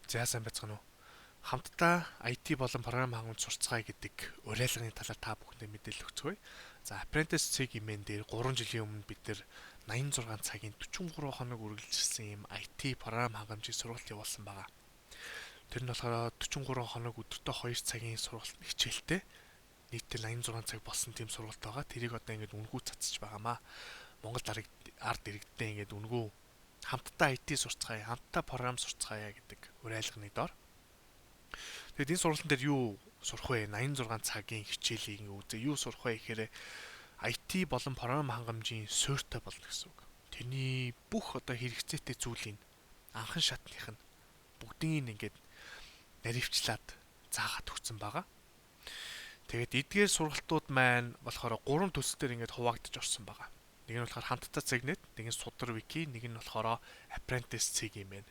За сайн байцгаана уу? Хамтдаа IT болон програм хангамж сурцгаая гэдэг уриалгын талаар та бүхэндээ мэдээлэл өгцгөөе. За, Apprentice CG-мен дээр 3 жилийн өмнө бид нэр 86 цагийн 43 хоног үргэлжилсэн ийм IT програм хангамжийн сургалт явуулсан байгаа. Тэр нь болохоор 43 хоног өдөртөө 2 цагийн сургалт хичээлтэй нийтдээ 86 цаг болсон тийм сургалт байгаа. Тэрийг одоо ингээд үнэгүй цацж байгаамаа. Монгол ард иргэдтэй ингээд үнэгүй хамтдаа IT сурцгаая, хамтдаа програм сурцгаая гэдэг уриалганы доор. Тэгэд энэ сургалтын дээр юу сурах вэ? 86 цагийн хичээлийг үзээ. Юу сурах вэ гэхээр IT болон програм хангамжийн суурьтай болно гэсэн үг. Тэрний бүх одоо хэрэгцээтэй зүйлийг анхан шатных нь бүгдийг ингээд наривчлаад заагаад өгсөн байгаа. Тэгээд эдгээр сургалтууд маань болохоор 3 төсөлтөөр ингээд хуваагдаж орсон байгаа. Нэг нь болохоор хамтдаа Cygnet, нэг нь Судар Wiki, нэг нь болохоор Apprentice CG юм байна.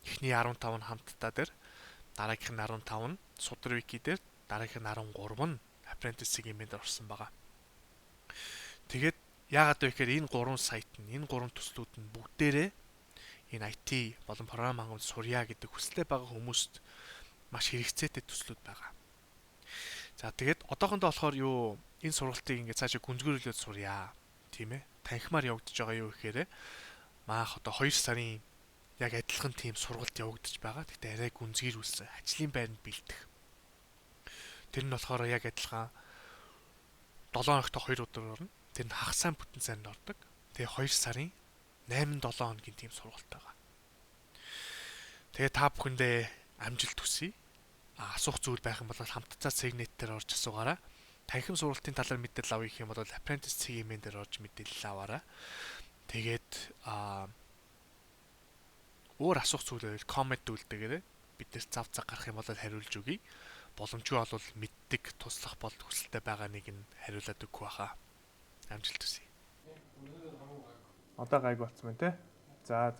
Эхний 15 нь хамтдаа дээр, дараагийнх нь 15 нь Судар Wiki дээр, дараагийнх нь 13 нь Apprentice CG-ийн дээр орсон байгаа. Тэгээд яагаад вэ гэхээр энэ 3 сайт нь, энэ 3 төслүүд нь бүгдээрээ энэ IT болон програм хангамж сурья гэдэг хүсэлтэй байгаа хүмүүст маш хэрэгцээтэй төслүүд байгаа. За тэгээд одоохондоо болохоор энэ сургалтыг ингээд цаашаа гүнзгийрүүлээд сурья. Тийм ээ. Танхимаар явагдаж байгаа юу гэхээр маах одоо 2 сарын яг адилхан тийм сургалт явагдаж байгаа. Гэхдээ арай гүнзгийрүүлсэн. Ажлын байранд бэлдэх. Тэр нь болохоор яг адилхан 7 хоногт 2 өдөр орно. Тэр нь хагас сайн бүтэн сарнд ордог. Тэгээ 2 сарын 8-7 хоногийн тийм сургалт байгаа. Тэгээ та бүхэндээ амжилт хүсье. Асуух зүйл байх юм бол хамтдаа Cygnet дээр орж асуугаарай. Танхим сургалтын талаар мэдээлэл авъя гэх юм бол Apprentice CG-мен дээр орж мэдээлэл аваарай. Тэгээд өөр асуух зүйл байвал коммент үлдээгээрэй. Биднээс зав гарах юм бол хариулж өгье. Боломжгүй бол мэддэг, туслах бол хүсэлтэй байгаа нэг нь хариулаад өгөх байхаа. Амжилт хүсье. Одоо гайг болсон байна те. За.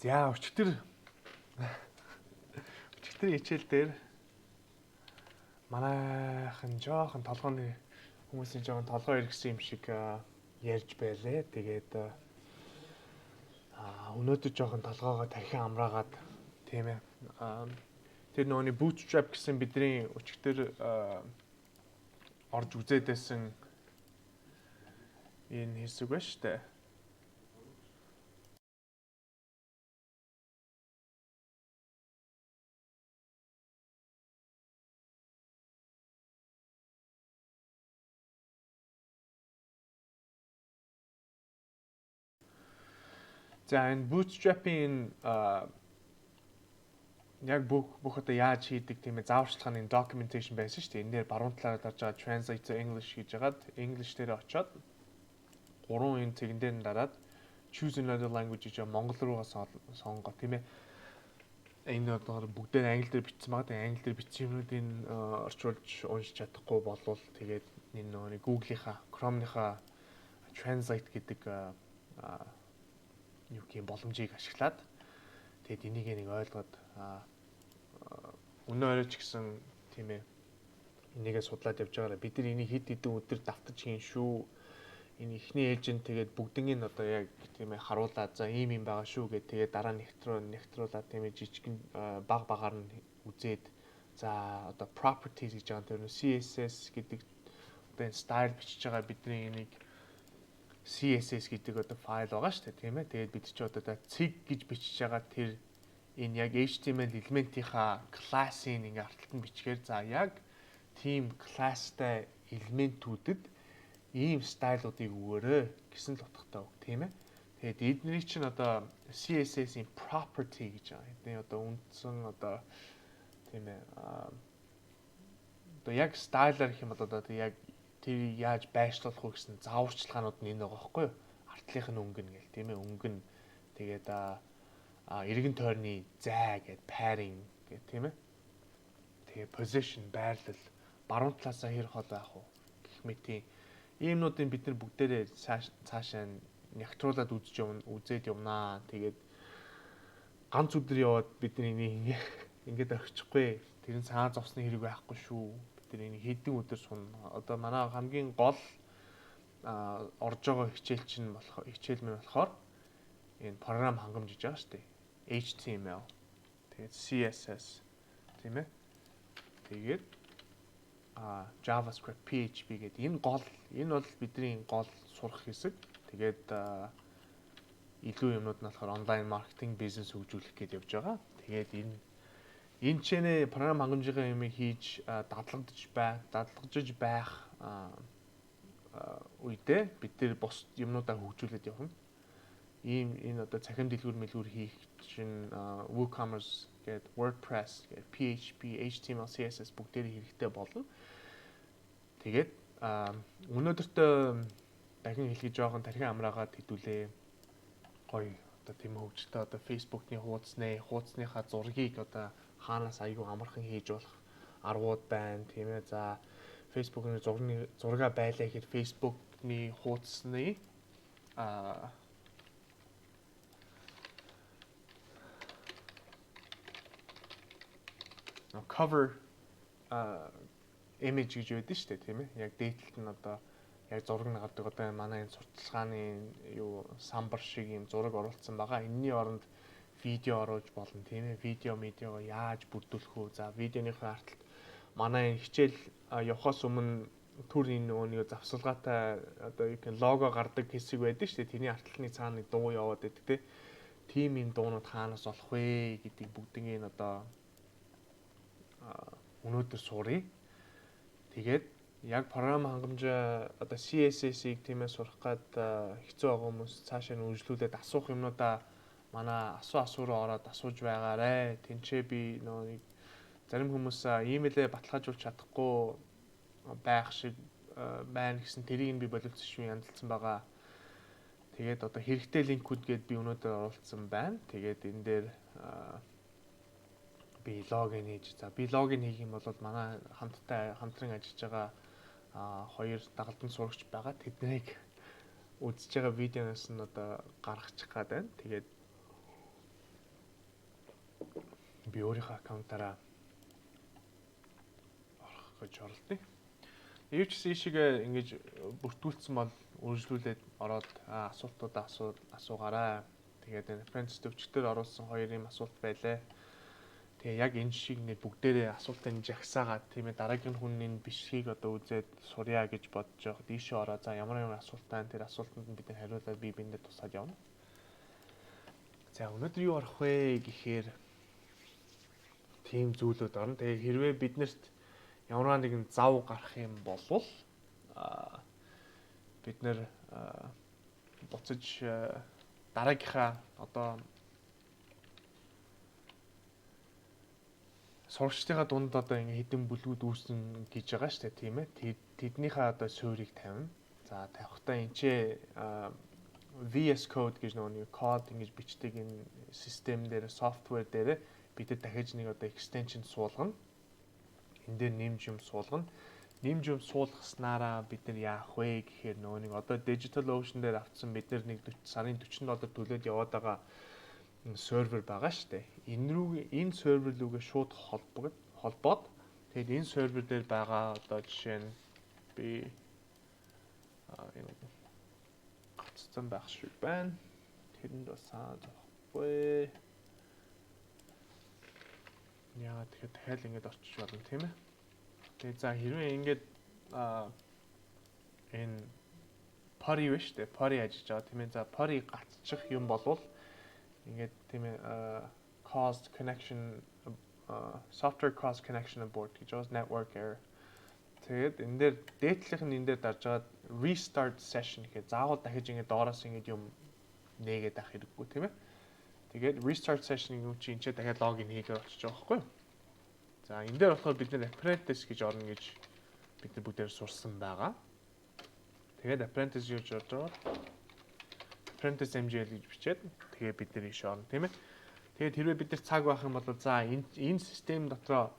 За өчтөр хичээл дээр манайхан жоохон толгойн хүмүүсийн жоохон толгой иргэсэн юм шиг ярьж байлээ. Тэгээд өнөөдөр жоохон толгоогоо тархин амраагаад тийм ээ. Тэр нөөний bootstrap гэсэн бидний өчтөр орж үзээд байсан энэ хэсэг ба штэ. За энэ bootstrap-ийн яг бүх одоо яаж хийдэг тийм ээ зааварчилгааны documentation байсан шүү дээ. Энэ дээр баруун талаараа дарж байгаа translate to English гэж хагаад English дээр очоод 3 энэ цэгэн дээр нь дараад choose another language гэж монгол руугаа сонгоо тийм ээ. Энэ одоо бүгдээр англи дээр бичсэн байгаа. Тэгээ англи дээр бичсэн юмнуудыг орчуулж уншиж чадахгүй болвол тэгээд энэ Google-ийнхаа Chrome-ийнхаа translate гэдэг юу гэх юм боломжийг ашиглаад тэгээд энийг нэг ойлгоод өнөө орой ч гэсэн тийм ээ энийгээ судлаад явж байгаараа бид нар энийг хэд хэдэн өдөр давтаж хийн шүү. Энэ ихний ээлжинд тэгээд бүгднийг нь одоо яг тийм ээ харуулаад за ийм юм байгаа шүү гэд тэгээд дараа нэгтруулаад тийм ээ жижигэн баг багаар нь үзээд за одоо properties гэж байгаа тэр CSS гэдэг одоо энэ style бичиж байгаа бидний энийг CSS гэдэг одоо файл байгаа шүү дээ тийм ээ. Тэгээд бид ч одоо цэг гэж бичиж байгаа тэр энэ яг HTML элементийнхаа классыг ингээ арталт нь бичгээр за яг team classтай элементүүдэд ийм стайлуудыг өгөөрэй гэсэн л утгатай үг тийм ээ. Тэгээд эднийг чинь одоо CSS-ийн property гэж байгаа. Эдний одоо үндсэн одоо тийм ээ одоо яг стайлаар гэх юм бол одоо яг тэр яаж байршлуулах вэ гэсэн зааварчилгаанууд нь энэ байгаа байхгүй юу? Артлынх нь өнгөн гэл тийм ээ өнгөн тэгээд эргэн тойрны зай гэд pairing гэх тийм ээ. Тэгээ position байрлал баруун талаасаа хэр хол байх вэ гэх мэтийн иймнуудыг бид нар бүгдээрээ цаашаа нягтруулад үзээд явнаа. Тэгээд ганц өдөр яваад бид нар энийг ингээд орчихгүй. Тэр нь цаа зовсны хэрэг байхгүй шүү. Бид нар энийг хэдэн өдөр сунна. Одоо манай хамгийн гол орж байгаа хичээл минь болохоор энэ програм хангамж гэж байгаа шүү дээ. HTML Тэгээд CSS тийм ээ. Тэгээд JavaScript, PHP гэдэг энэ бол бидний гол сурах хэсэг. Тэгээд илүү юмнууд нь болохоор онлайн маркетинг, бизнес хөгжүүлэх гэж явж байгаа. Тэгээд энэ чэнэ програм хангамжийн юмыг хийж дадлагдж байх үедээ бид нэр бус юмнуудаа хөгжүүлээд явна. Энэ одоо цахим дэлгүүр хийх чинь WooCommerce гээд WordPress гээд PHP, HTML, CSS бүгдээрээ хэрэгтэй болно. Тэгээд өнөөдөртөө дахин хэлхий жоохон тархин амраагаад хэдүүлээ. Гоё одоо тийм хөгжилтэй одоо Facebook-ны хуудасныхаа зургийг одоо хаанаас аягүй амархан хийж болох аргууд байна тийм ээ. За Facebook-ны зургаа байлаа гэхэд Facebook-ны хуудасны cover image гэж байдаг шүү дээ тийм ээ. Яг дээдлэлт нь одоо яг зураг нагадаг одоо манай энэ сурталчилгааны юу самбар шиг юм зураг оруулсан байгаа. Энэний оронд видео оруулж болно тийм ээ. Видеого яаж бүрдүүлэх үү? За видеоныхаа арталт манай хичээл явахаас өмнө түр энэ нөгөө завсгалгаатай одоо лого гардаг хэсэг байдаг шүү дээ. Тэрний арталтны цаана нэг дуу яваад байдаг тийм. Тим юм дуунууд хаанаас олох вэ гэдэг бүгднийг энэ одоо өнөөдөр суурья. Тэгээд яг програм хангамжаа одоо CSS-ийг тиймээ сурах гад хэцүү байгаа хүмүүс цаашаа нь үргэлжлүүлээд асуух юмнуудаа манай асуу ороод асууж байгаарэ. Тэнцээ би нэг зарим хүмүүс имэйлээ баталгаажуулж чадахгүй байх шиг байна гэсэн тэрийг би боловсрол шүү яндалсан байгаа. Тэгээд одоо хэрэгтэй линкүүд гээд би өнөөдөр оруулсан байна. Тэгээд энэ дээр би логин хийж би логин хийх юм бол манай хамтран ажиллаж байгаа хоёр дагалдан сурагч байгаа. Тэднийг үзэж байгаа видеоноос нь одоо гаргачих гээд байна. Тэгээд би өөрийнхөө аккаунтаараа орох гэж оролдъё. Юу ч гэсэн ишигээ ингэж бүртгүүлсэн бол үргэлжлүүлээд ороод асуултуудаа асуугаарай. Тэгээд Apprentice төвчдөр оруулсан хоёр юм асуулт байлаа. Тэгээ яг энэ шиг ингэ бүгдээрээ асуултаа жагсаагаад тийм ээ дараагийн хүний бишгийг одоо үзээд сурья гэж бодож явах. Дийшээ ороо. За ямар асуулт байна? Тэр асуултанд нь бид хариулаад би биндээ тусаад явна. За өнөөдөр юу арах вэ гэхээр тийм зүйлүүд орно. Тэгээ хэрвээ биднэрт ямар нэгэн зав гарах юм бол бид нэр буцаж дараагийнхаа одоо сурагчдынхаа дунд одоо ингэ хэдэн бүлгүүд үүснэ гэж байгаа шүү дээ тийм ээ. Тэднийхээ одоо суурийг тавина. За тавихтаа энэ ч VS Code гэж нэг код ингэж бичдэг энэ систем дээр софтвер дээр бид дахиж нэг одоо extension суулгана. Энд дээр нэмж юм суулгана. Нэмж юм суулгаснараа бид нар яах вэ гэхээр нэг одоо DigitalOcean дээр авсан бид нар нэг сарын $40 төлөөд яваад байгаа сервер байгаа шүү дээ. Энэ сервер рүүгээ шууд холбоод тэгээд энэ сервер дээр байгаа одоо жишээ нь би энэ гацсан байх шиг байна. Тэрэнд бас санаад авахгүй. Яа тэгэхээр дахиад ингэж орчиж болно тийм ээ. Тэгээд за хэрвээ ингэж энэ Pori биш үү? Pori ажиллаж байгаа тийм ээ. За Pori гацчих юм болвол ингээд тийм ээ caused connection software caused connection abort гэж бас network error. Тэгээд энэ дээр дээдлийнх нь энэ дээр дарж байгаа restart session гэхэд заавал дахиж ингээд доороос ингээд юм нээгээд авах хэрэггүй тийм ээ. Тэгээд restart session-ийг юм чи энэ ч дахиад логин хийгээд очиж байгаа байхгүй юу? За энэ дээр болохоор бид нэр apprentice гэж орно гэж бид нар бүгдээр сурсан байгаа. Тэгээд apprentice гэж орж байгаа. Apprentice MGL гэж бичээд тэгээ бид нэр ийш орно тийм ээ. Тэгээд хэрвээ бид нар цаг байх юм бол за энэ систем дотроо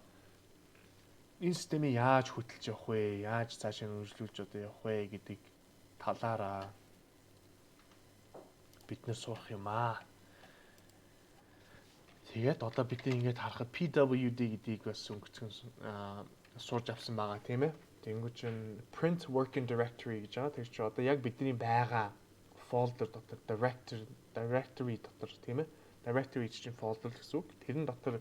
энэ системийг яаж хөтлөж явах вэ? Яаж цаашаа үргэлжлүүлж одоо явах вэ гэдэг талаараа бид нэр сурах юм аа. Тэгээд одоо бид ингээд харахад PWD гэдгийг бас өнгөцгөн сурж авсан байгаа тийм ээ. Тэнгүүт чинь print working directory гэж байгаа. Тэр чинь одоо яг бидний байгаа folder дотор directory дотор тийм ээ. Directory чинь folder гэсэн үг. Тэрэн дотор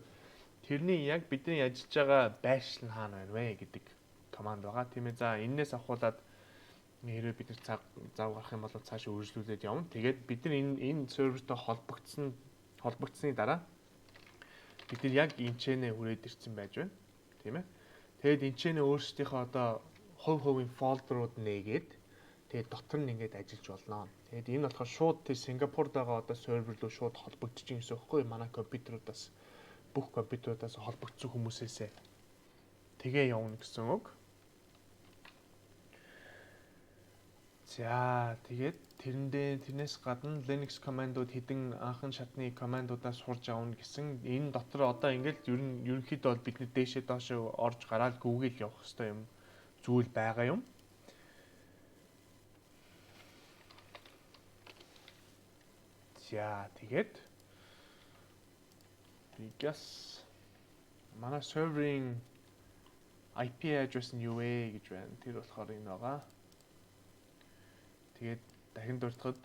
тэрний яг бидний ажиллаж байгаа байшин нь хаана байна вэ гэдэг команд байгаа. Тийм ээ. За энээс авахуулаад хэрвээ бид нар зав гарах юм бол цааш үргэлжлүүлээд явна. Тэгээд бид нар энэ сервертэй холбогдсны дараа бид нар яг энчэнэ хүрээд ирсэн байж байна. Тийм ээ. Тэгээд энчэнэ өөрсдийнхөө одоо хувийн фолдерууд нээгээд тэгээд дотор нь ингээд ажиллаж болно. Тэгээд энэ болохоор шууд тэр Сингапурт байгаа одоо сервер рүү шууд холбогдож байгаа гэсэн үг байхгүй манай компьютеруудаас бүх компьютеруудаас холбогдсон хүмүүсээсээ тэгээ явна гэсэн үг. За тэгээд тэрнээс гадна Linux командууд хэдэн анхан шатны командуудаас сурж авна гэсэн энэ дотор одоо ингээд ерөнхийдөө бол бид нэ дээшээ доошоо орж гараад Google явах хэрэгтэй юм зүйл байгаа юм. За тэгээд бигас манай серверийн IP address нь юу вэ гэж байна. Тэр болохоор энэ байгаа. Тэгээд дахин дуртахад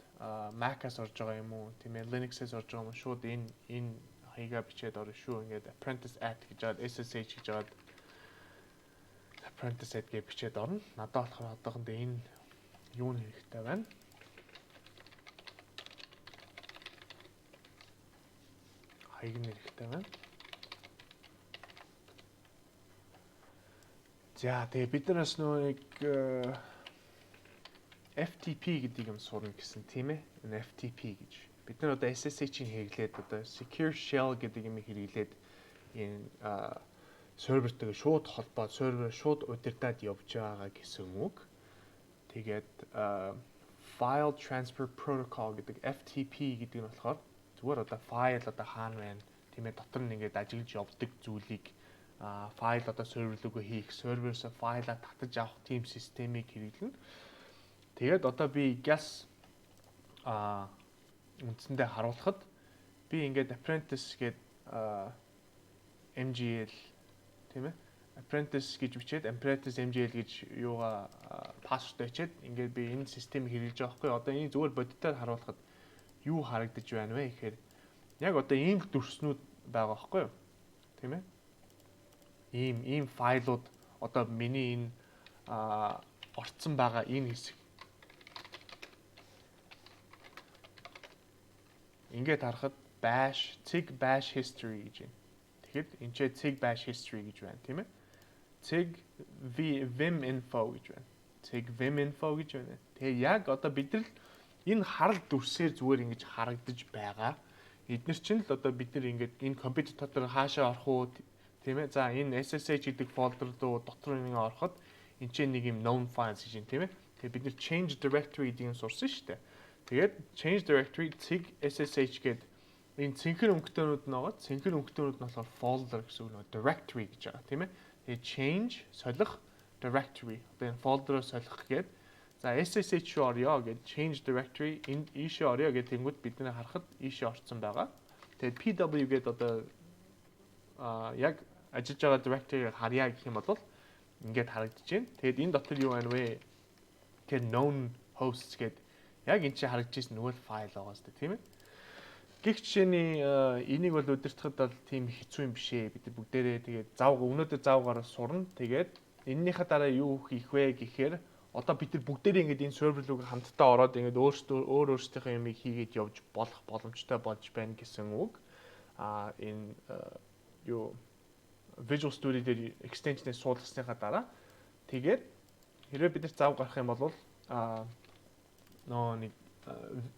Mac-аас орж байгаа юм уу? Тийм ээ, Linux-аас орж байгаа юм уу? Шууд энэ хаягаа бичээд орно шүү. Ингээд apprentice at гэж жаад SSH гэж жаад apprentice at гэж бичээд орно. Надад болохоор одоохондоо энэ юу нэ хэрэгтэй байна. Хаяг нэрхтэй байна. За тэгээ бид нараас нэг FTP гэдэг юм сурна гэсэн тийм ээ. Энэ FTP гэж. Бид нар одоо SSH-ийг хэрэглээд одоо Secure Shell гэдэг юм хэрэглээд энэ сервертэйгээ шууд холбоод сервер шууд удирдаад явж байгаа гэсэн үг. Тэгээд File Transfer Protocol гэдэг FTP гэдэг нь болохоор зүгээр одоо файл одоо хаана байна тийм ээ дотор нь ингээд ажиллаж явдаг зүйлийг файл одоо сервер рүүгээ хийх серверээс файлаа татаж авах тийм системийг хэрэглэнэ. Тэгээд одоо би gas үндсэндээ харуулхад би ингээд apprentice гээд MGL тийм ээ apprentice гэж бичээд apprentice MGL гэж юугаа пассворд өчээд ингээд би энэ системийг хэрэглэж байгаа хгүй. Одоо энэ зүгээр бодитоор харуулхад юу харагдаж байна вэ гэхээр яг одоо ийм дүрснүүд байгаа байхгүй юу? Тийм ээ? Ийм файлууд одоо миний энэ орцсон байгаа энэ хэсэг. Ингээд харахад cig bash history гэж байна. Тэгэхэд энэ ч cig bash history гэж байна, тийм ээ? Cig vim info гэж байна. Cig vim info гэж байна. Тэгээ яг одоо бид нар энэ харал дүрсээр зүгээр ингэж харагдаж байгаа. Эдгээр чинь л одоо бид нар ингээд энэ компьютер дотор хаашаа орох уу тийм ээ. За энэ SSH гэдэг фолдер руу дотор нэг ороход энэ чинь нэг юм known files гэж юм тийм ээ. Тэгээ бид нар change directory гэдгийг сурсан шүү дээ. Тэгээд change directory cig SSH гэдэг энэ цэнхэр өнгөтэйнүүд нь байгаа. Цэнхэр өнгөтэйнүүд нь болохоор folder гэсэн үг directory гэж байгаа тийм ээ. Тэгээд change солих directory одоо энэ folder-оо солих гэдэг. За SSH руу орё гэж change directory энд ийшээ орё гэх тэнгууд бид нэ харахад ийшээ орсон байгаа. Тэгээд PW гэдэг одоо яг ажиллаж байгаа directory-г харьяа гэх юм бол ингээд харагдаж байна. Тэгээд энэ дотор юу байна вэ? Тэгээд known hosts гэдэг яг энэ чинь харагдаж ирсэн нөгөө файл байгаа шүү дээ, тийм ээ. Гэх жишээний энийг бол удирдахад бол тийм хэцүү юм биш ээ. Бид бүгдээрээ тэгээд өнөөдөр завгаар сурна. Тэгээд энэнийхээ дараа юу хийх вэ гэхээр одоо бид нар бүгдээрээ ингээд энэ сервер рүү хамтдаа ороод ингээд өөрсдийнхөө юмыг хийгээд явж болох боломжтой болж байна гэсэн үг. Энэ юу Visual Studio дээр extension-ыг суулгасныхаа дараа тэгээд хэрвээ бид нар зав гарах юм бол нэг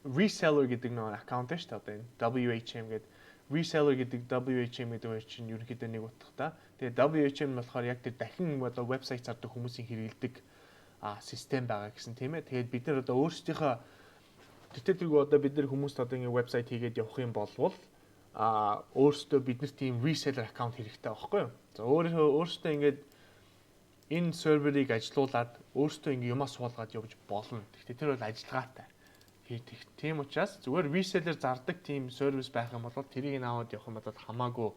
reseller гэдэг нэг аккаунт шүү дээ. Одоо энэ WHM гэдэг reseller гэдэг WHM гэдэг хоёр чинь ерөнхийдөө нэг утгатай. Тэгээд WHM болохоор яг тэр дахин одоо вебсайт зардаг хүмүүсийн хэрэгэлдэг систем байгаа гэсэн тийм ээ. Тэгээд бид нар одоо өөрсдийнхөө тэтгэл одоо бид нар хүмүүст одоо ингэ вебсайт хийгээд явах юм бол өөрсдөө биднэрт тийм reseller аккаунт хэрэгтэй байхгүй юу? За өөрсдөө ингээд энэ серверыг ажилуулад өөрсдөө ингэ юмаа суулгаад явж болно. Гэхдээ тэр бол ажиллагаатай. Тийм учраас зүгээр reseller зардаг тийм сервис байх юм бол тэрийг аваад явах юм бол хамаагүй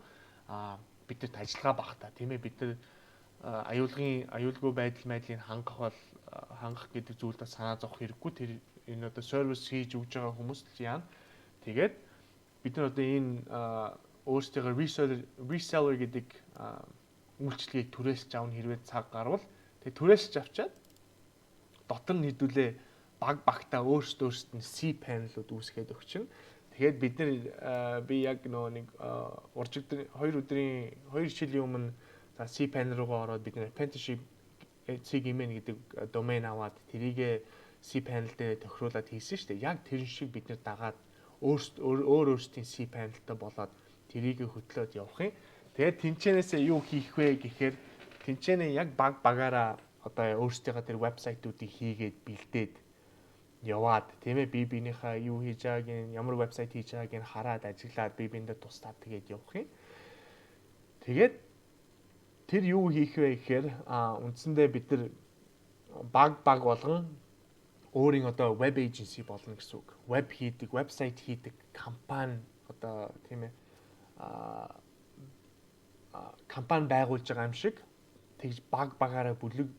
бидэрт ажиллагаа багтаа тийм ээ. Бид нар аюулгүй байдлыг хангах гэдэг зүйлдээ санаа зовох хэрэггүй. Тэр энэ одоо сервис хийж өгж байгаа хүмүүс л яана. Тэгээд бид нар одоо энэ өөрсдөө reseller гэдэг үйлчлэгийг түрээсч авах хэрвээ цаг гарвал тэгээ түрээсч авчаад дотор нь хэдүүлээ багтаа өөрсдөө нь cPanel-ууд үүсгээд өгчин. Тэгээд бид нар би яг нэг 2 жилийн өмнө за cPanel руугаа ороод бид нар apprenticeship CGMN гэдэг domain аваад тэрийгэ cPanel дээр тохируулаад хийсэн шүү дээ. Яг тэр шиг бид нар дагаад өөрсдийн cPanel-тай болоод тэрийг хөтлөөд явах юм. Тэгээд тэнцэнээсээ юу хийх вэ гэхээр тэнцэнээ яг багаараа одоо өөрсдийнхээ тэр вебсайтуудыг хийгээд бэлдээд яваад тийм ээ биенийхээ юу хийж байгааг ямар вебсайт хийж байгааг хараад ажиглаад биендээ тусдаад тэгээд явах юм. Тэгээд тэр юу хийх вэ гэхээр үндсэндээ бид нар баг болгон өөрийн одоо web agency болно гэсэн үг. Веб хийдэг, вебсайт хийдэг компани одоо тийм ээ компани байгуулж байгаа юм шиг тэгж багаараа бүлэг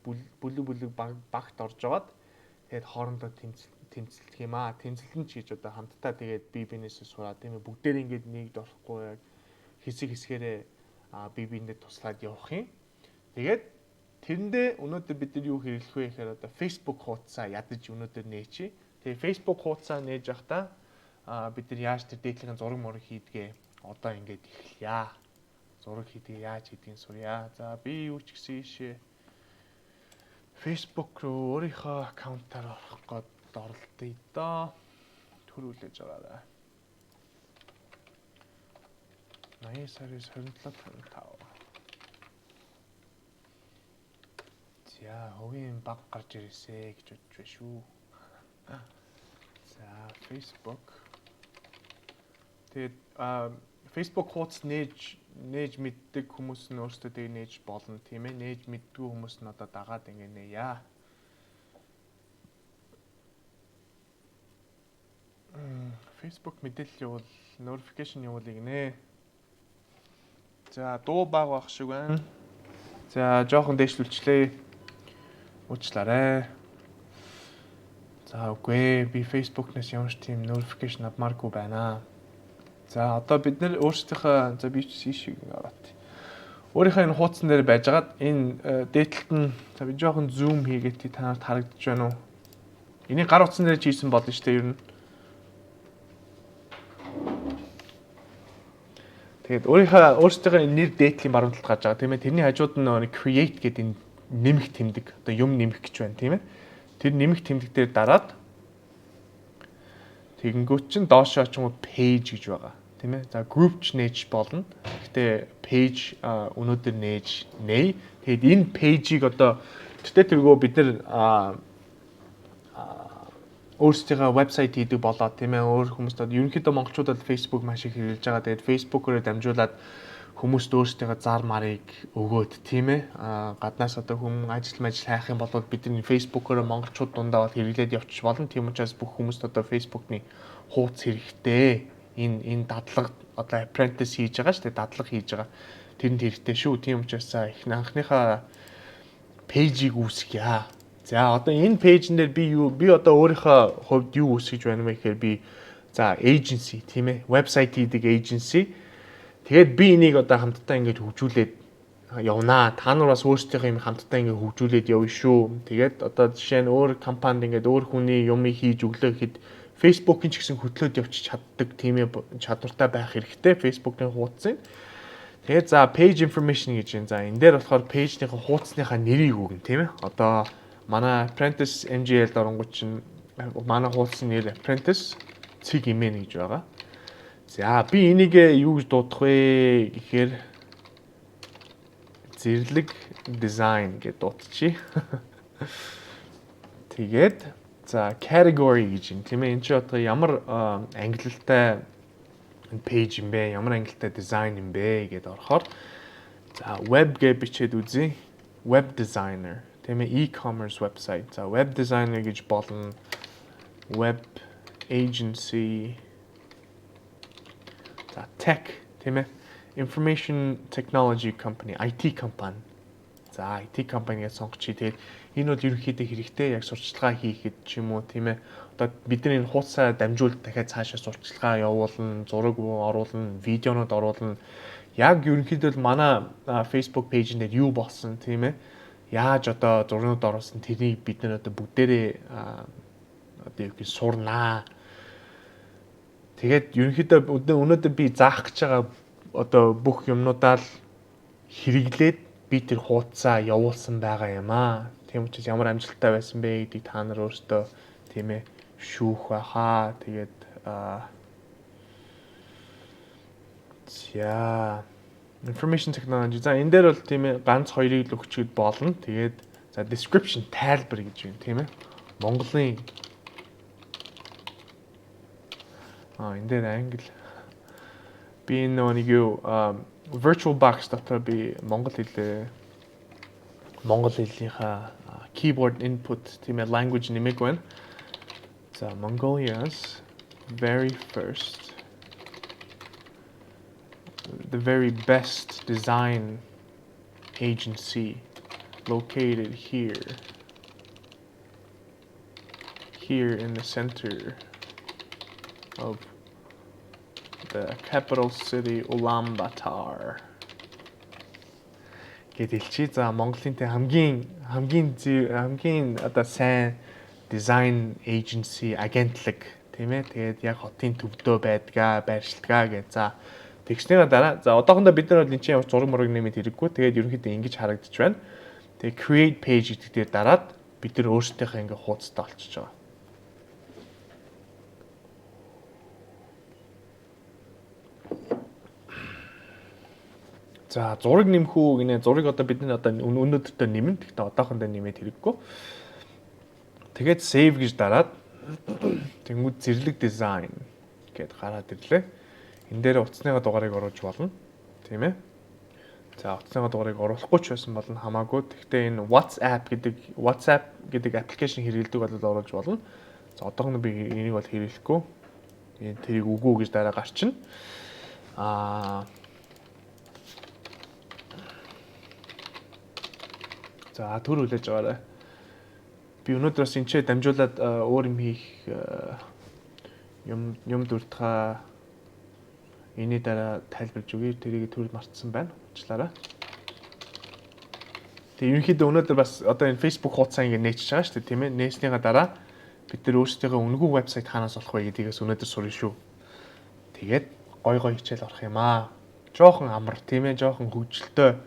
багт орж аваад тэгээд хоорондоо тэмцэлдэх юм аа. Тэмцэлтэн ч гэж одоо хамтдаа тэгээд биенээсээ сураад тийм ээ бүгдээр ингээд нэгд орохгүй яг хэсгээрээ биендээ туслаад явах юм. Тэгээд тэрэндээ өнөөдөр бид нар юу хэрэглэх вэ гэхээр одоо Facebook хуудасаа ядаж өнөөдөр нээчи. Тэгээд Facebook хуудасаа нээж явахдаа бид нар яаж тэр дээдлийн зураг мөрөг хийдгээ одоо ингээд эхэлье. Зураг хийдгээ яаж хийдгийг сурья. За би юу ч гэсэн ийшээ Facebook руу өөрийнхөө аккаунтаар орох гээд орлоо доо. Төрүүлж аваарай. 80 сарын 27-25. За, хувийн баг гарч ирээсэ гэж бодож байна шүү. За, Facebook. Тэгээд Facebook хуудас нээж мэддэг хүмүүс нь өөрсдөө тэг нээж болно тийм ээ. Нээж мэддгүй хүмүүс нь одоо дагаад ингэ нээя. Facebook мэдээлэл явуул, notification явуулъя гинэ. За, дуу баг байх шиг байна. За, жоохон дээшлүүлчлээ. Уучлаарай. За, үгүй би Facebook-наас ямар ч тийм notification авмааргүй байна. За, одоо бид нэр өөрсдийнхөө за би шиг аваад. Өөрийнхөө энэ хуудсан дээр байжгаад энэ дээдлэлт нь за би жоохон zoom хийгээд та нарт харагдаж байна уу? Энийг гар утсан дээр хийсэн болно шүү дээ ер нь. Тэгээд өөрсдийнхөө нэр дээдлийн баруун талд гарч байгаа тийм ээ. Тэрний хажууд нь create гэдэг энэ нэмэх тэмдэг. Одоо юм нэмэх гэж байна тийм ээ. Тэр нэмэх тэмдэг дээр дараад тэгэнгүүт чинь доошоо ч юм уу page гэж байгаа. Тийм ээ. За group ч нээж болно. Гэтэ page өнөөдөр нэй. Тэгээд энэ page-ийг одоо тэргөө бид нар өөрсдийнхөө вебсайт хийдэг болоод тийм ээ өөр хүмүүст одоо ерөнхийдөө монголчуудад Facebook маш их хэрэглэж байгаа. Тэгээд Facebook-оор дамжуулаад хүмүүст өөрсдийнхөө зар марыг өгөөд тийм ээ гаднаас одоо хүн ажил хайх юм бол бид энэ Facebook-оор монголчууд дундаа хэрэглээд явчих болно. Тийм учраас бүх хүмүүст одоо Facebook-ны хуудас хэрэгтэй. Энэ дадлага одоо apprentice хийж байгаа шүү дээ. Дадлага хийж байгаа. Тэрэнд хэрэгтэй шүү. Тийм учраас анхныхаа пэйжийг үүсгье. За одоо энэ пэйжн дээр би одоо өөрийнхөө хувьд юу үүсгэж байна вэ гэхээр би за agency тийм ээ вебсайт хийдэг agency. Тэгээд би энийг одоо хамтдаа ингэж хөгжүүлээд явнаа. Та нар бас өөрсдийнхөө юм хамтдаа ингэ хөгжүүлээд явна шүү. Тэгээд одоо жишээ нь өөр компанид ингээд өөр хүний юмыг хийж өглөө гэхэд Facebook-ын ч гэсэн хөтлөөд явчих чаддаг тийм чадвартай байх хэрэгтэй Facebook-ын хуудсыг. Тэгээд за page information гэж байна. За энэ дээр болохоор page-ийнхаа хуудасныхаа нэрийг өгнө тийм ээ. Одоо манай apprentice MGL дорнгууд чинь манай хуудасны нэр apprentice CGMN гэж байгаа. За би энийг юу гэж дуудах вэ гэхээр зэрлэг design гэж дуудчихъя. Тэгээд за category гэж юм тийм ээ. Энд чинь одоо ямар ангилалтай page юм бэ? Ямар ангилалтай design юм бэ гэдээ орохоор за web гэж бичээд үзье. Web designer тийм ээ e-commerce website. За web designer гэж болно. Web agency. За tech тийм ээ information technology company IT компани. За IT компанигээ сонгочих. Тэгээд энэ бол ерөнхийдөө хэрэгтэй яг сурталчилгаа хийхэд ч юм уу тийм ээ. Одоо бидний энэ хуудасаа дамжуулт дахиад цаашаа сурталчилгаа явуулна, зураг оруулна, видеонууд оруулна. Яг ерөнхийдөө манай Facebook пэйжэн дээр юу болсон тийм ээ. Яаж одоо зурнууд оруулсан тэрийг бид нар одоо бүгдээрээ одоо юу гэж сурнаа. Тэгээд ерөнхийдөө өнөөдөр би заах гэж байгаа одоо бүх юмнуудаа л хэрэглээд би тэр хуудасаа явуулсан байгаа юм аа. Тийм учраас ямар амжилттай байсан бэ гэдгийг та нар өөрсдөө тийм ээ шүүх байхаа. Тэгээд за information technology. За энэ дээр бол тийм ээ ганц хоёрыг л өгчөд болно. Тэгээд за description тайлбар гэж байна тийм ээ. Монголын энэ дээр англи би нэг юу VirtualBox дотор би монгол хэлнийхаа keyboard input тийм ээ language нэмэг байна. За Mongolia's the very best design agency located here in the center of the capital city Ulaanbaatar. Гэдэлчи за Монголын хамгийн одоо сайн design agency агентлаг тийм ээ. Тэгээд яг хотын төвдөө байдгаа, байршилтгаа гэж. За тэгснээр дараа за одоохондоо бид нар бол энэ чинь зураг мураг нэмээд хэрэггүй. Тэгээд ерөнхийдөө ингэж харагдаж байна. Тэгээд create page гэдэг дээр дараад бид нар өөрсдийнхээ ингээ хуудастай олчиж байгаа. За зураг нэмэх үү гинэ. Зураг одоо бид нар одоо өнөөдөртөө нэмэн. Гэхдээ одоохондоо нэмээд хэрэггүй. Тэгээд save гэж дараад тэнгууд зэрлэг design гэд гараад ирлээ. Энэ дээр утасныхаа дугаарыг оруулж болно. Тийм ээ. За утасныхаа дугаарыг оруулахгүй ч байсан болно хамаагүй. Гэхдээ энэ WhatsApp гэдэг аппликейшн хэрэглэдэг бол оруулж болно. За одоохондоо би энийг бол хэрэглэхгүй. Энэ тэрийг үгүй гэж дараа гарчна. За төр хүлээж аваарай. Би өнөөдөр бас энэ ч дамжуулаад өөр юм хийх юм дуртахаа энэ дараа тайлбарж өгье. Тэрийг төр мартсан байна. Уучлаарай. Тэгээ ерөнхийдөө өнөөдөр бас одоо энэ Facebook хуудасаа ингэ нээчихэж байгаа шүү дээ, тийм ээ. Нээснийхаа дараа бид нар өөрсдийнхөө үнэгүй вебсайт хаанаас олох вэ гэдгээс өнөөдөр сурна шүү. Тэгээд гой хичээл орох юм аа. Жохон амар, тийм ээ, жохон хөвгөлтэй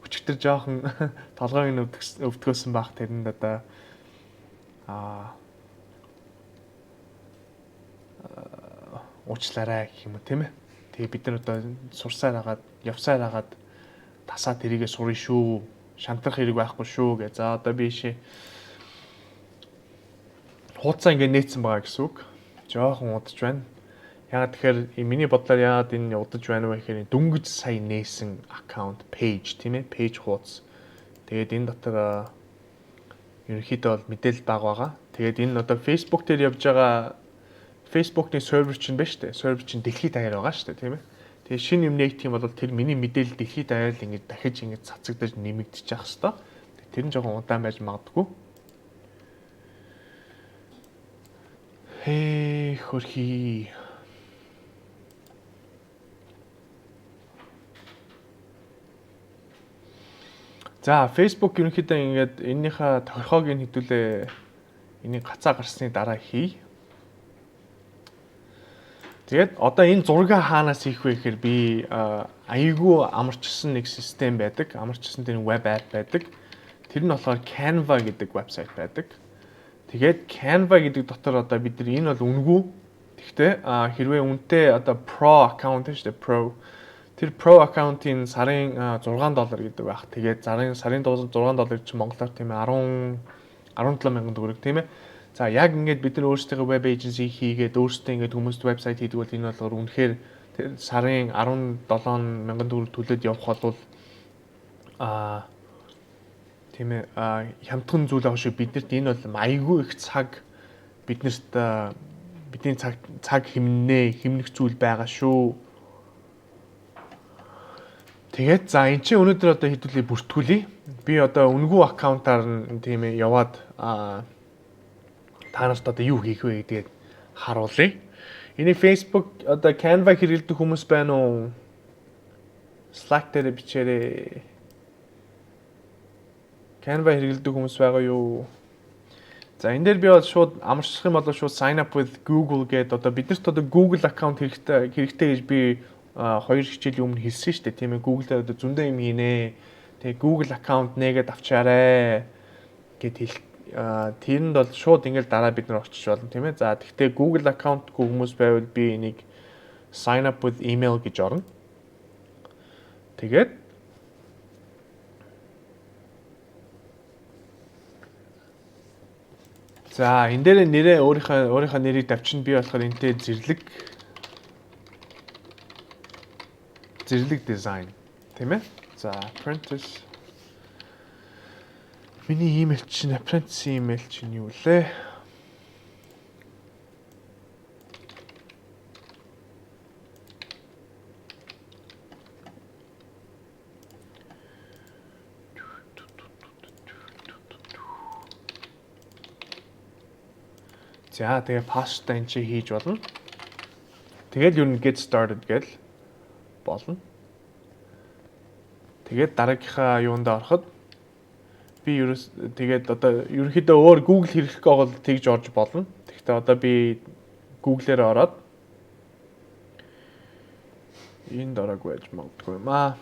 өчигдөр жоохон толгойг нь өвдгөөсөн бах тэрэнд одоо уучлаарай гэх юм уу тийм ээ. Тэгээ бид нар одоо сурсаар хагаад, явсаар хагаад тасаа тэрийгээ сурна шүү. Шантрах хэрэг байхгүй шүү гэ. За одоо би шээ хуудасаа ингэ нээсэн байгаа гэсэн үг. Жоохон удаж байна. Ягаад тэгэхээр миний бодлоор яагаад энэ удаж байна вэ гэхээр дөнгөж сая нээсэн аккаунт пэйж тийм ээ, пэйж хуудас. Тэгээд энэ дотор ерөнхийдөө бол мэдээлэл бага байгаа. Тэгээд энэ одоо Facebook дээр явж байгаа Facebook-ийн сервер чинь байна шүү дээ. Сервер чинь дэлхийд даяар байгаа шүү дээ, тийм ээ. Тэгээд шинэ юм нэгдэх юм бол тэр миний мэдээлэл дэлхийд даяар л ингэ дахиж ингэ цацагдаж нэмэгдэж явах хэвээр. Тэр нь жоохон удаан байж магадгүй. Хөрхий. За Facebook ерөнхийдөө ингээд эннийхээ торхоог нь хэдүүлээ энийг гацаа гарсны дараа хий. Тэгээд одоо энэ зургаа хаанаас хийх вэ гэхээр би аяйгуу амарчсан нэг систем байдаг. Амарчсан тэр веб app байдаг. Тэр нь болохоор Canva гэдэг вебсайт байдаг. Тэгээд Canva гэдэг дотор одоо бид нар энэ бол үнэгүй. Гэхдээ хэрвээ үнэтэй одоо Pro аккаунт шүү дээ, Pro. Тэр Pro аккаунтын сарын $6 гэдэг байх. Тэгээд сарын $6 чинь монголоор тийм ээ 17,000 төгрөг тийм ээ. За яг ингээд бид нар өөрсдийнхөө веб эйженси хийгээд өөрсдөө ингээд хүмүүст вебсайт хийдэг бол энэ болохоор үнэхээр сарын 17,000 төгрөг төлөөд явах бол тийм ээ хямдхан зүйл авах шиг биднэрт энэ бол аягүй их цаг биднэрт бидний цаг хэмнэх зүйл байгаа шүү. Тэгээд за эн чинь өнөөдөр одоо хэдүүлээ бүртгүүлье. би одоо үнгүй аккаунтаар нь тийм ээ яваад та нарт одоо юу хийх вэ гэдгээд харуулъя. Энийг Facebook одоо Canva хэрэглэдэг хүмүүс байна уу? Slack дээр бичээрэй. Canva хэрэглэдэг хүмүүс байгаа юу? За энэ дээр би бол шууд амарчлах юм бол шууд sign up with Google гэдэг одоо биднэрт одоо Google аккаунт хэрэгтэй гэж би 2 хичээлийн өмнө хэлсэн шүү дээ. Тийм ээ Google дээр одоо зөндөө юм хийнэ. Тэгээ Google аккаунт нээгээд авчаарэ гэд тэрэнд бол шууд ингээл дараа бид нар очиж болно тийм ээ. За тэгтээ Google аккаунтгүй хүмүүс байвал би энийг sign up with email гэж орно. Тэгээд за энэ дээр нэрээ өөрийнхөө нэрийг давчин би болохоор энтэй зэрлэг дизайн тийм ээ. За apprentice миний email чинь apprentice email чинь юу лээ? За тэгээ паста энэ чи хийж болно. Тэгээд юу н get started гэл болно. Тэгээд дараагийнхаа юунд ороход би тэгээд одоо ерөнхийдөө өөр Google хэрэглэх гол тэгж орж болно. Тэгэхдээ одоо би Google-ээр ороод энд ороогүй байж магадгүй юм аа.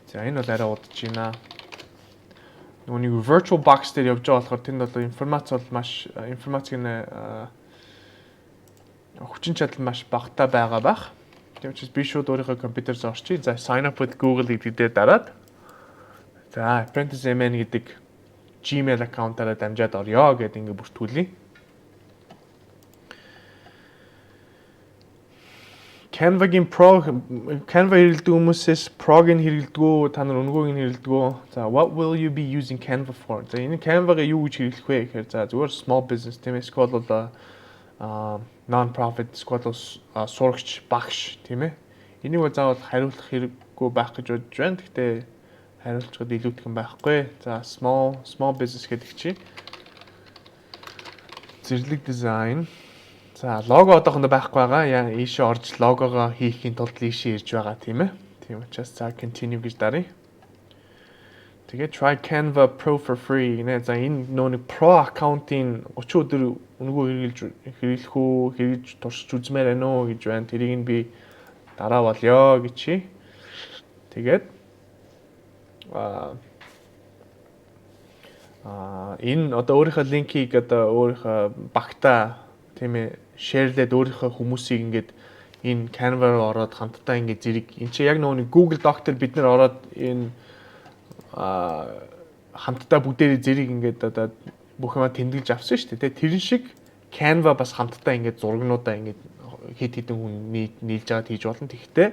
За энэ бол арай удаж байна. Нүг virtual box дээр явж байгаа болохоор тэнд бол информацийн хүчин чадал маш багтаа байгаа байх. Тийм учраас би шууд өөрийнхөө компьютерээс орчих. За sign up with Google гэдэгтээ дараад за apprentice MN гэдэг Gmail аккаунтаараа дамжаад орё гэдээ ингэ бүртгүүлье. Canva хэрэглэдэг хүмүүсээс Pro-г хэрэглэдэг, та нар өнгөөг хэрэглэдэг. За what will you be using Canva for? За энэ Canva-г юу гэж хэрэглэх вэ гэхээр за зүгээр small business тийм ээ, эсвэл non-profit, эсвэл сурагч, багш тийм ээ. Энийг бол заавал хариулах хэрэггүй байх гэж бодож байна. Гэхдээ хариулцахад илүүтгэн байхгүй. За small business гэдэг чинь зэрлэг дизайн. За лого одоохондоо байхгүй байгаа. Ийшээ орж логогоо хийхийн тулд ийшээ ирж байгаа тийм ээ. Тийм учраас за continue гэж даръя. Тэгээд try Canva Pro for free нэ. За энэ нөөник Pro аккаунтын 30 өдөр өнгөө хэрэглэж туршиж үзмээр байна уу гэж байна. Тэрийг нь би дараа болёо гэж чи. Тэгээд энэ одоо өөрийнхөө линкийг одоо өөрийнхөө багтаа тийм ээ шеэрлээд өөрийнхөө хүмүүсийг ингээд энэ Canva руу ороод хамтдаа ингээд зэрэг энэ чи яг нөгөө Google Doc дээр бид нар ороод энэ хамтдаа бүгдээрээ зэрэг ингээд одоо бүх юма тэмдэглэж авсан шүү дээ. Тэрэн шиг Canva бас хамтдаа ингээд зурагнуудаа ингээд хэд хэдэн хүн нийлж аваад хийж болно. Тэгэхдээ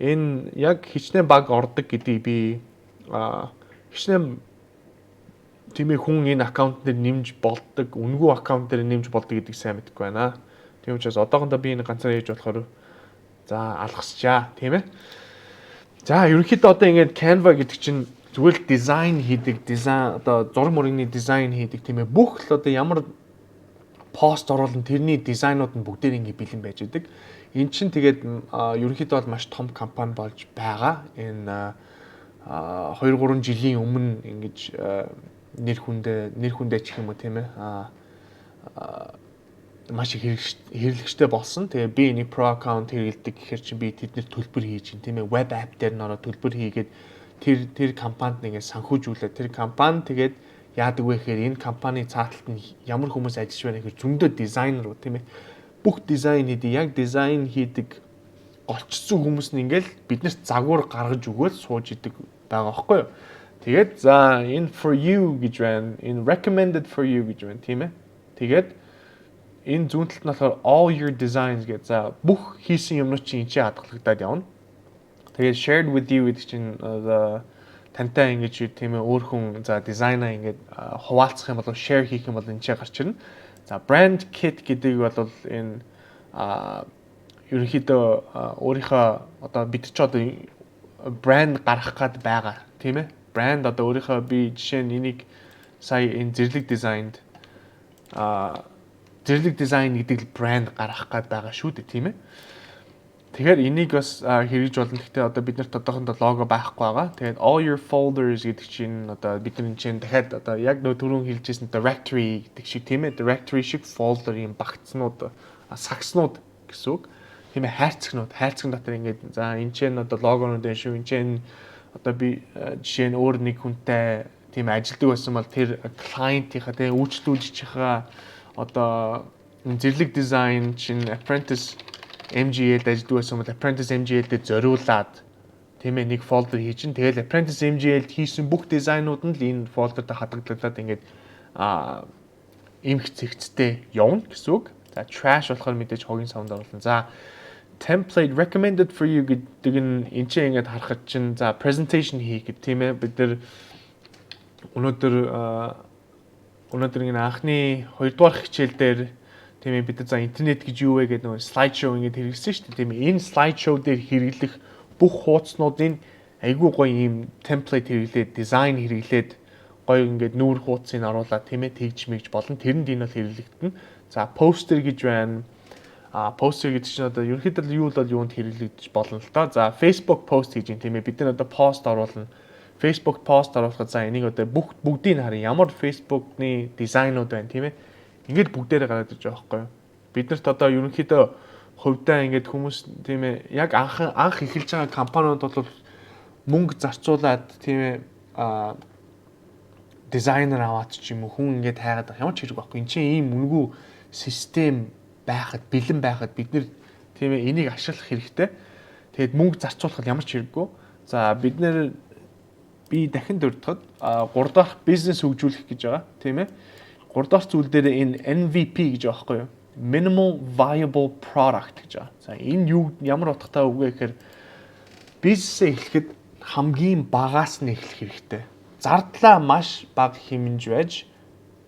энэ яг хичнээн баг ордог гэдгийг би хичнээн тиймээ хүн энэ аккаунт дээр нэмж болдог, үнгүй аккаунт дээр нэмж болдог гэдгийг сайн мэдэхгүй байна. Тийм учраас одоохондоо би энэ ганцаараа хийж болохоор за алгасчаа, тийм ээ. За ерөнхийдөө одоо ингээд Canva гэдэг чинь зүгээр л дизайн хийдэг, одоо зураг мөрөгний дизайн хийдэг тийм ээ. Бүх л одоо ямар пост оруулан тэрний дизайнууд нь бүгдээр ингээд бэлэн байж байдаг. Эн чинь тэгээд ерөнхийдөө бол маш том компани болж байгаа. Энэ 2-3 жилийн өмнө ингэж нэр хүндээ ч юм уу тийм ээ маш их хэрэглэгчтэй болсон. Тэгээ би энэ Pro account хэрэглэдэг гэхээр чинь би тэднэр төлбөр хийж ин тийм ээ web app дээр нөрөө төлбөр хийгээд тэр компанид нэгээ санхүүжүүлээд тэр компани тэгээд яадаг вэ гэхээр энэ компани цааталт нь ямар хүмүүс ажиллаж байна гэхээр зөндөө дизайнер уу тийм ээ бүх дизайн хийдэг яг дизайн хийдэг голчсон хүмүүс нь ингээл биднэрт загвар гаргаж өгөөл сууж идэг байгаа байхгүй юу. Тэгээд за энэ for you гэж байна. Энэ recommended for you гэж байна тийм ээ. Тэгээд энэ зүүнтэлт нь болохоор all your designs гэж за бүх хийсэн юмнууд чинь энэ хадгалагдаад явна. Тэгээд shared with you гэдэг чинь тантай ингэж тийм ээ өөр хүн за дизайнаа ингэж хуваалцах юм бол share хийх юм бол энэ гарч ирнэ. За brand kit гэдэг бол энэ ерөнхийдөө өөрийнхөө одоо бид ч одоо брэнд гаргах гад байгаа тийм ээ. Брэнд одоо өөрийнхөө би жишээ нь энийг сая энэ зэрлэг дизайнд зэрлэг дизайн гэдэг брэнд гаргах гад байгаа шүү дээ тийм ээ. Тэгэхээр энийг бас хэрэгж болно. Гэхдээ одоо бид нарт одоохондоо лого байхгүй байгаа. Тэгээд all your folders гэдэг чинь одоо бидний чинь дахиад одоо яг нөө түрүүн хэлжсэн directory гэдэг шиг тийм ээ. Directory шиг folder юм багцнууд, сагснууд гэсэн үг. Тийм ээ, хайрцагнууд дотор ингээд за энэ чинь одоо логонууд байна шүү. Энэ чинь одоо би жишээ нь өөр нэг хүнтэй тийм ажилдаг байсан бол тэр client-ийнхаа тийм үйлчлүүлэгчийнхаа одоо зэрлэг дизайн чинь apprentice MGL-д ажилладаг байсан бол apprentice MGL-д зориулаад тийм ээ нэг folder хий чинь тэгэл apprentice MGL-д хийсэн бүх дизайнууд нь л энэ folder-д хадгалагдаад ингээд эмх зэгцтэй явна гэсэн үг. За trash болохоор мэдээж хогийн савнд оруулна. За template recommended for you гэдэг нь энэ чинь ингээд харахад чинь за presentation хийх гэдэг тийм ээ. Бид нар өнөөдөр энэ анхны 2 дугаар хичээл дээр тийм ээ бид за интернет гэж юу вэ гэдэг нэг слайд шоу ингээд хэрэглэсэн шүү дээ тийм ээ. Энэ слайд шоу дээр хэрэглэх бүх хуудснуудын айгүй гоё юм template хэрэглээд, дизайн хэрэглээд гоё ингээд нүүр хуудсыг оруулаад тийм ээ тэгж мэгж болно. Тэрэнд энэ бол хэрэглэгдэнэ. За poster гэж байна. Poster гэдэг чинь одоо ерөнхийдөө юу бол юунд хэрэглэгдэж болно л доо. За Facebook post гэж юм тийм ээ. Бид нар одоо пост оруулна. Facebook post оруулахад за энийг одоо бүгдийг харъя. Ямар Facebook-ны дизайнууд байна тийм ээ. Ингээд бүгдээрээ гараад ирж байгаа байхгүй юу. Бид нарт одоо ерөнхийдөө хувьдаа ингээд хүмүүс тийм ээ яг анх эхэлж байгаа компаниуд бол мөнгө зарцуулаад тийм ээ дизайнер аваад ч юм уу хүн ингээд хайгаад байгаа ямар ч хэрэг байхгүй. Энд чинь ийм үнэгүй систем байхад бэлэн байхад бид нэр тийм ээ энийг ашиглах хэрэгтэй. Тэгээд мөнгө зарцуулахад ямар ч хэрэггүй. За бид нэр би дахин дурдхад 3 дахь бизнес хөгжүүлэх гэж байгаа тийм ээ. 3 дахь зүйл дээр энэ MVP гэж байгаа байхгүй юу? Minimal viable product гэж байгаа. За энэ юу ямар утгатай үг вэ гэхээр бизнесээ эхлэхэд хамгийн багаас нь эхлэх хэрэгтэй. Зардлаа маш бага хэмнэж байж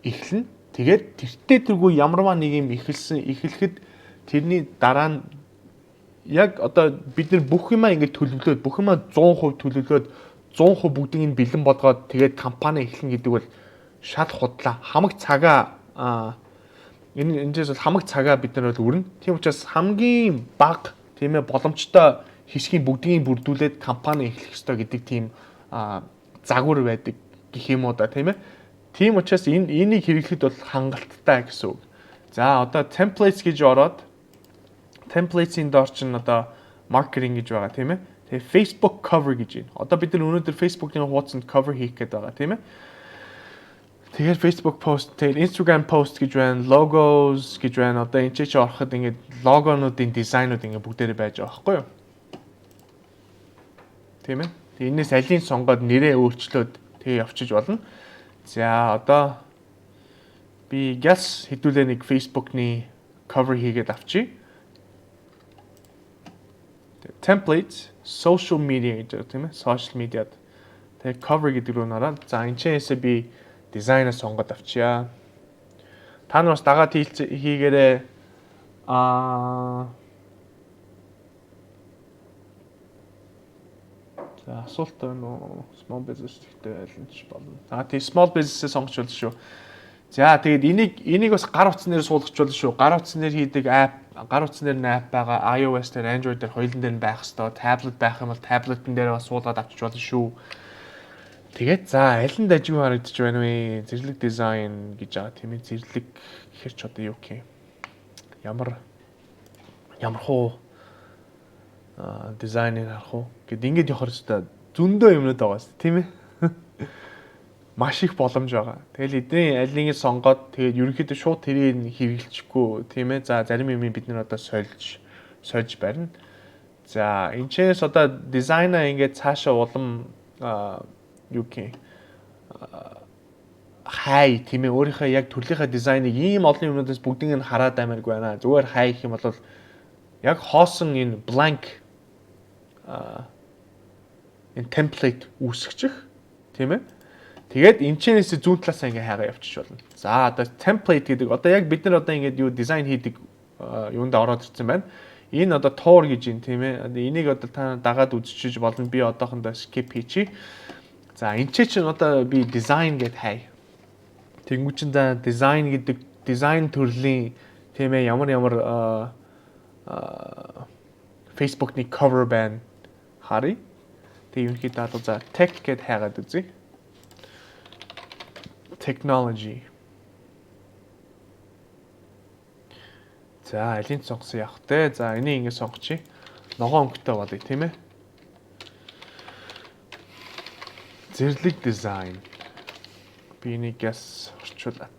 эхэлнэ. Тэгээд тэртээ тэргүй ямарваа нэг юм эхлэхэд тэрний дараа нь яг одоо бид нар бүх юмаа ингэж төлөвлөөд бүх юмаа 100% төлөвлөөд 100% бүгдийг нь бэлэн болгоод тэгээд компани эхлэн гэдэг бол шал худлаа. Хамаг цагаа энэс бол хамаг цагаа бид нар бол өрнө. Тийм учраас хамгийн бага тийм ээ боломжтой хэсгийн бүгдийг бүрдүүлээд компани эхлэх ёстой гэдэг тийм загвар байдаг гэх юм уу да тийм ээ. Тийм учраас энийг хэрэглэхэд бол хангалттай гэсэн үг. За одоо templates гэж ороод templates-ийн доор чинь одоо marketing гэж байгаа тийм ээ. Тэгээ Facebook cover гэж байна. Одоо бид нар өнөөдөр Facebook-ийн хуудсанд cover хийх гээд байгаа тийм ээ. Тэгээд Facebook post, тэгээд Instagram post гэж байна, logos гэж байна. Одоо энэ ч ороход ингээд логонуудын дизайнууд ингээд бүгдээрээ байж байгаа байхгүй юу? Тийм ээ. Тэгээд энэс алийн сонгоод нэрээ өөрчлөөд тэгээ явчих болно. За одоо би газ хэдүүлээ нэг Facebook-ны cover хийгээд авчи. Templates, social media гэж байгаа тийм ээ. Social media. Тэгээ cover гэдэг рүү нараад. За энэ чээсээ би дизайнаа сонгоод авчия. Та нар бас дагаад хийгээрээ за асуулт байна уу? Small business гэхдээ айлч болно. Тийм small business-ээ сонгож болно шүү. За тэгээд энийг бас гар утснаар суулгах болно шүү. Гар утснаар хийдэг гар утснаар нь app байгаа. iOS дээр, Android дээр хоёулын дээр байх хэвээр. Tablet байх юм бол таблетэн дээр бас суулгаад авчиж болно шүү. Тэгээд за аль нь дажгүй харагдаж байна вэ? Зэрлэг дизайн гэж байгаа тийм ээ. Зэрлэг гэхэр ч одоо юу гэх юм. Ямар хуу дизайныг харах уу гэд ингэж явахаар өстой зөндөө юмнууд байгаа шүү тийм ээ. Маш их боломж байгаа. Тэгэл эдний аль нэгийг сонгоод тэгээд ерөнхийдөө шууд тэрийг хэрэглэчихгүй тийм ээ. За зарим юм бид нар одоо сольж барина. За энэчээс одоо дизайнаа ингэж цаашаа улам юу гэх хай тийм ээ. Өөрийнхөө яг төрлийнхөө дизайныг ийм олон юмнуудаас бүгдийг нь хараад аймаг байна. Зүгээр хай гэх юм бол яг хоосон энэ blank энэ template үүсгэж тийм ээ. Тэгээд энэчнээс зүүн талаасаа ингээ хайгаа явчих болно. За одоо template гэдэг одоо яг бид нар одоо ингээд юу дизайн хийдэг юунд ороод ирсэн байна. Энэ одоо туур гэж юм тийм ээ. Энийг одоо та дагаад үзчихэж болно. Би одоохондоо skip хийчихье. За энэ чинь одоо би design гэд хай. Тэнгуү чин за design гэдэг design төрлийн тийм ээ ямар Facebook-ны cover байна. Харъя. Тэгээ ерөнхийдөө одоо за tech гэд хайгаад үзье. Technology. За алийг сонгосон явах те. За энийг ингэ сонгочих. Ногоон өнгөтэй болъё тийм ээ. Зэрлэг дизайн. Би энийгээс орчуулах.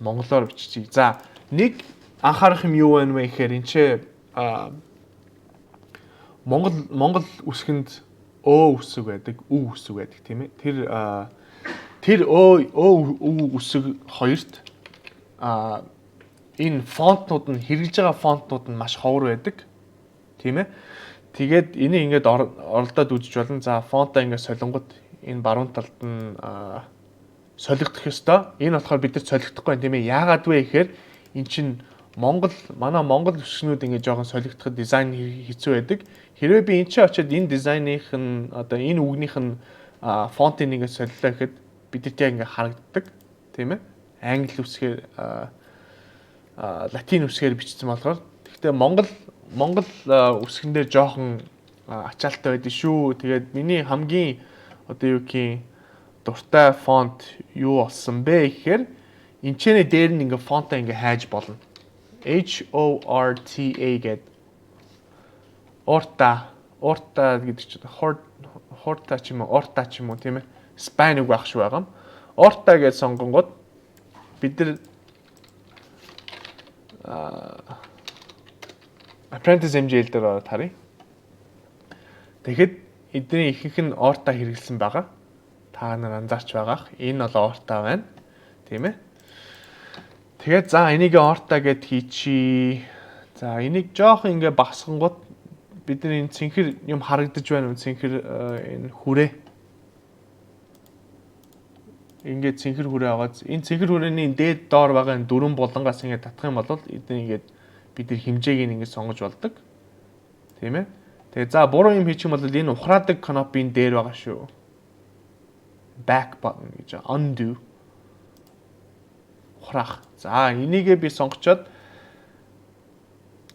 Монголоор биччихье. За нэг анхаарах юм юу байна вэ гэхээр энэ ч Монгол үсгэнд өө үсэг байдаг, ү үсэг байдаг тийм ээ. Тэр өө үсэг хоёрт энэ фонтнууд нь хэрэгжиж байгаа фонтнууд нь маш ховор байдаг. Тийм ээ. Тэгээд энийг ингээд оролдоод үзэж болно. За фонтаа ингээд солингот энэ баруун талд нь солигдох ёстой. Энэ болохоор бид нар солигдохгүй юм тийм ээ. Яагаад вэ гэхээр эн чинь манай Монгол үсгнүүд ингээд жоохон солигдоход дизайн хэцүү байдаг. Хэрвээ би энэ чинь очиод энэ дизайных нь одоо энэ үгнийх нь фонтыг ингээд солилоо гэхэд бидэрт яг ингээд харагддаг тийм ээ. Англи үсгээр латин үсгээр бичсэн болохоор гэхдээ Монгол үсгэн дээр жоохон ачаалттай байдаг шүү. Тэгээд миний хамгийн одоо юу гэх дуртай фонт юу болсон бэ гэхээр энэ ч дээр нь ингээ фонтаа ингээ хайж болно. HORTA гэдэг Орта гэдэг чинь хорта ч юм уу тийм ээ. Спайн үг байх шүү байгаа юм. Орта гэж сонгонгод бид нар Apprentice MGL дээр ороод харъя. Тэгэхэд эдний ихэнх нь орта хэрэглэсэн байгаа. Та нар анзаарч байгаах. Энэ бол орта байна. Тийм ээ. Тэгээд за энийг орта гэд хийчи. За энийг жоох ингээ багсгангууд бидний энэ цэнхэр юм харагдаж байна уу? Цэнхэр энэ хүрээ. Ингээд цэнхэр хүрээ аваад энэ цэнхэр хүрээний дээд доор байгаа энэ дөрвөн булангаас ингээд татах юм бол эднийг ингээд бид нар хэмжээг ингээд сонгож болдог. Тийм ээ. Тэгээ за буруу юм хийчих юм бол энэ ухраадаг кнопын дээр байгаа шүү. Back button гэж undo. Ухраах. За энийгээ би сонгочоод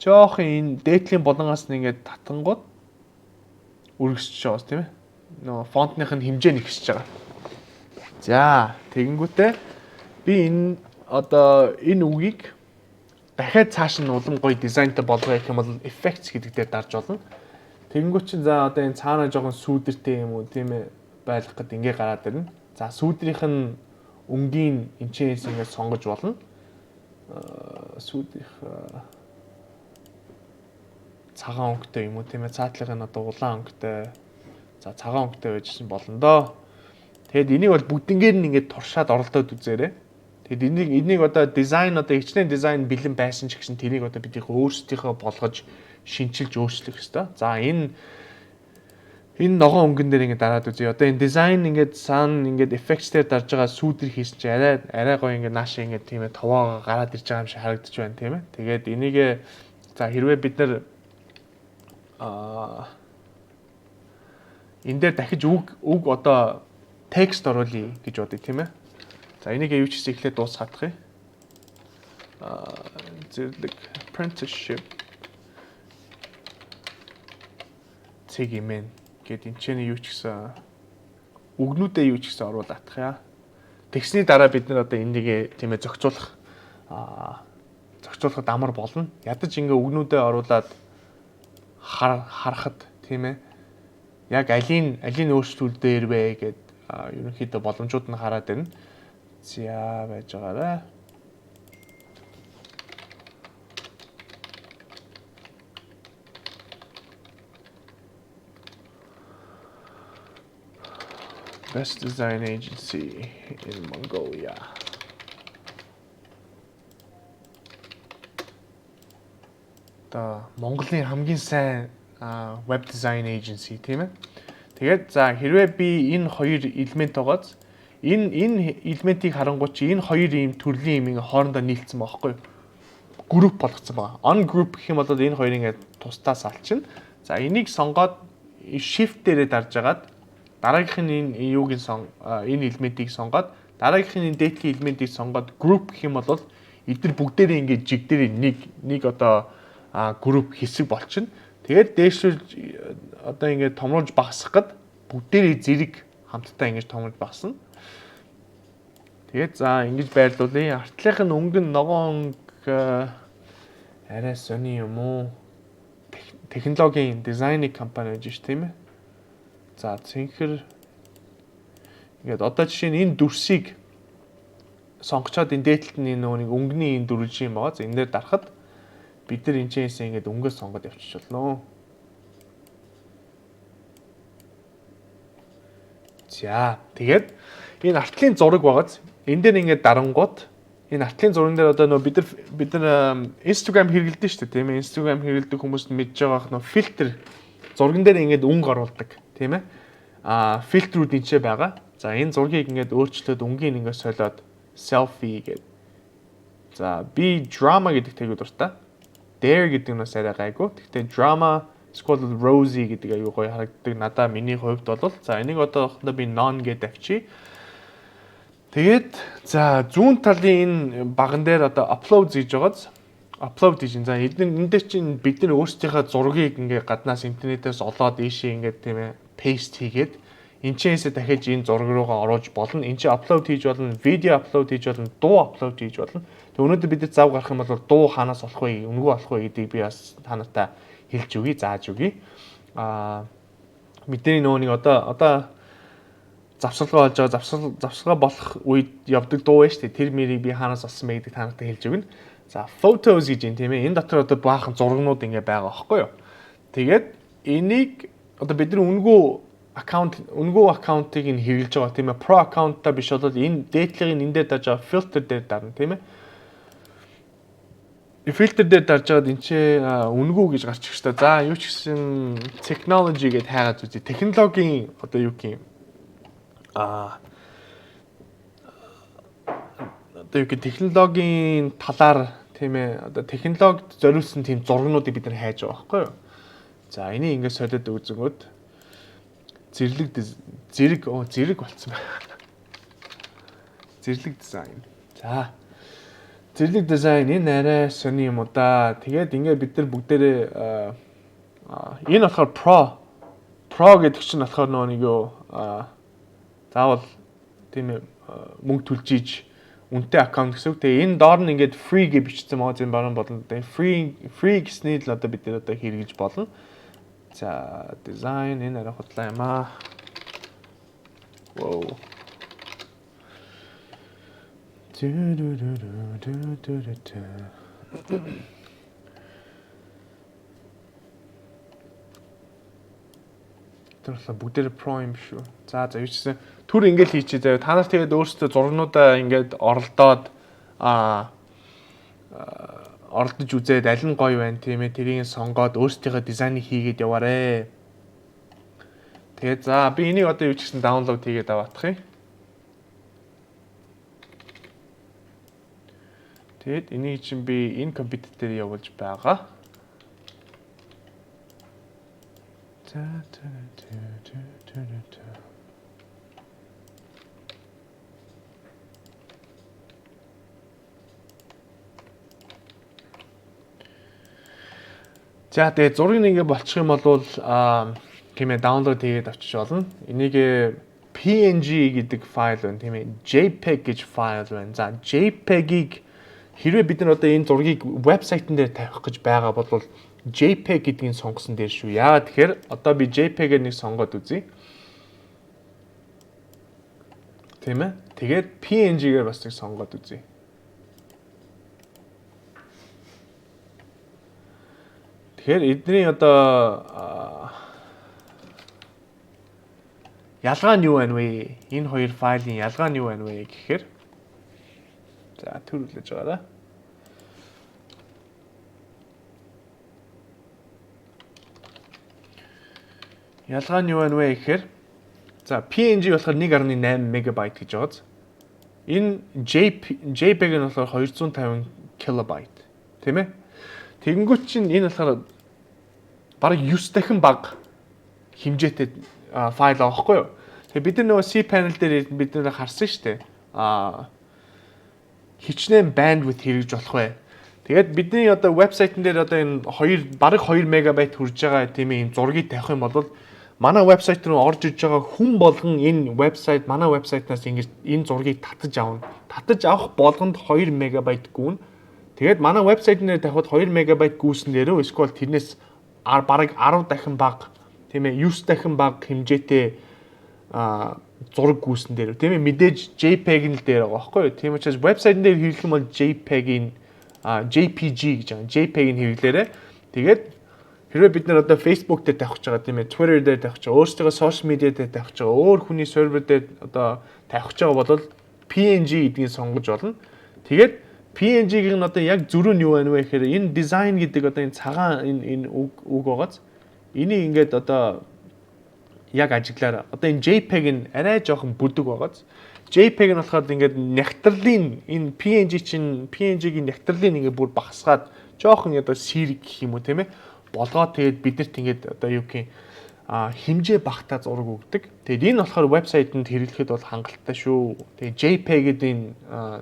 жоох энэ дээдлийн булангаас нь ингээд татангууд үргэлжлэж байгаа тийм ээ. Нөө фонтных нь хэмжээ нэгсэж байгаа. За тэгэнгүүтээ би энэ үгийг дахиад цааш нь улам гоё дизайнтай болгоё гэх юм бол effects гэдэг дээр дарж болно. Тэгэнгүүт чинь за одоо энэ цаанаа жоохон сүүдэртэй юм уу тийм ээ байлгах гэд ингээ гараад ирнэ. За сүүдрийнх нь өнгийн энчээс ингээ сонгож болно. Сүүдрийнх цагаан өнгөтэй юм уу тийм ээ цаатлынх нь одоо улаан өнгөтэй. За цагаан өнгөтэй байжсэн болно доо. Тэгэд энийг бол бүгднгээр нь ингээд туршаад оролдоод үзээрэй. Тэгэд энийг одоо дизайн одоо хичнээн дизайн бэлэн байсан ч гэсэн тэрийг одоо бид өөрсдийнхөө болгож шинчилж өөрчлөх ёстой. За энэ ногоон өнгөн дээр ингээд дараад үзье. Одоо энэ дизайн ингээд сан ингээд effects дээр дарж байгаа сүүдэр хийсэн чи арай гоё ингээд наашаа ингээд тийм ээ товоо гараад ирж байгаа юм шиг харагдаж байна тийм ээ. Тэгээд энийг за хэрвээ бид нар энэ дээр дахиж үг одоо текст оруулъя гэж бодъё тийм ээ. За энийг юу ч гэсэн эхлээд дуусгах юм. Зэрлэг apprenticeship цэг имэн гэд энэчний юу ч гэсэн үгнүүдээ юу ч гэсэн оруулах яа. Тэгсний дараа бид нар одоо энийг тийм ээ зохицуулахад амар болно. Ядаж ингээ үгнүүдээ оруулаад харахад тийм ээ. Яг алийн өөрчлөлтөөр вэ гэд ерөнхийдөө боломжууд нь хараад байна. За байж байгаарай. Best design agency in Mongolia. Монголын хамгийн сайн web design agency тийм ээ. Тэгээд за хэрвээ би энэ хоёр элемент байгааз Энэ элементийг харангуй чи энэ хоёр ийм төрлийн юм хоорондоо нийлцсэн байгаа байхгүй юу? Групп болгоцсон байгаа. On group гэх юм бол энэ хоёрыг ингээд тусдаа салчна. За энийг сонгоод shift дээрээ дарж агаад дараагийнх нь энэ юуг энэ элементийг сонгоод дараагийнх нь энэ date-ийн элементийг сонгоод group гэх юм бол эдгээр бүгдээрээ ингээд жиг дээр нэг одоо group хэсэг болчихно. Тэгээд дээшүүлж одоо ингээд томруулж багасгах гэд бүгдээрээ зэрэг хамтдаа ингэж томруулж багасна. Тэгээд за ингэж байрлуулъя. Артлынх нь өнгө ногоон арай сони юм уу? Технологийн дизайны компани гэж шүү тийм ээ. За цэнхэр ингээд одоо жишээ нь энэ дүрсийг сонгочоод энэ дээдлэлт нь нөгөө нэг өнгөний энэ дүрж юм байгаа. За энэ дээр дарахад бид нар энэчээс ингээд өнгөө сонгоод явчих болно. За тэгээд энэ артлын зураг байгааз энэ дээр ингээд дарангууд энэ артлын зурган дээр одоо нөө бид нар Instagram хэрэглэдэг шүү дээ тийм ээ. Instagram хэрэглэдэг хүмүүс нь мэдж байгаа нөө фильтр зурган дээр ингээд өнгө оруулдаг тийм ээ. Фильтрүүд энэчээ байгаа. За энэ зургийг ингээд өөрчлөөд өнгийг ингээд солиод selfie гэдэг. За би drama гэдэг тэгийг дуртай. Dare гэдэг нь арай гайгүй. Гэхдээ drama Squad Rosie гэдэг аюу гоё харагддаг. Надаа миний хувьд бол за энийг одоохондоо би non гэдэг авчи. Тэгээд за зүүн талын энэ баган дээр одоо upload хийж байгааз upload хийж. За энэ дээр чинь бид нар өөрсдийнхөө зургийг ингээ гаднаас интернетээс олоод ийшээ ингээ тийм ээ paste хийгээд энэчээсээ дахиж энэ зураг руугаа оруулж болно. Энд чинь upload хийж болно, видео upload хийж болно, дуу upload хийж болно. Тэг өнөөдөр бид нар зав гарах юм бол дуу хаанаас олох вэ, өнгөө олох вэ гэдгийг би бас та нартай хэлж өгье, зааж өгье. Бидний нөгөө нэг одоо завсарлага болж байгаа завсарлага болох үед явдаг дуу байж тээ. Тэр мэрийг би хаанаас олсон бэ гэдэг та нартай хэлж өгнө. За photos гэж юм тийм ээ. Энэ дотор одоо баахан зургнууд ингээ байгаа байхгүй юу? Тэгээд энийг одоо бид нар үнгүү аккаунтыг нь хэрэглэж байгаа тийм ээ. Pro аккаунтаа биш бол энэ дээдлийг энэ дээр даж байгаа filter дээр дарна тийм ээ. Фильтр дээр дарж байгаад энэ ч үнгүү гэж гарч ирж та. За юу ч гэсэн technology гэдээ хайгаад үзье. Технологийн одоо юу гэх юм одоо юу гэх технологийн талаар тийм ээ одоо технологид зориулсан тийм зургнуудыг бид нар хайж байгаа байхгүй юу? За энийг ингээд солиод үзэнгүүт зэрэг болцсон байна. Зэрлэг дизайн. За зэрлэг дизайн энэ арай сони юм уу да. Тэгээд ингээд бид нар бүгдээрээ энэ болохоор Pro гэдэг чинь болохоор нэг юу заавал тийм ээ мөнгө төлж ийж үнэтэй аккаунт гэсэн үг. Тэгээ энэ доор нь ингээд free гэж бичсэн байгаа зэн баруун болно. Тэгээ free гэсний л одоо бид нар одоо хэрэгжиж болно. За дизайн энэ арай худлаа юм аа. Wow. Тэрхүү бүгдээр про юм шүү. За юу ч гэсэн түр ингээл хийчихээ заяа. Та нар тэгээд өөрсдөө зургнуудаа ингээд оролдоод оролдож үзээд аль нь гоё байна тийм ээ. Тэрийг сонгоод өөрсдийнхөө дизайныг хийгээд яваарэ. Тэгээд за би энийг одоо юу ч гэсэн даунлоад хийгээд аваадах юм. Тэгэд энийг чинь би энэ компьютер дээр явуулж байгаа. За тэгээ зургийг ингээ болчих юм бол тийм ээ даунлоад хийгээд авчиж болно. Энийг PNG гэдэг файл байна тийм ээ. JPEG гэж файл байна. За JPEG-ийг хэрвээ бид нар одоо энэ зургийг вебсайтн дээр тавих гэж байгаа бол JPEG гэдгийг сонгосон дээр шүү. Яагаад тэгэхээр одоо би JPEG-ийг нэг сонгоод үзье. Тийм ээ. Тэгээд PNG-гээр бас нэг сонгоод үзье. Тэгэхээр эдний одоо ялгаа нь юу байна вэ? Энэ хоёр файлын ялгаа нь юу байна вэ гэхээр за төрүүлж байгаарай. Ялгаа нь юу байна вэ гэхээр За PNG болохоор 1.8 мегабайт гэж байгааз. Энэ JPEG нь болохоор 250 килобайт. Тийм ээ. Тэгэнгүүт чинь энэ болохоор бараг 9 дахин бага хэмжээтэй файл авахгүй юу? Тэгээ бид нар нөгөө cPanel дээр бид нар харсан шүү дээ. Хичнээн bandwidth хэрэгж болох бай. Тэгээд бидний одоо вебсайтн дээр одоо энэ бараг 2 мегабайт хүрж байгаа тийм ийм зургийг тавих юм бол манай вебсайт руу орж иж байгаа хүн болгон энэ вебсайт манай вебсайтнаас ингэж энэ зургийг татаж авна. Татаж авах болгонд 2 мегабайт гүн. Тэгээд манай вебсайтн дээр тавихад 2 мегабайт гүйсэн дээрөө эсвэл тэрнээс бараг 10 дахин бага тийм ээ 9 дахин бага хэмжээтэй зураг гүйсэн дээр тийм ээ мэдээж JPEG нь л дээр байгаа байхгүй юу? Тийм учраас вебсайтн дээр хэрэглэх юм бол JPEG-ийн JPG гэж байгаа. JPEG-ийг хэрэглээрэй. Тэгээд хэрвээ бид нар одоо Facebook дээр тавих гэж байгаа тийм ээ Twitter дээр тавих гэж байгаа өөрсдөө social media дээр тавих гэж байгаа өөр хүний сервер дээр одоо тавих гэж байгаа бол PNG гэдгийг сонгож болно. Тэгээд PNG-ийг нь одоо яг зүрх нь юу байна вэ гэхээр энэ design гэдэг одоо энэ цагаан энэ үг байгааз энийг ингээд одоо яг ажиглаараа. Одоо энэ JPEG нь арай жоохон бүдэг байгааз. JPEG нь болохоор ингээд нягтралын энэ PNG-гийн нягтралын ингээд бүр багасгаад жоохон одоо сэрэг гэх юм уу тийм ээ. Болгоод тэгээд биднэрт ингээд одоо юу гэх хэмжээ багтаа зураг өгдөг. Тэгээд энэ болохоор вебсайтанд хэрэглэхэд бол хангалттай шүү. Тэгээд JPEG-д энэ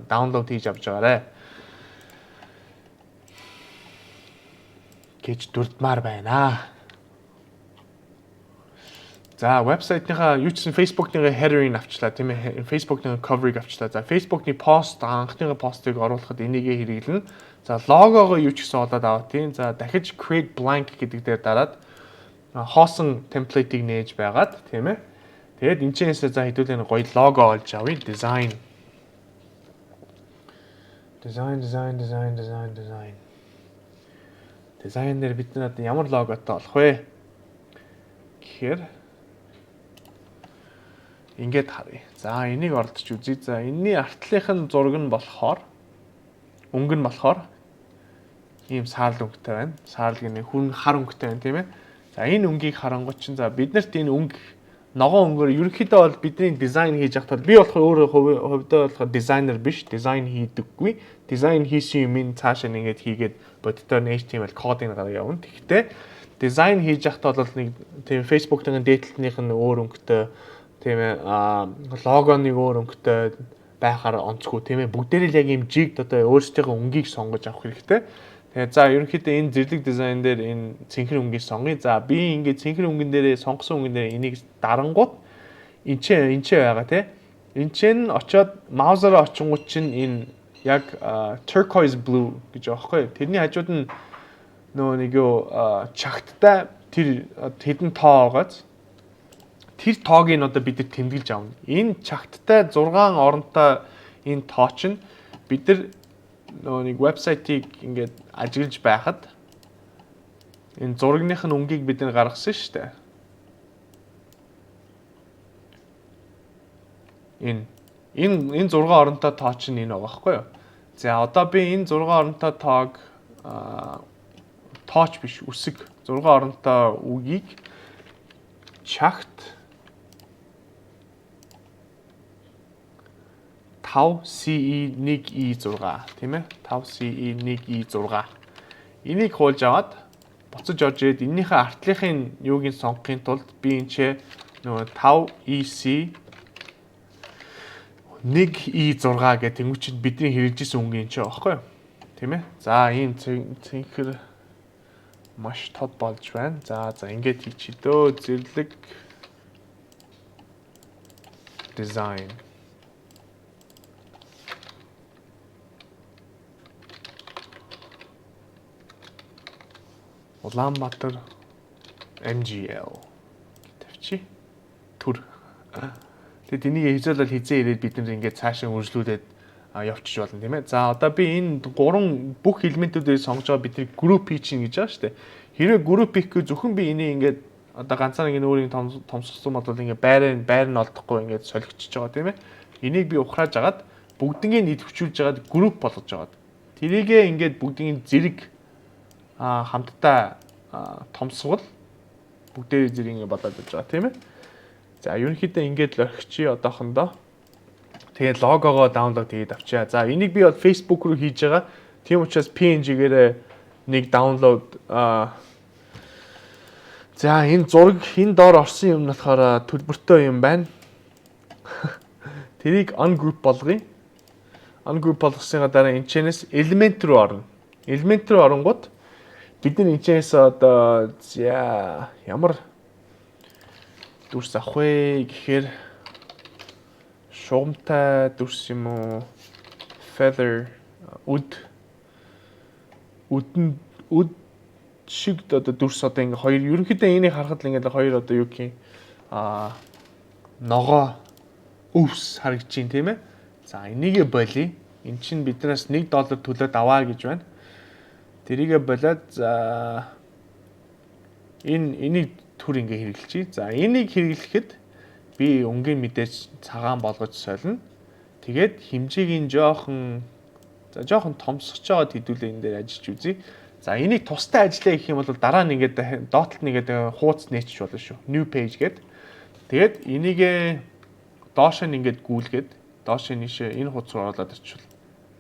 даунлоад хийж авч байгаарэ. Гэж дурдмаар байна. За вебсайтынхаа юу ч гэсэн Facebook-ийн header-ыг авчлаа тийм ээ. Facebook-ийн cover-ыг авчлаа. За Facebook-ийн пост анхны постыг оруулахад энийгээ хэрэглэнэ. За логогоо юу ч гэсэн олоод аваа тийм. За дахиж create blank гэдэг дээр дараад хоосон template-ийг нээж байгаад тийм ээ. Тэгээд энэчнээс за хэдүүлээ гоё лого олж авъя. Design. Design-ээр бид надад ямар логотой болох вэ? Гэхээр ингээд харъя. За энийг ордож үзье. За энэний артлынхын зураг нь болохоор өнгө нь болохоор ийм саарл өнгөтэй байна. Саарл гэнэ хүн хар өнгөтэй байна тийм ээ. За энэ өнгийг харангуй чинь за биднэрт энэ өнгө ногоон өнгөөр ерөнхийдөө бол бидний дизайн хийж явахдаа би болохоор өөрөө хувьдаа болохоор дизайнер биш, дизайн хийдэггүй. Дизайн хийсэн юм ин цаашаа нэгээд хийгээд бодитоор HTML кодыг гараа явна. Тэгэхдээ дизайн хийж явахдаа бол нэг тийм Facebook-ийн дээдлтнийх нь өөр өнгөтэй тийм ээ логоныг өөр өнгөтэй байхаар онцгүй тийм ээ бүгдээрээ л яг юм жигд одоо өөрсдийнхөө өнгийг сонгож авах хэрэгтэй. Тэгээд за ерөнхийдөө энэ зэрлэг дизайн дээр энэ цэнхэр өнгийг сонгоё. За би ингээд цэнхэр өнгөн дээрээ сонгосон өнгөн дээр энийг дарангууд энэ байгаа тийм. Энд чинь очиод маусаараа очингууд чинь энэ яг turquoise blue гэж байгаа байхгүй. Тэрний хажууд нь нөгөө нэг юу чагттай тэр хэдэн тоо байгааз тэр тоогийг одоо бид нар тэмдэглэж авна. Энэ чагттай 6 оронтой энэ тоо чинь бид нар нөгөө нэг вебсайтыг ингээд ажиглаж байхад энэ зурагных нь өнгийг бид нар гаргасан шүү дээ. Энэ 6 оронтой тоо чинь энэ байгаа байхгүй юу? За одоо би энэ 6 оронтой тоог тооч биш үсэг 6 оронтой үгийг чагт 5CE1E6 тийм ээ 5CE1E6 энийг хуулж аваад буцаж орж ирээд энэнийхээ артлынхын юугийн сонгохын тулд би энэ нөгөө 5EC 1E6 гэх тэнгуүчид бидний хэрэгжсэн өнгө энэ ч байхгүй юу тийм ээ за ийм цэнхэр маш тод болж байна за ингээд хийчихдөө зэрлэг design Улаанбаатар MGL тавьчих түр. Тэгээд энийг хийжэлэл хизээ ирээд бид нар ингээд цаашаа үргэлжлүүлээд явчих болно тийм ээ. За одоо би энэ гурван бүх элементүүдийг сонгож байгаа бидний group хийчин гэж байгаа шүү дээ. Хэрвээ group хийхгүй зөвхөн би энийг ингээд одоо ганцаар ингэ өөрийн томсгосон бол ингээд байр нь олдохгүй ингээд солигчж байгаа тийм ээ. Энийг би ухрааж агаад бүгднийг идэвхжүүлж агаад group болгож агаад тэрийгээ ингээд бүгдийн зэрэг хамтдаа томсгол бүгдээ зэрэг ингэ бодоод байж байгаа тийм ээ. За ерөнхийдөө ингээд л орхичи одоохондоо. Тэгээд логогоо даунлод хийгээд авчаа. За энийг би бол Facebook руу хийж байгаа. Тийм учраас PNG-гээрээ нэг даунлод за энэ зураг энэ доор орсон юм болохоор төлбөртэй юм байна. Тэрийг ungroup болгоё. Ungroup болгосныга дараа энэ чэнэс element руу орно. Element руу оронгууд бид нар энэ чэнэс одоо за ямар дүрс авах вэ гэхээр шугамтай дүрс юм уу? Feather үд шиг одоо дүрс одоо ингээ хоёр ерөнхийдөө энийг харахад л ингээ хоёр одоо юу гэх юм ногоо өвс харагдаж байна тийм ээ. За энийгээ болий. Эн чинь биднээс $1 төлөөд аваа гэж байна. Тэрийгээ болоод за энийг түр ингээ хэрэглэчихье. За энийг хэрэглэхэд би өнгийн мэдээж цагаан болгож солино. Тэгээд хэмжээг нь жоохон томсгож байгаад хэдүүлээ энэ дээр ажиллаж үзье. За энийг тустай ажиллая гэх юм бол дараа нь ингээд доотлолт нэгээд хуудас нээчих болно шүү. New page гээд. Тэгээд энийг доош нь ингээд гүйлгээд доош нишээ энэ хуудас руу оруулаад ирчихвэл.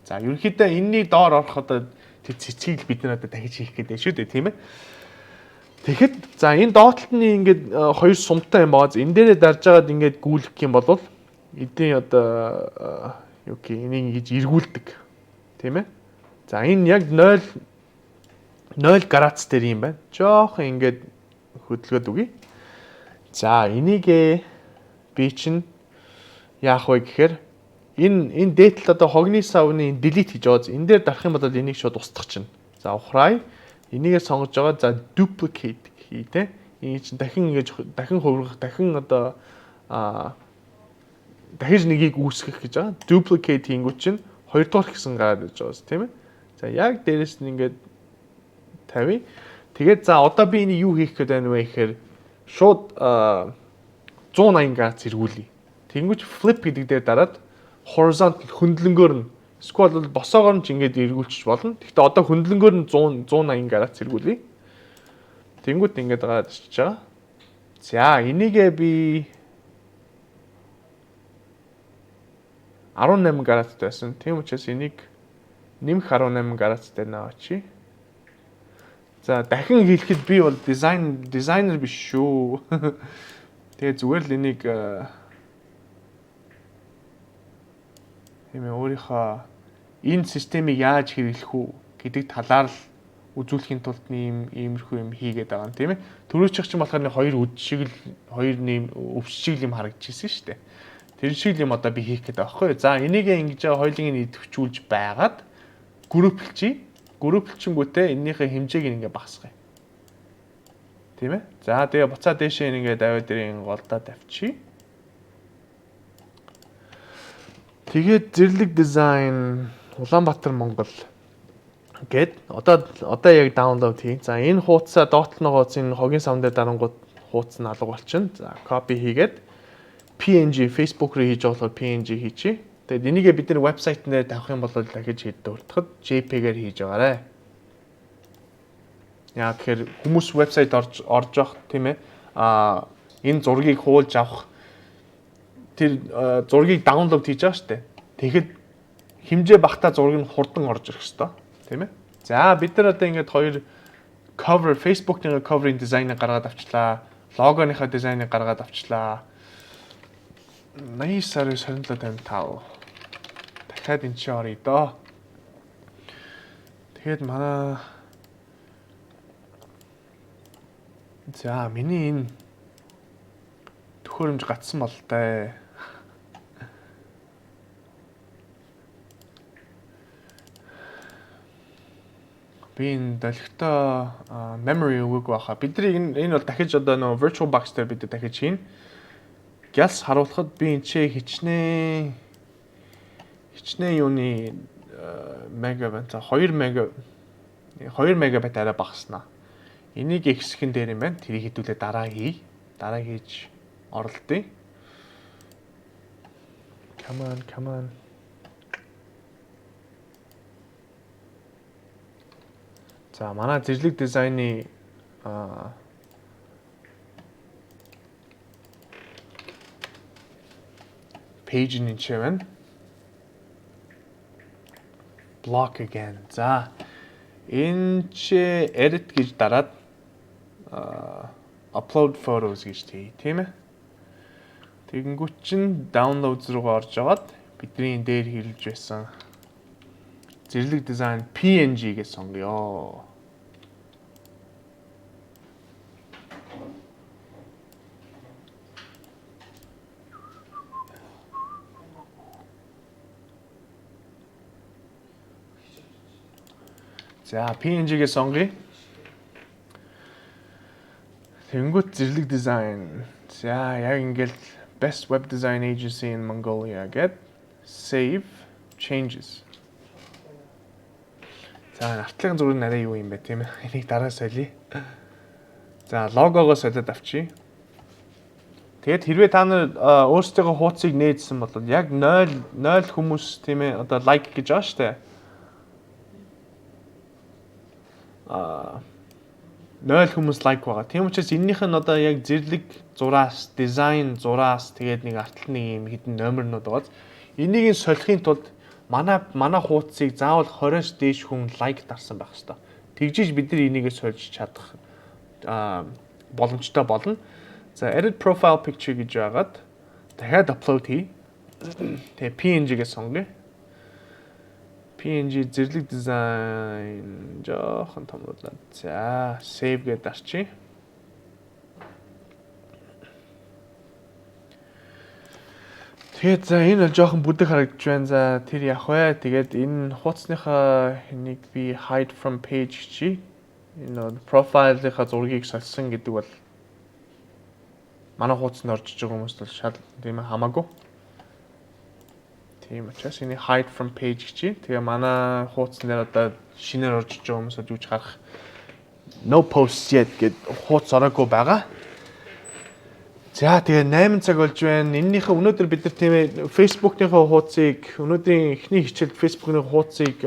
За ерөнхийдөө энэний доор орох одоо тэр цэцгийг бид нар одоо дахиж хийх гэдэг шүү дээ, тийм ээ. Тэгэхэд за энэ доотлолтны ингээд хоёр сумтай юм байгаа. Энэ дээрээ дарж агаад ингээд гүйлэх юм бол эдийн одоо юу гэх юм энийг ингэж эргүүлдэг. Тийм ээ. За энэ яг 0 градус дээр юм байна. Жохон ингээд хөдөлгөөд үгүй. За энийг би чинь яах вэ гэхээр энэ дээтэл одоо хогны савны delete хийж байгаа. Энэ дээр дарах юм бол энийг шууд устгах чинь. За ухраа. Энийгээ сонгож байгаа. За duplicate хий те. Энэ чинь дахин хувиргах, дахин одоо дахиж нэгийг үүсгэх гэж байгаа. Duplicate хийнгүүт чинь хоёрдугаар гэсэн гараад ирж байгаас тийм ээ. За яг дээрэс нь ингээд тавья. Тэгээд за одоо би энийг юу хийх гээд байна вэ гэхээр шууд 180 градус эргүүлье. Тэнгүүч flip гэдэг дээр дараад horizontal хөндлөнгөөр нь эсвэл бол босоогоор нь ч ингээд эргүүлчих болно. Гэхдээ одоо хөндлөнгөөр нь 180 градус эргүүлье. Тэнгүүт ингээд гараад ирчихэж байгаа. За энийгээ би 18 градустай байсан. Тийм учраас энийг нэмэх 18 градустай наваач. За дахин хэлэхэд би бол дизайнер биш шүү. Тэгээ зүгээр л энийг тийм ээ өөрийнхөө энэ системийг яаж хэрэглэх үү гэдэг талаар л үзүүлэхийн тулд иймэрхүү юм хийгээд байгаа юм тийм ээ. Төрөөчих чинь болохоор нэг хоёр үд шиг л хоёр нэм өвс шиг юм харагдчихсэн шүү дээ. Тэр шиг юм одоо би хийх гэдэг байхгүй. За энийг ингэж хоёулыг нь идэвхжүүлж байгаад групплчий. Групплчингүүтээ энэнийхээ хэмжээг ингээ багасгая. Тийм ээ. За тэгээ буцаа дээшээ ингээ даваа дэрийн голдоо тавьчих. Тэгээд зэрлэг дизайн Улаанбаатар Монгол гэд одоо яг даунлоад хий. За энэ хуудасаа доотлоноогоо энэ хогийн савн дээр дарангууд хуудас нь алга болчихно. За копи хийгээд PNG Facebook руу хийж байгаа болохоор PNG хийчихье. Тэгээд энийгээ бид нэр вебсайт дээр тавих юм бол дахиж дуртахад JPG-ээр хийж байгаарэ. Яа тэгэхээр хүмүүс вебсайт орж явах тийм ээ. Энэ зургийг хуулж авах тэр зургийг даунлоад хийж байгаа шүү дээ. Тэгэхэд хэмжээ багтаа зураг нь хурдан орж ирэх хэвээр тийм ээ. За бид нар одоо ингээд хоёр cover Facebook-ийн cover-ийн дизайныг гаргаад авчлаа. Логоныхаа дизайныг гаргаад авчлаа. 80.2755 дахиад энэ чи орё доо. Тэгэхэд манай за миний энэ төхөөрөмж гацсан бол таа. Би энэ долгитой memory өгөөг байхаа. Бидний энэ бол дахиж одоо нөө virtual box дээр бид дахиж хийн. Гялс харуулхад би энэ чи хичнээн юуны мегабайт 2 мегабайт арай багаснаа. Энийг эксхэн дээр юм байна. Тэрийг хэдүүлээ дараа хий. Дараа хийж оролдъё. Come on. За манай зэрлэг дизайны page нь энэ байна. Block again. За энэ чи edit гэж дараад upload photos гэж тийм ээ. Тэгэнгүүт чин downloads руугаа орж агаад бидний дээр хэрэглэж байсан зэрлэг дизайн PNG-гээ сонгоё. За PNG-гээ сонгоё. Тэнгүүт зэрлэг дизайн. За яг ингээл Best Web Design Agency in Mongolia гэд save changes. За артлын зураг нарай юу юм бэ тийм ээ. Энийг дараа солиё. За логогоо солиод авчий. Тэгээд хэрвээ та нар өөрсдийнхөө хуудсыг нээжсэн бол яг 0 хүмүүс тийм ээ одоо лайк гэж байгаа штэ. 0 хүмүүс лайк байгаа. Тийм учраас энэнийх нь одоо яг зэрлэг зураас, дизайн зураас тэгээд нэг артлын нэг юм хідэн номернууд байгааз энийг солихын тулд манай хуудсыг заавал 20-оос дээш хүн лайк дарсан байх хэрэгтэй. Тэгжиж бид нар энийг сольж чадах боломжтой болно. За edit profile picture гэж байгаад дахиад upload хий. Тэгээ PNG-гээ сонгоё. PNG зэрлэг дизайн жоохон томруулаад. За save гэдээ дарчий. Тэгээд за энэ бол жоохон бүдэг харагдаж байна. За тэр явах вэ? Тэгээд энэ хуудасныхаа энийг би hide from page чи энэ profile-ийнхаа зургийг сольсон гэдэг бол манай хуудсанд орж иж байгаа хүмүүст бол шал тийм хамаагүй. Тийм учраас энийг hide from page чи. Тэгээ манай хуудсан дээр одоо шинээр орж иж байгаа хүмүүсд юуч гарах no posts yet гэд хуудас ороогүй байгаа. За тэгээ 8 цаг болж байна. Эннийхээ өнөөдөр бид нар тийм ээ Facebook-ийнхаа хуудсыг өнөөдрийн эхний хичээлд Facebook-ийн хуудсыг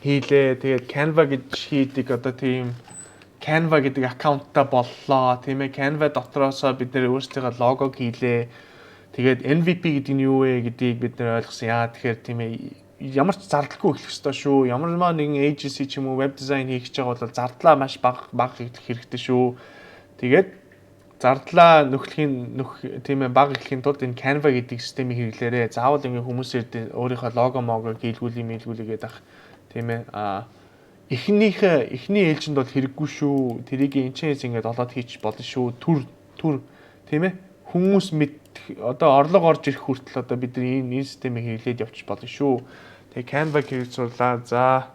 хийлээ. Тэгээд Canva гэж хийдэг одоо тийм Canva гэдэг аккаунттай боллоо. Тийм ээ Canva дотроосоо бид нар өөрсдийнхөө логог хийлээ. Тэгээд MVP гэдэг нь юу вэ гэдгийг бид нар ойлгосон. Яа тэгэхээр тийм ээ ямар ч зардалгүй эхлэх ёстой шүү. Ямар нэгэн agency ч юм уу веб дизайн хийх гэж байгаа бол зардлаа маш бага хэрэгтэй шүү. Тэгээд зардлаа тийм ээ бага гэхийн тулд энэ Canva гэдэг системийг хэрэглээрэй. Заавал ингээ хүмүүсээр өөрийнхөө лого могог хийлгүүлээд ах тийм ээ эхний ээлжинд бол хэрэггүй шүү. Тэрийг энчээс ингээд олоод хийчих болно шүү. Түр тийм ээ хүмүүс одоо орлого орж ирэх хүртэл одоо бид нар энэ системийг хэрэглээд явчих болно шүү. Тэгээ Canva хэрэгжүүлээ. За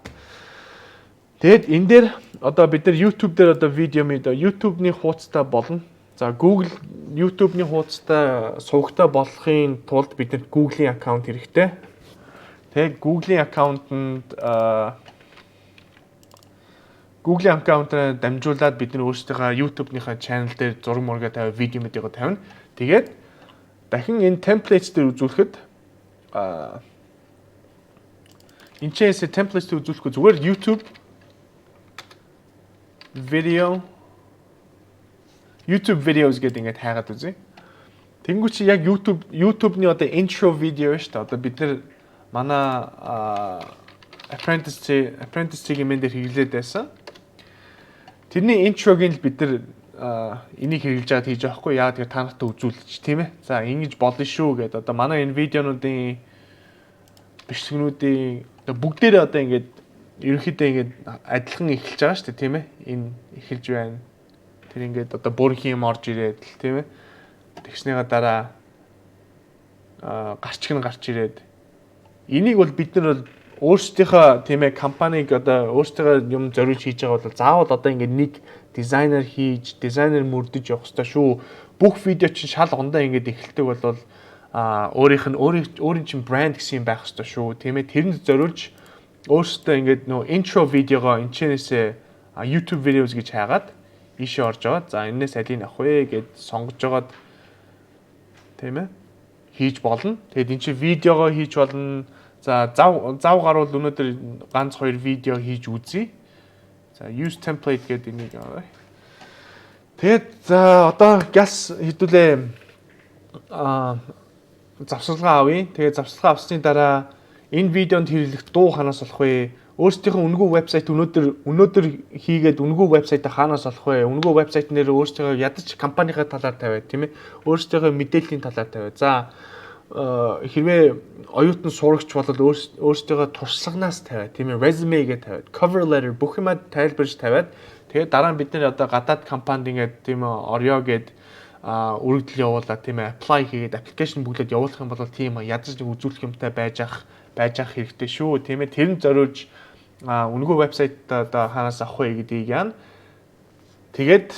тэгэд энэ дээр одоо бид нар YouTube дээр одоо видео YouTube-ний хуудастай болно. За Google YouTube-ний хуудастай сувагтай болохын тулд бидэнд Google-ийн аккаунт хэрэгтэй. Тэгээ Google-ийн аккаунтаар дамжуулаад бид нар өөрсдийнхөө YouTube-ныхаа channel дээр зураг мургаа тавиа видео мэдээгээ тавина. Тэгээд дахин энэ templates дээр үзүүлэхэд энэ чээс templates дээр үзүүлэхгүй зүгээр YouTube videos гэдэг ингээд хайгаад үзье. Тэнгүү чи яг YouTube-ний одоо intro video шүү дээ. Одоо бид нар манай apprentice-ийн мен дээр хэрэглээд байсан. Тэрний intro-гийн л бид нар энийг хэрэглэж аваад хийж байгаа хгүй. Яагаад гэвэл та нартай үзүүлж тийм ээ. За ингэж болно шүү гэдэг. Одоо манай энэ видеонуудын бичлэгнүүдийн бүгдээрээ одоо ингээд ерөнхийдөө ингээд адилхан эхэлж байгаа шүү дээ тийм ээ. Энэ эхэлж байна. Тэр ингээд одоо бүрх юм орж ирээд л тийм ээ. Тэгснийга дараа гарч ирээд энийг бол бид нар бол өөрсдийнхөө тийм ээ компаниг одоо өөрсдөө юм зориулж хийж байгаа бол заавал одоо ингээд нэг дизайнер мөрдөж явах хэрэгтэй шүү. Бүх видео чинь шал ондоо ингээд эхэлдэг бол өөрийн чинь брэнд гэсэн юм байх хэрэгтэй шүү. Тийм ээ тэрэнд зориулж өөрсдөө ингээд нөө intro видеогоо энэчнээсээ YouTube videos гэж хайгаад ийшээ орж аваад за энэс алийг авах вэ гэд сонгож жагаад тийм ээ хийж болно. Тэгэд энэ чи видеогоо хийж болно. За зав гарвал өнөөдөр ганц 2 видео хийж үзье. За use template гэдэг энийг аваа. Тэгэд за одоо gas хэдүүлээ завсгалгаа авъя. Тэгээд завсгалгаа авсны дараа энэ видеонд хэрэглэх дуу хаанаас олох вэ? Өөрсдийнхөө үнэгүй вебсайт өнөөдөр хийгээд үнэгүй вебсайтаа хаанаас олох вэ? Үнэгүй вебсайт нэр өөрсдөө ядаж компанийнхаа талаар тавиад тийм ээ. Өөрсдийнхөө мэдээллийн талаар тавиад. За хэрвээ оюутан сурагч бол өөрсдийнхөө туршлаганаас тавиад тийм ээ. Resume гэж тавиад, cover letter бүх юмаа тайлбарж тавиад тэгээд дараа нь бид нэр одоо гадаад компанид ингээд тийм ээ орё гэд үргэлжил явуулаад тийм ээ apply хийгээд application бүглээд явуулах юм бол тийм ядаж нэг үзүүлэх юмтай байж ах хэрэгтэй шүү. Тийм ээ тэр нь зориулж үнэгүй вебсайтаа хаанаас авах вэ гэдгийг яана. Тэгээд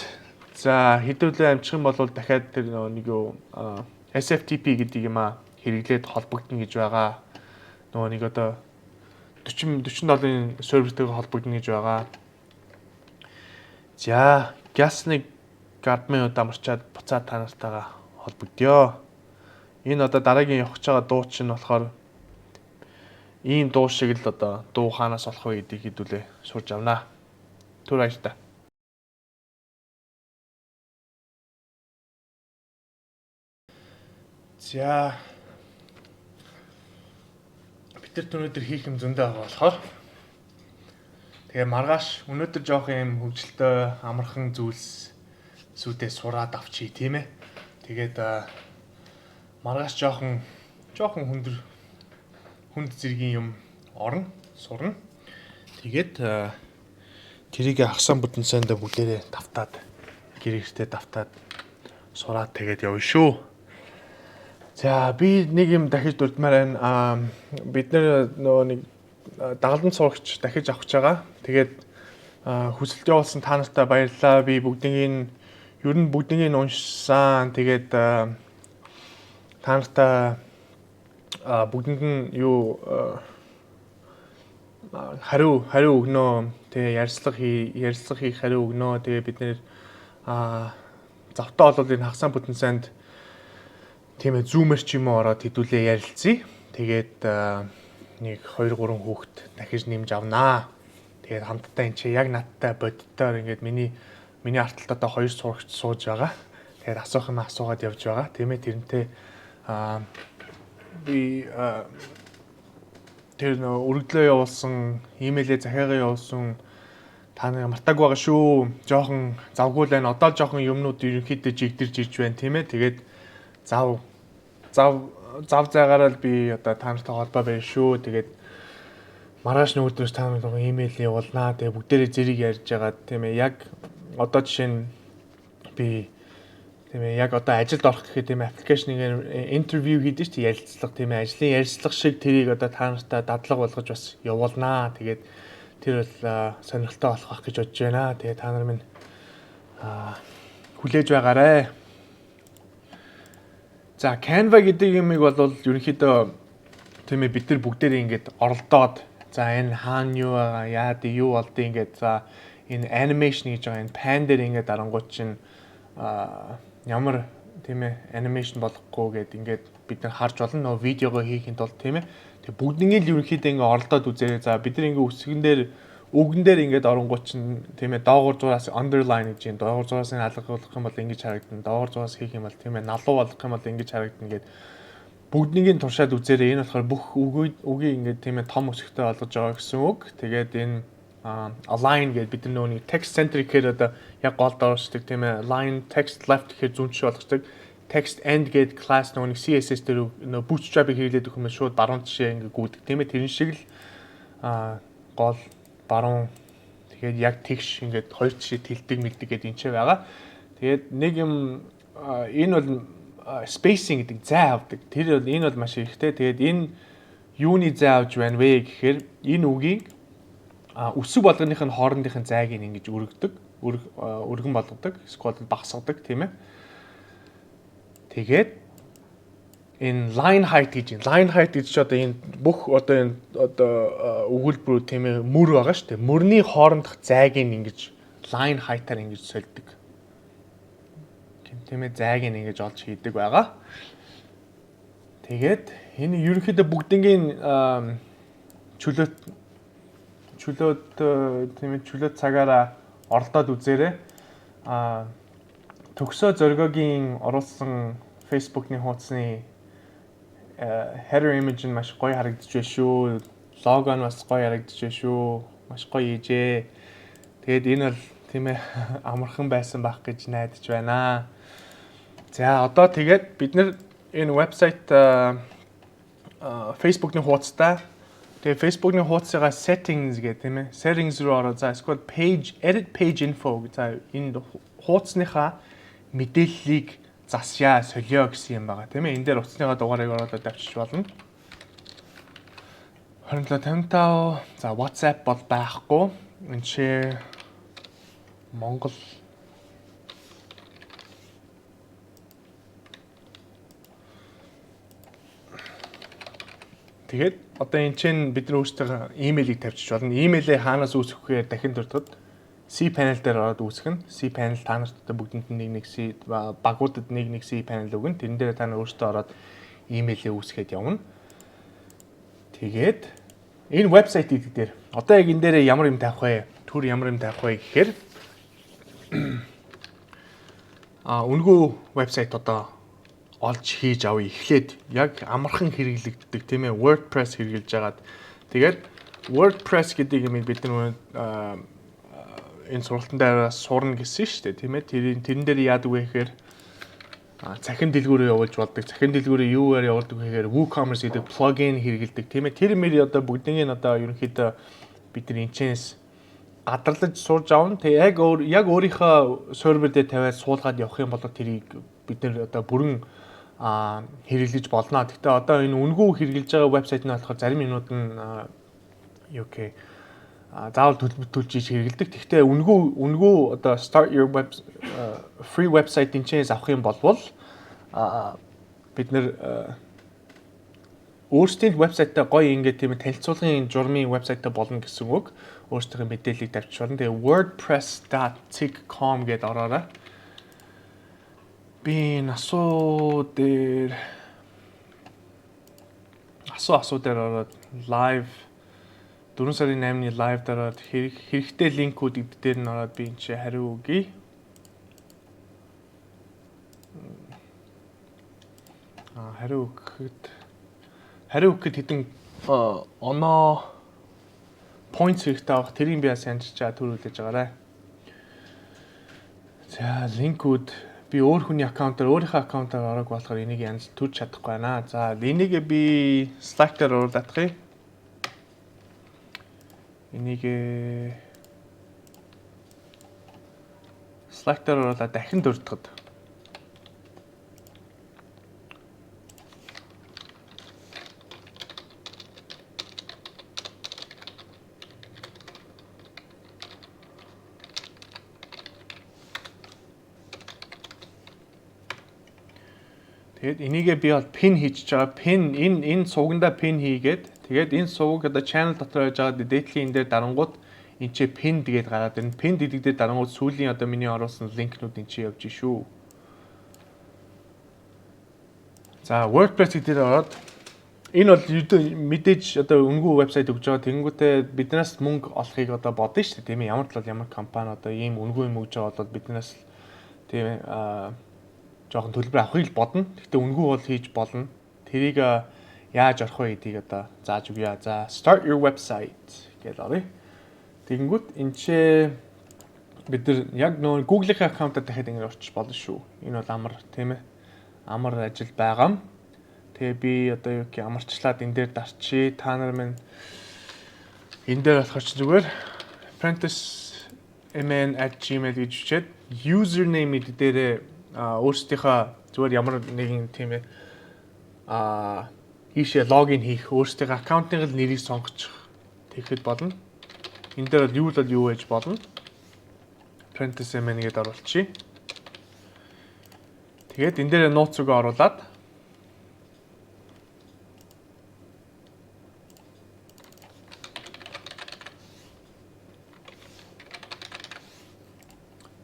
за хэдүүлээ амжих юм бол дахиад тэр нэг юу SFTP гэдэг юм хэрэглээд холбогдно гэж байгаа. Нөгөө нэг одоо 40 $40 сервертэйгээ холбогдно гэж байгаа. За гясныг гадмын удамарчаад буцаад та нартайгаа холбогдё. Энэ одоо дараагийн явах гэж байгаа дуу чинь болохоор ийм дуу шиг л одоо дуу хаанаас олох вэ гэдгийг хэдүүлээ сурж авнаа. Түр баярлалаа. За бид нар өнөөдөр хийх юм зөндөө байгаа болохоор тэгээ маргааш өнөөдөр жоох юм хөвгөлтэй амархан зүйлсүүдээ сураад авчий тийм ээ. Тэгээд маргааш жоохон хүнд зэргийн юм орно, сурна. Тэгээд тэрийг хагсан бүтэн сайндаа бүгдээрээ давтаад гэрэгтэй давтаад сураад тэгээд явна шүү. За би нэг юм дахиж дурдмаар байна. Бид нөгөө нэг дагалдан сурагч дахиж авах гэж байгаа. Тэгээд хүсэлт явуулсан та нартай баярлалаа. Би ер нь бүгднийг уншсан. Тэгээд та нартай бүгдэнд нь юу хариу өгнө. Тэгээ ярилцлага хийх хариу өгнө. Тэгээ бид нэр завтаа бол энэ хагсан бүтэн сайнд тийм ээ зүүмэр ч юм уу ороод хэдүүлээ ярилцъя. Тэгээд нэг 2-3 хүүхэд дахиж нэмж авнаа. Тэгээд хамтдаа энэ чи яг надтай боддоор ингээд миний арталт одоо 2 сурагч сууж байгаа. Тэгээд асуух юм асуугаад явж байгаа. Тийм ээ тэрнтэй би тэр өргөдлөө явуулсан, имэйлээ захиагаа явуулсан та нар мартаагүй байгаа шүү. Жохон завгүй л байна. Одоо жохон юмнууд ерөнхийдөө жигдэрж ирж байна тийм ээ. Тэгээд зав заагаараа л би одоо та нартай холбоо байна шүү. Тэгээд маргааш нөгөөдрөөс та нарт имэйл явуулнаа. Тэгээд бүгдээрээ зэрэг ярьж байгаа тийм ээ. Яг одоо жишээ нь би тийм ээ яг одоо ажилд орох гэхэд тийм аппликейшнийг интервью хийдэж чи ярилцлага тийм ээ ажлын ярилцлага шиг тэрийг одоо та нартай дадлага болгож бас явуулнаа. Тэгээд тэр бол сонирхолтой болох байх гэж бодож байна. Тэгээд та нар минь хүлээж байгаарай. За Canva гэдэг юмыг бол ерөнхийдөө тийм ээ бид нар бүгдээрээ ингээд оролдоод за энэ хаана юу байгаа яад юу болдгийг ингээд за энэ animation гэж байгаа энэ pan дээр ингээд дарангууд чинь ямар тийм ээ animation болохгүй гэд ингээд бид нар харж болно нөө видеого хийхэд бол тийм ээ тэг бүгднийг л ерөнхийдөө ингээд оролдоод үзээрэй. За бид нар ингээд үгэн дээр ингээд оронгууд чинь тийм ээ доогуур зураас underline гэж юм доогуур зураас нь алгуулах юм бол ингэж харагдана. Доогуур зураас хийх юм бол тийм ээ налуу болгох юм бол ингэж харагдана гэд бүгднийг нь туршаад үзээрэй. Энэ болохоор бүх үгийг ингээд тийм ээ том өсгөхтэй болгож байгаа гэсэн үг. Тэгээд энэ align гэдэг бид нар нөгөө text centric гэхээр одоо яг гол доорчдаг тийм ээ line text left гэхээр зүүн тишээ болгоцдаг. Text end гэдэг class нөгөө CSS дээр нөгөө bootstrap-ыг хэрэглээд өгөх юм шууд баруун тишээ ингээд гүйдэг тийм ээ тэрэн шиг л гол баруун тэгээд яг тэгш ингээд хоёр тишээ тэлдэг мэлдэг гэдэг энэ ч байгаа. Тэгээд нэг юм энэ бол spacing гэдэг зай авдаг. Тэр бол энэ бол маш ихтэй. Тэгээд энэ юуны зай авж байна вэ гэхээр энэ үгийг үсэг болгоных нь хоорондын зайг ингэж өргөн болгодог. Эсвэл багасгадаг тийм ээ. Тэгээд энэ line height гэж чи одоо энэ бүх одоо энэ одоо өгүүлбэрүүд тийм ээ мөр байгаа шүү дээ. Мөрний хоорондох зайг ингэж line height-аар ингэж сольдог. Тийм ээ зайг ингэж олж хийдэг байгаа. Тэгээд энэ ерөнхийдөө бүгднгийн чөлөөт тийм ээ чөлөөт цагаараа оролдоод үзээрэй. Төгсөө зоргогийн оруулсан Facebook-ны хуудасны header image нь маш гоё харагдаж байна шүү. Лого нь бас гоё харагдаж байна шүү. Маш гоё хийжээ. Тэгээд энэ бол тийм ээ амархан байсан байх гэж найдаж байна. За одоо тэгээд бид нэр энэ вебсайт Facebook-ны хуудастай. Тэгээд Facebook-ны хуудасыгаа settings гэх тийм ээ. Settings руу ороо. За эсвэл page edit page info. За энэ хуудасныхаа мэдээллийг засъя, солио гэсэн юм байгаа тийм ээ. Энэ дээр утасныхаа дугаарыг ороод авчиж болно. 2755. За WhatsApp бол байхгүй. Энэ share Монгол тэгээд одоо энэ чинь бид нар өөрсдөө имэйлийг тавьчих болно. Имэйлээ хаанаас үүсгэх вэ? Дахин дуртад cPanel дээр ороод үүсгэх нь. cPanel та нарт бүгдэнд нэг C багуудад нэг C panel өгнө. Тэрэн дээр та нар өөрсдөө ороод имэйлээ үүсгээд явна. Тэгээд энэ вебсайтыг дээр одоо яг энэ дээр ямар юм тавих вэ? Түр ямар юм тавих вэ гэхээр үнгүү вебсайт одоо олж хийж авъя. Эхлээд яг амархан хэрэглэгддэг тийм ээ. WordPress хэрэгжилж агаад тэгээд WordPress гэдэг юм бид нар энэ сургалтын дээр сурна гэсэн шүү дээ тийм ээ. Тэрэн дээр яадаг вэ гэхээр цахим дэлгүүрээ явуулж болдог. Цахим дэлгүүрээ юугаар явуулдаг вэ гэхээр WooCommerce гэдэг плагин хэрэглэдэг тийм ээ. Тэр мэр одоо бүгднийг одоо ерөнхийдөө бид нар энэчнээс гадарлаж сурж авна. Тэгээ яг өөрийнхөө сервер дээр тавиад суулгаад явах юм бол тэрийг бид нар одоо бүрэн хэрэглэж болно. Гэхдээ одоо энэ үнгүү хэрэглэж байгаа вебсайт нь болохоор зарим минут нь заавал төлж хэрэглэдэг. Гэхдээ үнгүү одоо start your web free website энэчнээс авах юм бол бид нэр өөрсдийн вебсайтаа гоё ингээд тийм танилцуулгын журмын вебсайтаа болно гэсэн үг. Өөрсдийнхөө мэдээллийг тавьчих болно. Тэгээ wordpress.com гэдээ ороорой. Би асуу дээр ороод live 4 сарын 8-ны live дээр хэрэгтэй линкүүд дээр нь ороод би энэ чи хариу өгье. Хариу өгөхэд хэдэн оноо points хэрэгтэй авах тэрийг би бас янжиж чаа төрүүлж байгаарай. За линкүүд би өөрийнхөө аккаунтаар орох болохоор энийг янз төрж чадахгүй байна. За энийг би Slack дээр оруулах. Энийг Slack дээр оруулаад дахин дурдахад. Тэгээд энийгээ би бол пин хийж байгаа. Пин энэ сувгандаа пин хийгээд тэгээд энэ сувг одоо channel дотор байж байгаа дээдлийн энэ дээр дарангууд энэ чи пин тэгээд гараад ирнэ. Пин гэдэг дээр дарангууд сүүлийн одоо миний оруулсан линкнүүд энэ чи явж шүү. За WordPress дээр ороод энэ бол мэдээж одоо өнгөө вебсайт өгж байгаа. Тэнгүүтээ биднээс мөнгө олохыг одоо бодно шүү дээ. Тийм ээ. Ямар ч бол ямар компани одоо ийм өнгөө юм өгж байгаа бол биднээс тийм жоохон төлбөр авахыг л бодно. Гэхдээ өнгөө бол хийж болно. Тэрийг яаж орох вэ гэдгийг одоо зааж өгье. За start your website гэж оръё. Тэгэнгүүт энэ ч бид нар яг нөө Google-ийн аккаунтаар дахиад ингэ орчих болно шүү. Энэ бол амар тийм ээ. Амар ажил байгаа. Тэгээ би одоо юу гэх амарчлаад энэ дээр дарчи. Та нар минь энэ дээр болохоор ч зүгээр apprentice.mn@gmail гэж бичээд username дээр өөрсдийнхөө зүгээр ямар нэгэн тийм ээ ийшээ логин хийх, өөрсдийнхөө аккаунтын нэрийг сонгочих тэгэхэд болно. Энэ дээр бол юу байж болно. Apprentice.mn гэдээ оруулчих. Тэгээд энэ дээр нууц руу оруулаад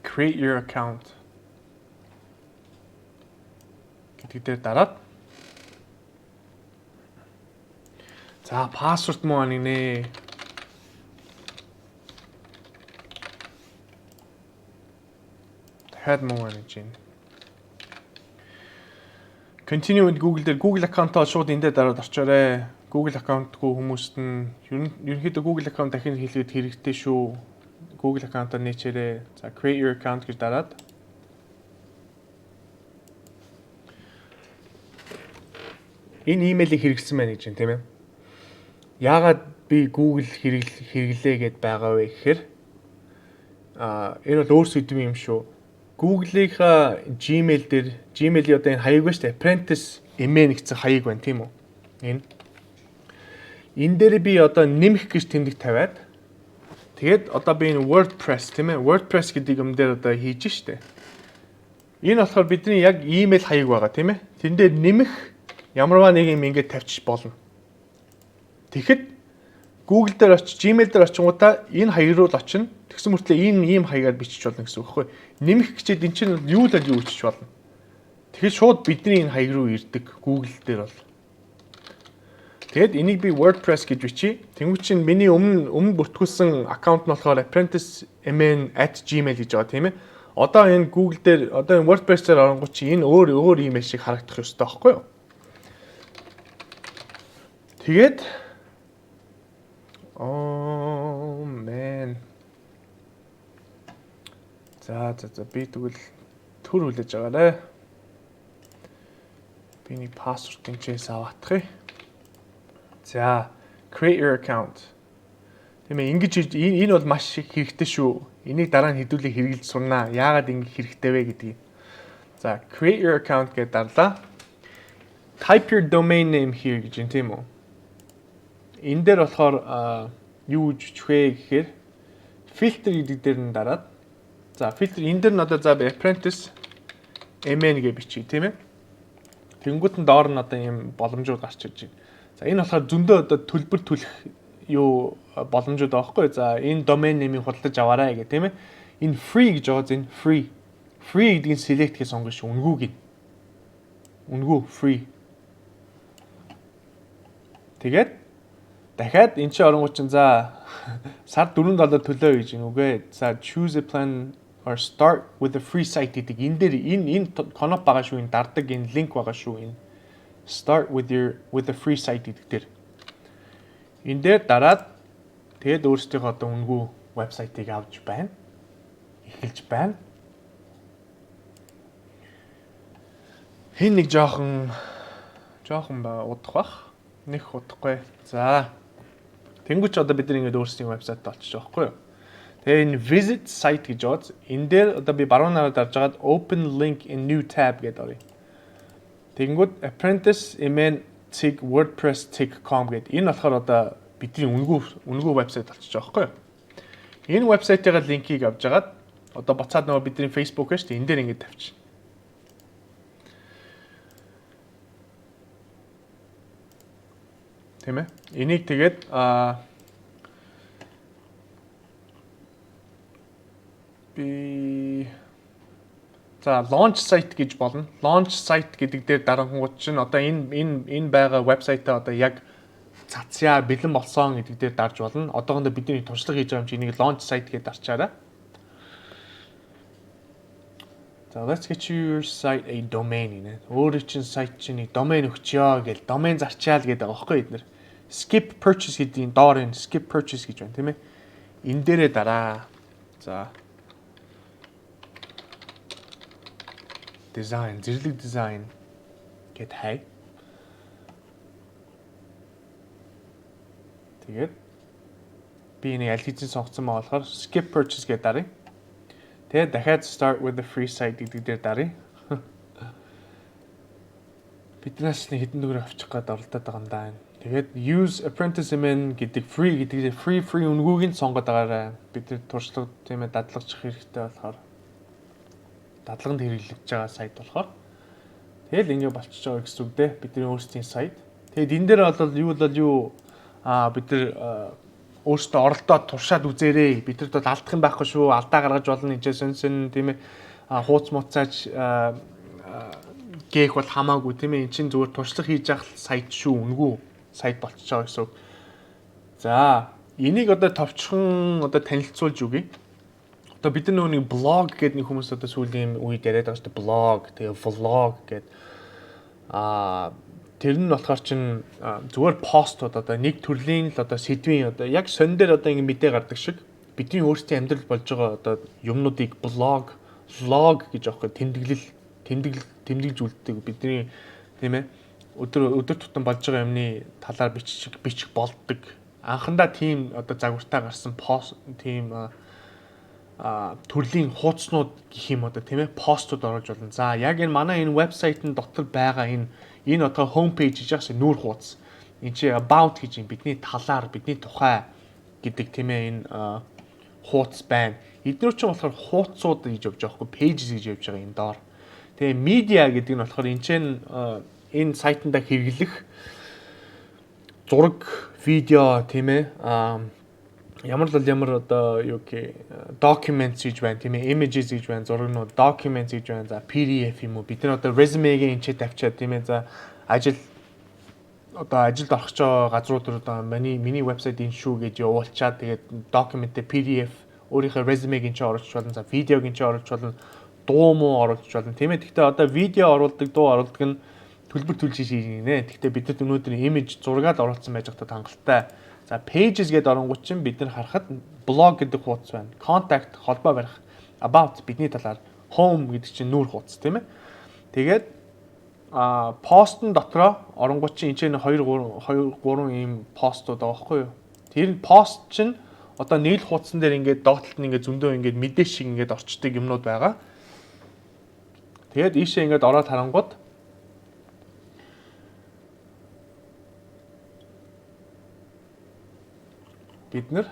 create your account гэдэг дээр дараад за пассворд муу анинэ. Дахиад муу аниж байна. Continue with Google дээр Google account-аа шууд эндээ дараад орчоорой. Google account-гүй хүмүүст нь ерөнхийдөө Google account дахин хийлгээд хэрэгтэй шүү. Google account-аа нээчээрэй. За create your account гэж дараад энэ имэйлийг хэрэглэсэн байна гэж байна, тийм ээ. Яагаад би Google хэрэглээ гэд байгаа вэ гэхээр энэ бол өөр сэдв юм шүү. Google-ийнхаа Gmail дээр Gmail-ийн одоо энэ хаяг ба штэ apprentice email гэсэн хаяг байна тийм үү? Энэ дээр би одоо нэмэх гэж тэмдэг тавиад тэгээд одоо би энэ WordPress тийм ээ WordPress гэдэг юм дээр одоо хийж штэ. Энэ болохоор бидний яг email хаяг байгаа тийм ээ. Тэн дээр нэмэх ямарваа нэг юм ингээд тавьчих болно. Тэгэхэд Google дээр Gmail дээр очингуудаа энэ хаяг руу л очино. Тэгсэн мөртлөө энэ ийм хаягаар бичиж болно гэсэн үг байхгүй. Нэмэх гэчээд эн чинь юу л юу бичиж болно. Тэгэхээр шууд бидний энэ хаяг руу ирдэг Google дээр бол. Тэгэд энийг би WordPress гэж бичиж, тэнгуү чинь миний өмнө бүртгүүлсэн аккаунт нь болохоор apprentice.mn@gmail гэж байгаа тийм ээ. Одоо энэ Google дээр одоо энэ WordPress дээр оронгууд чи энэ өөр email шиг харагдах ёстой байхгүй юу? Тэгээд oh man. За би тэгвэл төр хүлээж байгаарай. Биний пассвордын чээс аваадах. За create your account. Тиймээ ингэж энэ бол маш их хэрэгтэй шүү. Энийг дараа нь хэдүүлээ хэрэгжилж сурнаа. Яагаад ингэ хэрэгтэй вэ гэдгийг. За create your account гэдэг дарлаа. Type your domain name here гэж юм тийм үү? Энэ дээр болохоор юу гэж үчвэ гэхээр filter гэдэг дээр нь дараад за filter энэ дээр нь одоо за apprentice mn гэж бичиж тийм ээ. Тэнгүүт нь доор нь одоо ийм боломжууд гарч иж байна. За энэ болохоор зөндөө одоо төлбөр төлөх юу боломжууд байгаа байхгүй. За энэ domain name-ийг худалдаж аваарай гэх тийм ээ. Энэ free гэж байгаа зэн free гэдгийг select гэж сонгоно шүү. Үнгүй free. Тэгээд дахиад энэ чи оронгууд чинь за сар $4 төлөө гэж юм үгүй. За choose a plan or start with a free site гэдэг. Энэ дээр энэ коноп байгаа шүү. Энэ дардаг энэ линк байгаа шүү. Энэ start with a free site гэдэг дээр. Энэ дээр дараад тэгээд өөрсдийнхөө одоо үнгүй вебсайтыг авч байна. Эхэлж байна. Хин нэг жоохон ба удах бах. Нэг удахгүй. За тэнгуүч одоо бид нэг өөрсдийн вебсайт болчих жоохгүй юу. Тэгээ энэ visit site гэж байгаа. Энэ дээр одоо би баруун нараа дарж агаад open link in new tab гэдэг орё. Тэнгүүд apprentice.mn.wordpress.com гэдэг. Энэ болохоор одоо бидний үнгүй вебсайт болчих жоохгүй юу. Энэ вебсайтыгаа линкийг авч агаад одоо буцаад нөгөө бидний Facebook шүү дээ. Энэ дээр ингэж тавьчих. Тийм ээ. Энийг тэгээд би за launch site гэж болно. Launch site гэдэг дээр дарангууд чинь одоо энэ байгаа вебсайтаа одоо яг цацяа бэлэн болсон гэдэг дээр дарж болно. Одоохондоо бидний туршлага хийж байгаа юм чинь энийг launch site гэдээ дарчаарай. За let's get your site a domain нэ. Өөрийн чинь сайт чинь нэг domain өгчөө гэл domain зарчаал гэдэг байгаа байхгүй эднэр. Skip purchase гэдгийн доор энэ skip purchase гэж байна тийм ээ. Энэ дээрээ дараа. За design, зэрлэг design гэд хай. Тэгээд би нэг аль хэзээ сонгоцсон байгаа болохоор skip purchase гэдэг дарыг. Тэгээд дахиад start with the free site гэдэг дээр дарыг. Биднээс нэг хэдэн төгрөг авчих гээд оролдоод байгаа юм даа. Тэгээд use apprentice.mn гэдэг free гэдэг free үнгүүг нь сонгоод байгаарай. Бид тэр туршлага тийм ээ дадлагчих хэрэгтэй болохоор дадлаганд хэрэглэж байгаа сайт болохоор тэгэл ингэ болчихж байгаа гэсэн үг дээ. Бидний өөрсдийн сайт. Тэгэд энэ дээр бол юу бид нар өөрсдөө оролдоод туршаад үзээрэй. Бид нарт бол алдах юм байхгүй шүү. Алдаа гаргаж болно гэж сонсон тийм ээ. Хууц муцааж гээх бол хамаагүй тийм ээ. Энд чинь зүгээр туршлага хийж явах сайт шүү. Үнгүү сайт болчихж байгаа гэсэн үг. За, энийг одоо товчхон одоо танилцуулж үгэй. Одоо бид нар нэг блог гэдэг нэг хүмүүс одоо сүүлийн үед яриад байгаа шүү дээ. Блог, тэгээ влог гэдэг. Тэр нь болохоор чин зүгээр постууд одоо нэг төрлийн л одоо сэдвийн одоо яг сонин дээр одоо ингэ мэдээ гардаг шиг бидний өөрсдийн амьдрал болж байгаа одоо юмнуудыг лог гэж аахгүй тэмдэглэж үлддэг бидний тийм ээ өдөр тутам болж байгаа юмны талаар бичих болдог. Анхандаа тийм одоо загвартай гарсан пост тийм төрлийн хуудаснууд гэх юм одоо тийм ээ постууд оруулж болно. За яг энэ манай энэ вебсайтын дотор байгаа энэ одоо хоум пэйж гэж яах шиг нүүр хуудас. Энд чи about гэж юм бидний талаар бидний тухай гэдэг тийм ээ энэ хуудас байна. Эдгээр чинь болохоор хуудасууд гэж явж байгаа хгүй pages гэж явж байгаа энэ доор. Тэгээ media гэдэг нь болохоор энэ сайтанда хэрэглэх зураг, видео тийм ээ ямар одоо юу гэх documents гэж байна тийм ээ images гэж байна зурагнууд documents гэж байна за PDF юм уу бид нар одоо resume-г энэ ч тавьчаад тийм ээ за ажилд орох ч газрууд одоо миний вебсайт энэ шүү гэж явуулчаад тэгээд document-тэй PDF өөрийнхөө resume-г энэ ч оруулж болно за видеог энэ ч оруулж болно дуу муу оруулж болно тийм ээ гэхдээ одоо видео оруулдаг дуу оруулдаг нь төлбөр төлж шийднэ. Гэхдээ бид нар өнөөдөр image зургаад оруулсан байж байгаа хангалттай. За pages гэдэг оронгууд чинь бид нар харахад blog гэдэг хуудас байна. Contact холбоо барих. About бидний талаар home гэдэг чинь нүүр хуудас тийм ээ. Тэгээд постн дотроо оронгууд чинь энэ 2 3 ийм постууд байгаа байхгүй юу? Тэр пост чинь одоо нийл хуудсан дээр ингээд доотлолт нь ингээд зөндөө ингээд мэдээ шиг ингээд орчдөг юмнууд байгаа. Тэгээд ийшээ ингээд ороод харангууд бид нар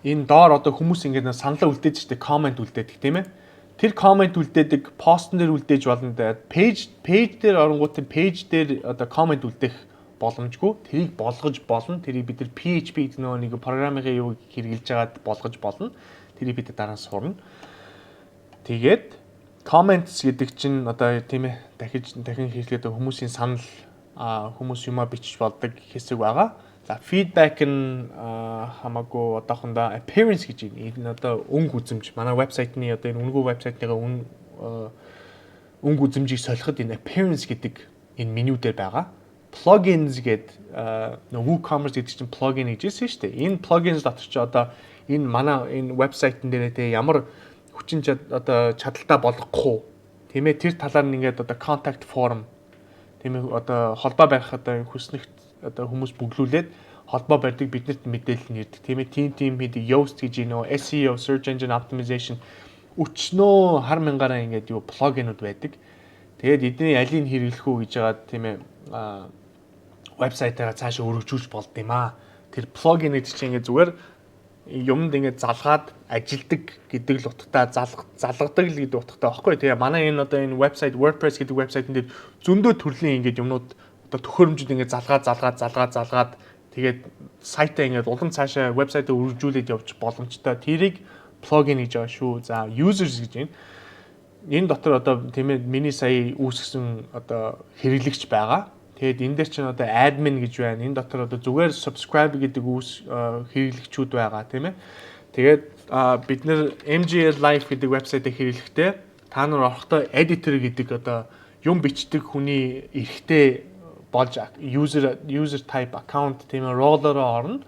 энэ доор одоо хүмүүс ингээд саналаа үлдээж штэ комент үлдээдэг тийм ээ. Тэр комент үлдээдэг постн дээр үлдээж болно дээ. Пэйж дээр оронгууд пэйж дээр одоо комент үлдээх боломжгүй. Тэрийг болгож болно. Тэрийг бид нар PHP гэдэг нэг програмын юу хэрэгжилж байгаад болгож болно. Тэрийг бид дараа нь сурна. Тэгээд comments гэдэг чинь одоо тийм ээ дахин хэлгээд хүмүүсийн санал хүмүүс юмаа бичиж болдог хэсэг байгаа. За feedback нь хамаагүй одоохондоо appearance гэж энэ одоо өнгө үзэмж манай вебсайтны одоо энэ өнгөө вебсайтныгаа өнгө үзэмжийг солиход энэ appearance гэдэг энэ меню дээр байгаа. Plugins гэдэг WooCommerce гэдэг чинь plugin гэж хэлсэн шүү дээ. Энэ plugins дотор чи одоо энэ манай энэ вебсайтн дээр те ямар хүчин одоо чадaltaй болгох уу? Тийм ээ тэр талаар нь ингээд одоо contact form тийм ээ одоо холбоо барих одоо хүснэх одоо хүмүүс бүглүүлээд холбоо барьдаг биднэрт мэдээлэл нэрдэг тийм ээ team хийдэг Yoast гэж нөө SEO search engine optimization өчнөө хар мянгаараа ингээд юу плагинууд байдаг. Тэгээд эдний алийг хэрэглэх үү гэж байгаа тийм ээ вебсайтаа цаашаа өргөжүүлж болд юм аа. Тэр плагин гэдэг чинь ингээд зүгээр юмд ингээд залгаад ажилдаг гэдэг л утгатай залгадаг л гэдэг утгатай байхгүй тэгээ манай энэ одоо энэ вебсайт WordPress гэдэг вебсайтн дээр зөндөө төрлийн ингээд юмнууд одоо төхөөрөмжүүд ингээд залгаад тэгээд сайтаа ингээд улам цаашаа вебсайтаа үргэлжлүүлээд явж боломжтой тэрийг плагин гэж байгаа шүү. За users гэж энэ дотор одоо тийм ээ миний сая үүсгэсэн одоо хэрэглэгч байгаа. Тэгээд энэ дээр чинь одоо admin гэж байна. Энэ дотор одоо зүгээр subscribe гэдэг хэрэглэгчүүд байгаа тийм ээ. Тэгээд бид нэр MGL Live гэдэг вебсайтыг хэрэглэхдээ та нар орохдоо editor гэдэг одоо юм бичдэг хүний эрхтэй болж user type account тийм ээ role-ороо орно.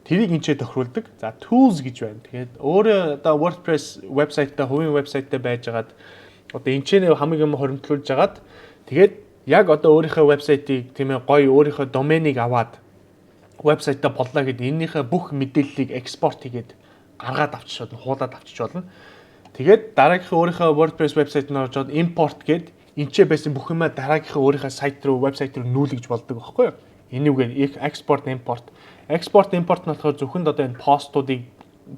Тэрийг энэ ч тохируулдаг. За tools гэж байна. Тэгээд өөрөө одоо WordPress вебсайтаа хувийн вебсайтаа байжгаад одоо энэ ч хамгийн юм хоримтлуулж агаад тэгээд яг одоо өөрийнхөө вебсайтыг тийм ээ гоё өөрийнхөө доменыг аваад вебсайтаа боллоо гэд энэнийхээ бүх мэдээллийг экспорт хийгээд гаргаад авчиж болно, хуудаад авчиж болно. Тэгээд дараагийнхаа өөрийнхөө WordPress вебсайт нь оржоод import гэд энчээ байсан бүх юмаа дараагийнхаа өөрийнхөө сайт руу вебсайт руу нүүлгэж болдог байхгүй юу? Энийгээр export import нь болохоор зөвхөн одоо энэ постуудыг,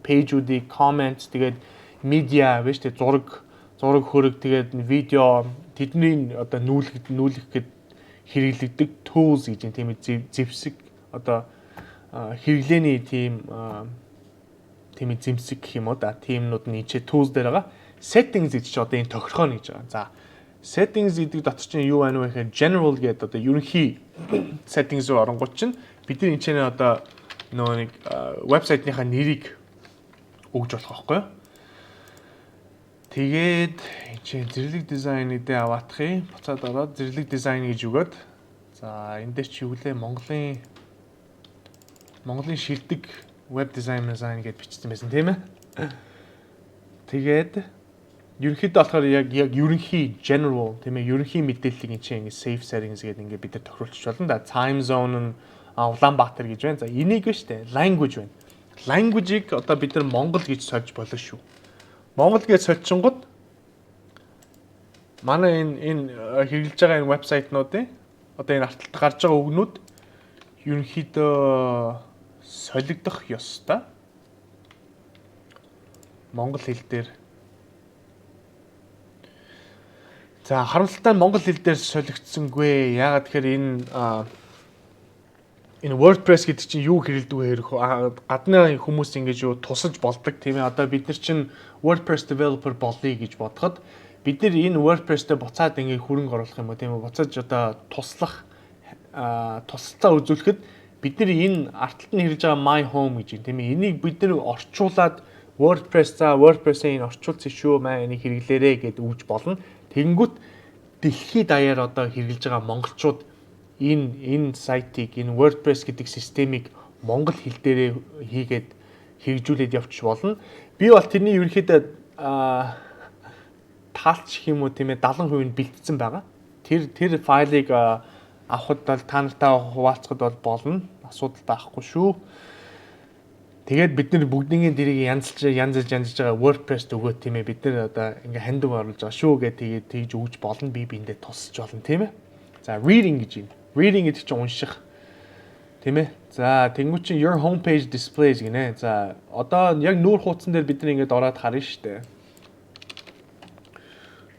пэйжүүдийг, comments тэгээд media биш тэг зураг хөрөг тэгээд видео тэдний одоо нүүлгэх гээд хэрэглэгдэг tools гэж тийм зэвсэг одоо хэрэглээний тийм зэмсэг гэх юм уу да тиймнүүд нь ичээ tools дээр байгаа. Settings гэж чи одоо энэ тохирхоо гэж байгаа. За settings гэдэг дотор чинь юу байна вэ гэхээр general гэдэг одоо ерөнхий settings руу оронгууд чинь бид нар энэ одоо нөгөө нэг вебсайтынхаа нэрийг өгж болох байхгүй юу? Тэгээд энэ зэрлэг дизайн эдээ аваатахыг буцаад ороод зэрлэг дизайн гэж өгөөд за энэ дээр чи юу лээ Монголын шилдэг веб дизайн гэж бичсэн байсан тийм ээ. Тэгээд ерөнхийдөө болохоор яг ерөнхий general тийм ээ ерөнхий мэдээллийг энэ чинь ингэ save settings гэдэг ингэ бид нар тохируулчих болно да. Time zone нь Улаанбаатар гэж байна. За энийг нь штэ language байна. Language-ийг одоо бид нар Монгол гэж сольж болно шүү. Монгол гэж сольчингууд манай энэ хэрэгжилж байгаа энэ вебсайтнуудын одоо энэ арталт гарч байгаа үгнүүд ерөнхийдөө солигдох ёстой. Монгол хэл дээр. За харамсалтай нь монгол хэл дээр солигдсонгүй. Яагаад тэгэхээр энэ WordPress гэдэг чинь юу хэрэлдэг вэ хэрэг гадны хүмүүс ингэж юу тусаж болдог тийм ээ. Одоо бид нар чинь WordPress developer болъё гэж бодоход бид нар энэ WordPress-тэй буцаад ингэ хөрөнгө оруулах юм уу тийм ээ. Буцааж одоо тусалцаа үзүүлэхэд бид нар энэ арталт нь хэрэгж байгаа My Home гэж юм тийм ээ. Энийг бид нар орчуулад WordPress-ийн энэ орчуулсан шүү маа энийг хэрэглээрэй гэдээ өгж болно. Тэгэнгүүт дэлхийд даяар одоо хэрэглэж байгаа монголчууд энэ сайтыг энэ WordPress гэдэг системийг монгол хэл дээрээ хийгээд хэрэгжүүлээд явчих болно. Би бол тэрний ерөнхийдөө таалчих юм уу тийм ээ 70% нь бэлтгэсэн байгаа. Тэр файлыг авахд бол та нартай хуваалцахад бол болно. Асуудал байхгүй шүү. Тэгээд бид нар бүгднийг дэрийг янзлж байгаа WordPress-т өгөө тийм ээ бид нар одоо ингээ хандив оруулж байгаа шүү гэдэг тэгж өгж болно. Би биэндээ тусч болно тийм ээ. За reading гэж юм. Reading гэдэг чинь унших. Тийм ээ. За тэнгуү чинь your homepage displays гинэ. За одоо яг нүүр хуудсан дээр бид нар ингээд ороод харна шүү дээ.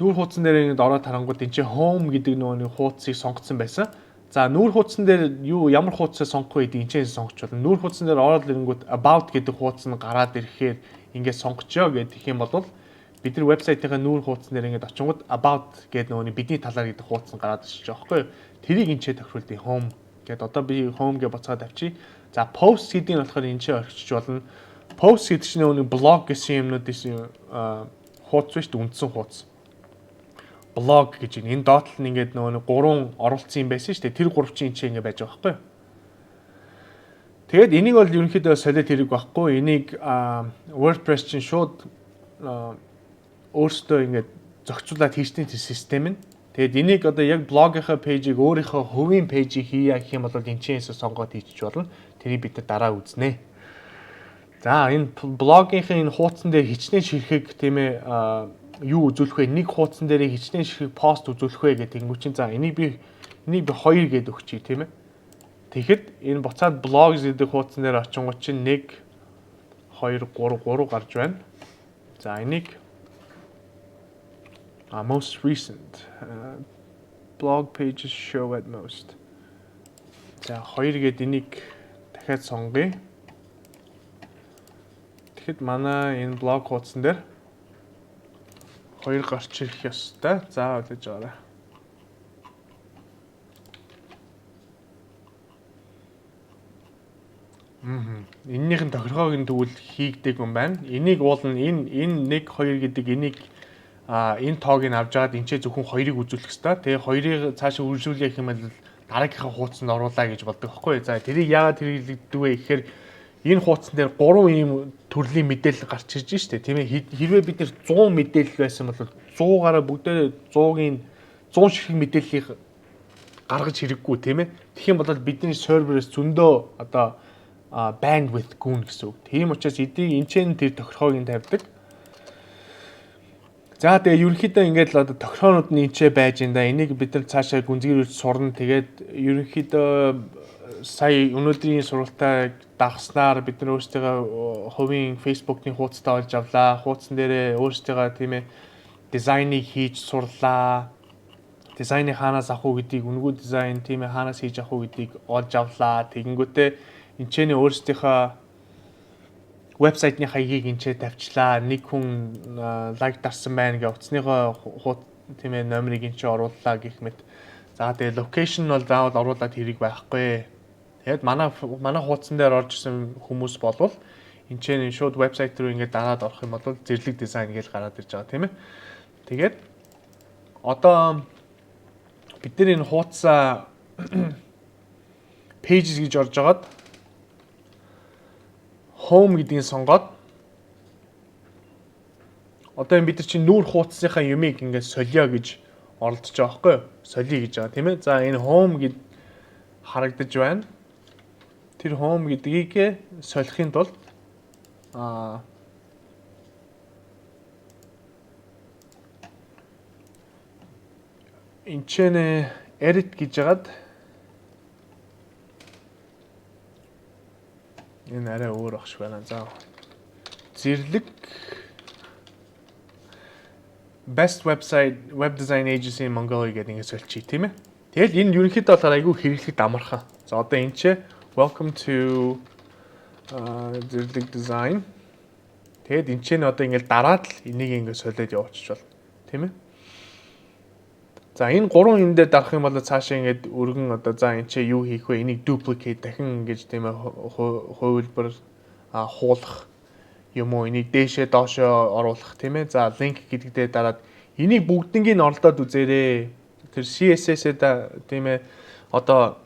Нүүр хуудсан дээр ингээд ороод харангууд энэ чинь home гэдэг нөгөө хуудсыг сонгоцсон байсан. За нүүр хуудсан дээр ямар хуудсаа сонгох вэ гэдэг энэ чинь сонгоч болно. Нүүр хуудсан дээр ороод ирэнгүүт about гэдэг хуудас нь гараад ирэхээр ингээд сонгочоо гэдэг юм бол бид нар вебсайтынхаа нүүр хуудсан дээр ингээд очингууд about гэдэг нөгөө бидний талаар гэдэг хуудас нь гараад ирж байгаа байхгүй юу? Тэрийг энэ ч тохируулдیں۔ Home гэдэг одоо би home гэж буцаад авчи. За post гэдэг нь болохоор энэ ч орчиж болно. Post гэдэг чинь нөгөө blog гэсэн юмнуудын хуудас биш үндсэн хуудас. Blog гэж энэ доотлол нь ингээд нөгөө 3 оруулсан юм байсан шүү дээ. Тэр 3 чинь энэ ингэ байж байгаа байхгүй юу? Тэгээд энийг бол ерөнхийдөө солиод хэрэг байхгүй. Энийг WordPress чинь шууд өөртөө ингээд зохицуулаад хийжтэй систем нь. Тэгэд энийг одоо яг блогийнхаа пэйжийг өөрийнхөө хувийн пэйжийг хийя гэх юм бол энэ чэнээс сонгоод хийчих болно. Тэрийг бид дараа үзнэ. За энэ блогийнхаа энэ хуудсан дээр хичнээн ширхэг тийм ээ юу үзүүлэх вэ? Нэг хуудсан дээр хичнээн ширхэг пост үзүүлэх вэ гэдэг тэнгуүчин за энийг би 2 гээд өгчий тийм ээ. Тэгэхэд энэ буцаад blogs гэдэг хуудсан дээр очингууд чинь 1 2 3 гарч байна. За энийг most recent blog pages show at most. За 2 гээд энийг дахиад сонгоё. Тэгэхэд манай энэ блог хуудсан дээр 2 гарч ирэх ёстой. За үлээж аваарай. Эннийхэн тохиргоог нь тэгвэл хийгдэг юм байна. Энийг уулна энэ 1 2 гэдэг энийг энэ тоог нь авч жаад энчээ зөвхөн 2-ыг үзүүлэх ёстой. Тэгээ 2-ыг цаашаа үргэлжлүүлэх юм бол дараагийнхаа хуудсанд оруулаа гэж болдог байхгүй. За тэрийг яагаад хэрэглэдэг вэ гэхээр энэ хуудсан дээр 3 ийм төрлийн мэдээлэл гарч ирж штэ тийм ээ. Хэрвээ бид нэр 100 мэдээлэл байсан бол 100-аараа бүгдээ 100-ийн 100 ширхэг мэдээллийг гаргаж хэрэггүй тийм ээ. Тэгэх юм бол бидний серверээс зөндөө одоо bandwidth гүн гэсэн үг. Тийм учраас эдийг энэчэн тэр тохиргоог нь тавьдаг. За тэгээ ерөнхийдөө ингээд л одоо тохироонууд нь энчээ байж энэ да. Энийг бид нар цаашаа гүнзгийрүүлж сурна. Тэгээд ерөнхийдөө сая өнөөдрийн сургалтаа дагснаар бид нар өөрсдөө хувийн Facebook-ийн хуудастай олж авлаа. Хуудсан дээрээ өөрсдөө тийм ээ дизайныг хийж сурлаа. Дизайны хаанаас авах уу гэдгийг үнгүү дизайн тийм ээ хаанаас хийж авах уу гэдгийг олж авлаа. Тэгэнгүүтээ энэчний өөрсдийнхөө вебсайтны хаягийг энчээ тавьчлаа. Нэг хүн лайк дарсан байна гэж утасныхоо тийм ээ номерыг энчээ орууллаа гэх мэт. За тэгээ локейшн бол заавал оруулаад хэрэг байхгүй. Тэгэд манай хуудсан дээр орж ирсэн хүмүүс болвол энэ ч шууд вебсайт руу ингээд дараад орох юм бол зэрлэг дизайн гэж гараад ирж байгаа тийм ээ. Тэгээд одоо бид нар энэ хуудасаа pages гэж орж агаад home гэдгийг сонгоод одоо энэ бид нар чинь нүүр хуудасынхаа юмыг ингээд солио гэж оролдож байгаа байхгүй юу? Солио гэж байгаа тийм ээ. За энэ home гэд харагдаж байна. Тэр home гэдгийг солихын тулд энэ чинь edit гэж яагаад энэ арай өөр багш байна. За зэрлэг Best Website Web Design Agency in Mongolia гэдэг ингэ сольчих тийм ээ. Тэгэл энэ ерөнхийдөө болохоор айгүй хэрэглэхэд амархан. За одоо энэ чи welcome to зэрлэг design. Тэгэд энэ ч одоо ингэ дараад л энийг ингэ солиод явуучих бол тийм ээ. За энэ гурван юм дээр дарах юм бол цаашаа ингэ өргөн одоо за энэ чи юу хийх вэ? Энийг duplicate дахин ингэж тийм ээ хувилбар хуулах юм уу энийг дээшээ доошоо оруулах тийм ээ. За link гэдэг дээр дараад энийг бүгднийг нь орлоод үзээрэй. Тэр CSS-д тийм ээ одоо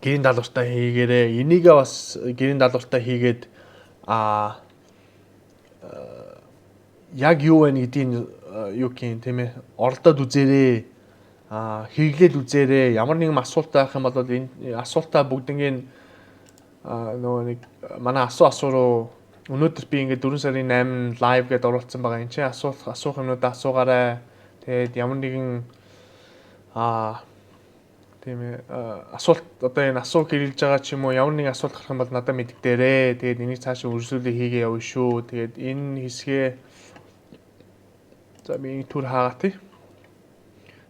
гэрийн даалгавартаа хийгээрэй. Энийгээ бас гэрийн даалгавартаа хийгээд яг юу вэ гэдгийг юу гин тийм ээ орлоод үзээрэй. Хэрэглээд үзээрэй. Ямар нэгэн асуулт байх юм бол энэ асуултаа бүгднийг нөгөө нэг манай асуу руу өнөөдөр би ингээд 4 сарын 8 лайв гэдээ оруулсан байгаа. Энд чинь асуух юмнуудаа асуугаарай. Тэгээд ямар нэгэн тийм ээ асуулт одоо энэ асуух хэрэгжилж байгаа ч юм уу ямар нэгэн асуулт гарах юм бол надад мэддээрэй. Тэгээд энийг цаашаа үргэлжлүүлээ хийгээ явна шүү. Тэгээд энэ хэсгээ за би түр хаагаатыг.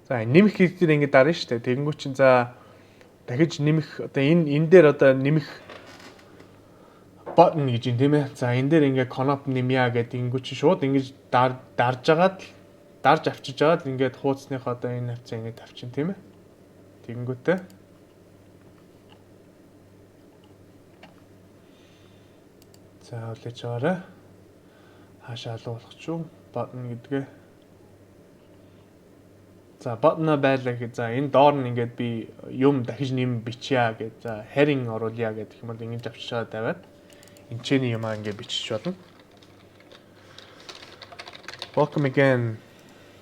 За нэмэх хэрэгтэй ингээд дарна шүү дээ. Тэгэнгүүт чинь за дахиж нэмэх одоо энэ дээр одоо нэмэх button гэж юм тийм ээ. За энэ дээр ингээ connect нэмья гэдэг ингэв чи шууд ингэж дарж авчиж аваад ингээд хуудасных одоо энэ хавцаа ингэ тавьчин тийм ээ. Тэгэнгүүтээ за үлээж аваарай. Хаашаа алуулах ч юм button гэдгээ. За button-а байлаа гэх. За энэ доор нь ингээд би юм дахиж нэм бичье гэж. За heading оруулъя гэдэг юм бол ингэж авчиж аваад тавиад энчэний юм ингээ бичиж болно. Welcome again.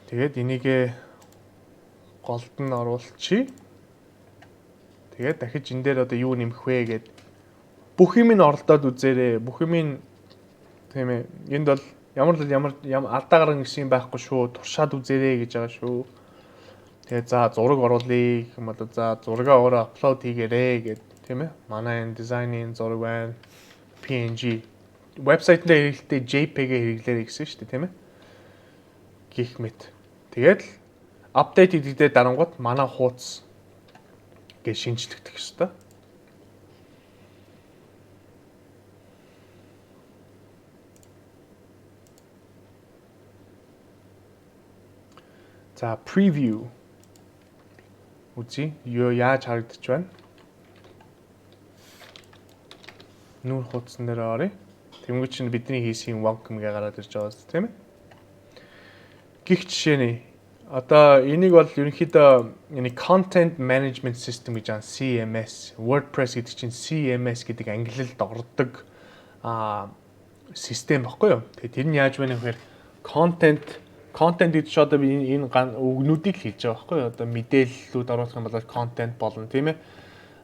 Тэгээд энийг голд нь оруулчихъя. Тэгээд дахиж энэ дээр одоо юу нэмэх вэ гэд бүх юм нь оролдоод үзээрэй. Бүх юм тийм ээ. Энд бол ямар алдаа гарган гэсэн юм байхгүй шүү. Туршаад үзээрэй гэж байгаа шүү. Тэгээд за зураг оруулъя гэх юм бол за зургаа өөрөө аплод хийгээрэй гэд тийм ээ. Манай энэ дизайнын зураг байна. PNG вебсайт дээр хэрэглэхдээ JPEG-ээр хэрэглээрэй гэсэн шүү дээ тийм ээ. Гэх мэт. Тэгээд апдейт хийхдээ дарангууд манай хуудас гэж шинжлэхдэх ёстой. За preview үзье. Юу яаж харагдаж байна? Нүүр хуудсан дээр оръё. Тэнгүүт чинь бидний хийсэн welcome гээ гараад ирж байгаа зү тийм ээ. Гих жишээний одоо энийг бол ерөнхийдөө энэ content management system гэж байгаа CMS, WordPress гэдэг чинь CMS гэдэг ангиллалд ордог систем баггүй юу. Тэгээ тэр нь яаж байна вэ гэхээр content гэдэг чинь одоо энэ үгнүүдийг хэлж байгаа баггүй юу. Одоо мэдээллүүд оруулах юм бол content болно тийм ээ.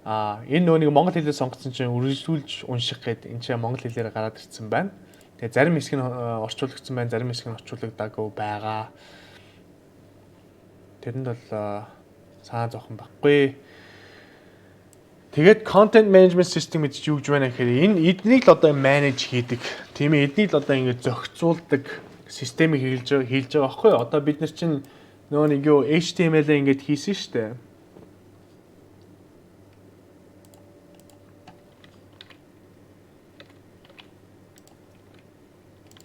Энэ нөгөө нэг монгол хэлээр сонгоцсон чинь үргэлжлүүлж унших гэдэг энэ чинь монгол хэлээр гараад ирсэн байна. Тэгээ зарим хэсэг нь орчуулагдсан байна, зарим хэсэг нь орчуулагдаагүй байгаа. Тэрэнд бол цаа зовхон баггүй. Тэгээд content management system гэж юу гэж байна гэхээр энэ эднийг л одоо manage хийдэг. Тийм ээ, эднийг л одоо ингэ зохицуулдаг системийг хийлж байгаа байхгүй юу? Одоо бид нар чинь нөгөө нэг юу HTML-ээ ингэж хийсэн шүү дээ.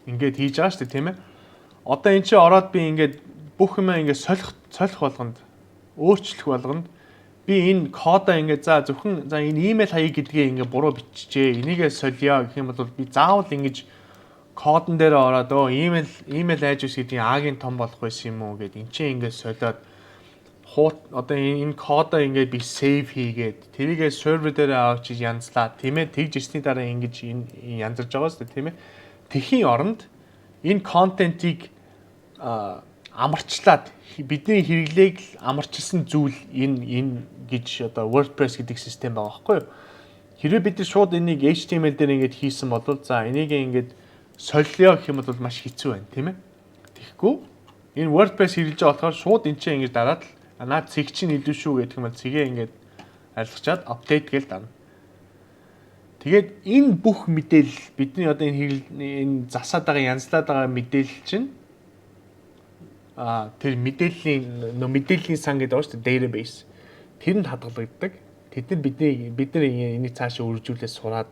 Ингээд хийж байгаа шүү дээ тийм ээ. Одоо эн чинь ороод би ингээд бүх юмаа ингээд солих болгонд өөрчлөх болгонд би энэ кодоо ингээд за зөвхөн за энэ email хаяг гэдгээ ингээд буруу биччихээ. Энийгээ солио гэх юм бол би заавал ингэж кодон дээр ороод email address гэдгийг А-гийн том болох байсан юм уу гэд эн чинь ингээд солиод одоо энэ кодоо ингээд би save хийгээд тэрийгээ сервер дээр авч янзлаа тийм ээ тэгж ирсний дараа ингэж энэ янзарж байгаа шүү дээ тийм ээ. Тэхийн оронд энэ контентийг амарчлаад бидний хэрэглээг л амарчилсан зүйл энэ гэж одоо WordPress гэдэг систем байгаа байхгүй юу? Хэрвээ бид шууд энийг HTML дээр ингээд хийсэн бол за энийг ингээд солио гэх юм бол маш хэцүү байна тийм ээ. Тэгэхгүй энэ WordPress хэрэглэж байгаа болохоор шууд энэ чинь ингээд дараад л наад цэг чинь илүү шүү гэдэг юм бол цэгээ ингээд арилгачаад update гээл дарна. Тэгээд энэ бүх мэдээлэл бидний одоо энэ засаад байгаа янзлаад байгаа мэдээлэл чинь тэр мэдээллийн сан гэдэг байгаа шүү дээ database. Тэрэнд хадгалагддаг. Тэд нар бид нар энийг цаашаа үржүүлээд сураад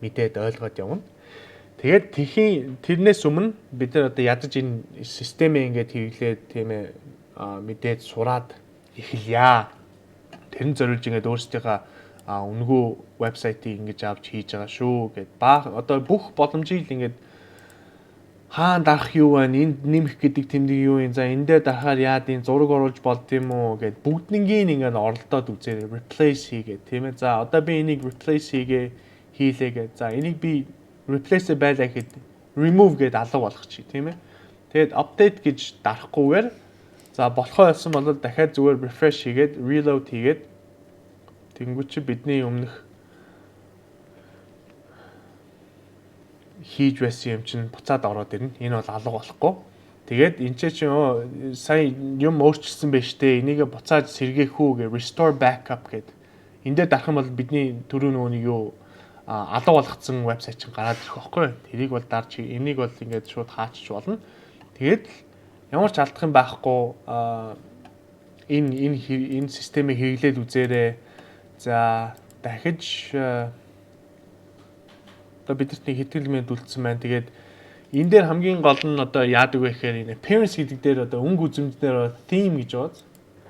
мэдээд ойлгоод явна. Тэгээд тэрнээс өмнө бид нар одоо ядаж энэ системээ ингээд хэрэглээд тийм ээ мэдээд сураад эхэлье. Тэрэн зориулж ингээд өөрсдийнхээ үнгүү вебсайтыг ингэж авч хийж байгаа шүү гэд одоо бүх боломжийг ингээд хаан дарах юу байна, энд нэмэх гэдэг тэмдэг юу юм, за энэ дээр дарахаар яад энэ зураг оруулж болд юм уу гэд бүгднийг ингээд оролдоод үзээрэй, replace хийгээд тийм ээ. За одоо би энийг replace хийлээ гэд. За энийг би replace байлаа гэхэд remove гэд алга болгочих тийм ээ. Тэгээд update гэж дарахгүйгээр за болохоо болсон бол дахиад зүгээр refresh хийгээд reload хийгээд тэгэнгүүт чи бидний өмнөх хийж байсан юм чинь буцаад ороод ирнэ. Энэ бол алга болохгүй. Тэгээд энэ ч чинь сая юм өөрчилсөн байж тээ. Энийгээ буцаад сэргээх үү гэ restore backup гэд. Энд дээр дарах юм бол бидний түрүү нөгөөний юу алга болгоцсон вебсайт чинь гараад ирэх байхгүй. Тэрийг бол дарж энийг бол ингээд шууд хаачих болно. Тэгээд ямар ч алдах юм байхгүй энэ системийг хэрэглээд үзээрэй. За дахиж одоо бидэрт нэг хэтгэл мэд үлдсэн байна. Тэгээд энэ дээр хамгийн гол нь одоо яадаг вэ гэхээр энэ appearance гэдэг дээр одоо өнгө үзэмж дээр theme гэж байгаа.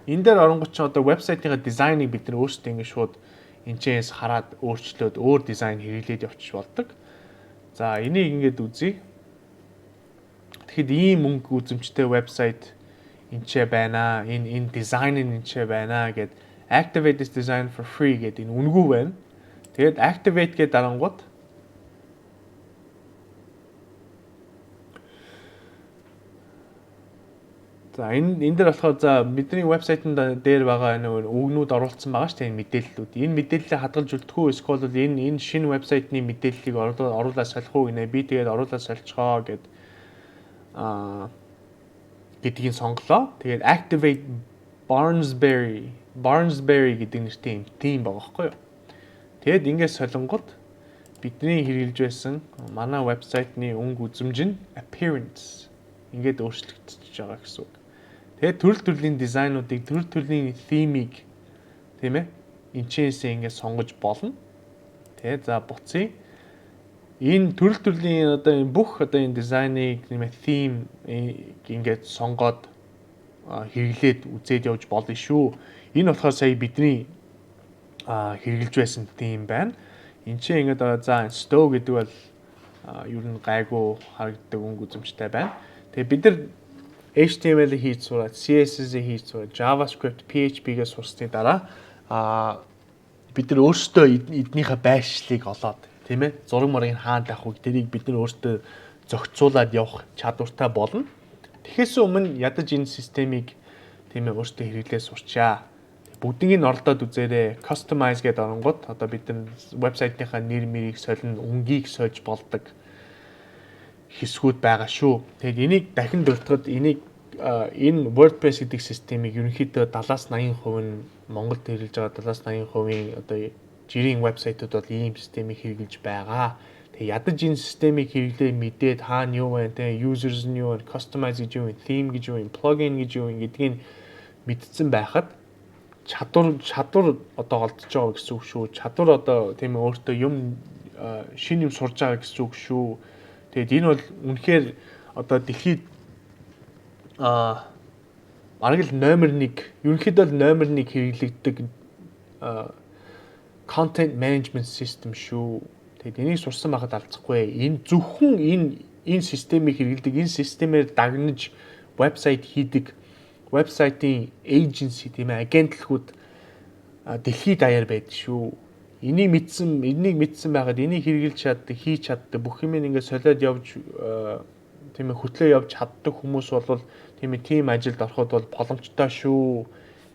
Энэ дээр оронгоч ч одоо вебсайтынхаа дизайныг бид нар өөрсдөө ингэ шууд энэчээс хараад өөрчлөөд өөр дизайн хэрэглээд явчих болдог. За энийг ингээд үзье. Тэгэхэд ийм өнгө үзэмжтэй вебсайт энэчээ байна. Энэ дизайн нь энэчээ байна гэд activate this design for free гэдэг энэ үнгүү байна. Тэгээд activate гэдэг дарангууд за энэ дээр болохоор за бидний вебсайтанд дээр байгаа нэг үгнүүд оруулсан байгаа шүү дээ энэ мэдээллүүд. Энэ мэдээллийг хадгалж үлдэхгүй эсвэл энэ шинэ вебсайтны мэдээллийг оруулаад солих уу гинэ. Би тэгээд оруулаад сольцгоо гэд гэдгийг сонголоо. Тэгээд activate Barnsbury гэдэг нэртэй тийм байгаа байхгүй юу. Тэгэд ингээд солонгод бидний хэрэгжилж байсан манай вебсайтны өнгө үзэмж нь appearance ингээд өөрчлөгдөж байгаа гэсэн үг. Тэгээд төрөл төрлийн дизайнуудыг, төрөл төрлийн theme-ийг тийм ээ энэчээсээ ингээд сонгож болно. Тэгээд за буцъя. Энэ төрөл төрлийн одоо энэ бүх одоо энэ дизайныг нэмээ theme ингээд сонгоод хэрэглээд үзээд явж болно шүү. Энэ болохоор сая бидний хэрэгжилж байсан theme байна. Энд чинь ингээд за stow гэдэг бол ер нь гайгүй харагддаг өнгө үзэмжтэй байна. Тэгээ бид нар HTML-ийг хийж сураад, CSS-ийг хийж сураад, JavaScript, PHP-гээ сурсны дараа бид нар өөрсдөө эднийхээ байршлыг олоод, тийм ээ, зураг мөрийн хаан тавих үг тэрийг бид нар өөрсдөө зохицуулаад явах чадвартай болно. Тэгэхээс өмнө ядаж энэ системийг тийм ээ өөрсдөө хэрэглээ сурчаа. Бүгднийг нь оролдоод үзээрэй. Customize гэдэг оронгууд одоо бид нар вебсайтынхаа нэр мэрийг солино, өнгийг сольж болдог хэсгүүд байгаа шүү. Тэгээд энийг дахин дуртахад энэ WordPress гэдэг системийг ерөнхийдөө 70-80% нь Монголд хэрэглэж байгаа 70-80%-ийн одоо жирийн вебсайтууд бол ийм системийг хэрэглэж байгаа. Тэгээд ядаж энэ системийг хэрэглээ мэдээд хаана юу байна те users нь юу байна, customize гэж юу вэ, theme гэж юу вэ, plugin гэж юу вэ гэдгийг мэдсэн байхад чадвар одоо олдож байгаа гэсэн үг шүү. Чадвар одоо тийм өөртөө юм шинэ юм сурж байгаа гэсэн үг шүү. Тэгээд энэ бол үнэхээр одоо дэлхийд бараг л номер 1 ерөнхийдөө номер 1 хэрэглэгддэг content management system шүү. Тэгээд энийг сурсан байхад алдахгүй. Энэ зөвхөн энэ системийг хэрэглэдэг, энэ системээр дагнаж вебсайт хийдэг, вебсайтын эйженси тийм ээ, агентлгууд дэлхийд даяар байдаг шүү. Энийг мэдсэн байгаад энийг хэрэгжилж чаддаг, хийж чаддаг, бүх юм ингээд солиод явж тийм ээ хөтлөө явж чаддаг хүмүүс бол тийм ээ тим ажилд ороход бол боломжтой шүү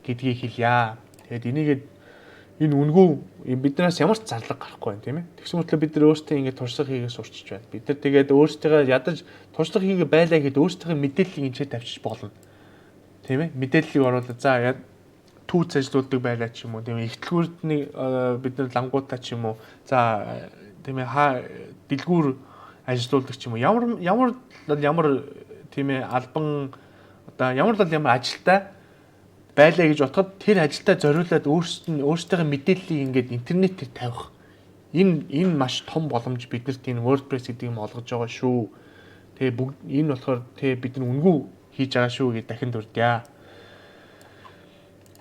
гэдгийг хэлье. Тэгээд энэ үнгүй биднээс ямар ч зарлага гарахгүй байна тийм ээ. Тэгсэн мэтлээ бид нар өөрсдөө ингээд туршлага хийгээ сурчиж байна. Бид нар тэгээд өөрсдөө ядаж туршлага хийгээ байлаа гэхэд өөрсдөө мэдээллийг энэ тавьчих болно. Тийм ээ. Мэдээллийг оруулаад за түүц ажилладаг байлаа ч юм уу тийм ээ. Ихтлгүүрдний бид нар лангуудаа ч юм уу за тийм ээ дэлгүүр ажилладаг ч юм уу. Ямар тийм ээ албан одоо ямар ажилтай байлаа гэж бодоход тэр ажилдаа зориулаад өөрсдөө мэдээллийг ингээд интернетээр тавих. Энэ маш том боломж биднэрт энэ WordPress гэдэг юм олгож байгаа шүү. Тэгээ бүгд энэ болохоор бид нар үнгүй хийж байгаа шүү гэж дахин дурдъя.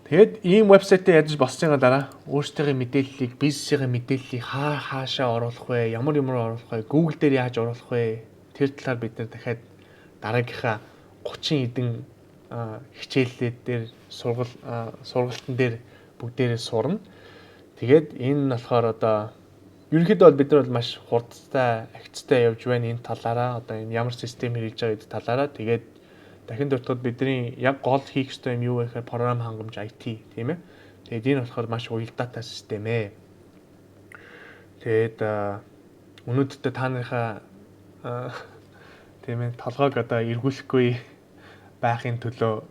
Тэгээд ийм вебсайтаа ядаж болсныга дараа өөрсдөө мэдээллийг, бизнесийн мэдээллийг хаашаа оруулах вэ? Ямар оруулах вэ? Google дээр яаж оруулах вэ? Тэр талаар бид нар дахиад дараагийнхаа 30 эдэн хичээллүүд дээр сургалтын дээр бүгдээрээ сурна. Тэгээд энэ болохоор одоо ерөнхийдөө бол бид нар бол маш хурдтай, агцтай явж байна энэ талаараа. Одоо энэ ямар систем хэрэгжиж байгаа гэдэг талаараа. Тэгээд дахин дуртад бидний яг гол хийх ёстой юм юу вэ гэхээр програм хангамж IT тийм ээ. Тэгээд энэ болохоор маш уялдаатай систем ээ. Тэгээд өнөөдөр та нарынхаа тийм ээ толгойг одоо эргүүлэхгүй байхын төлөө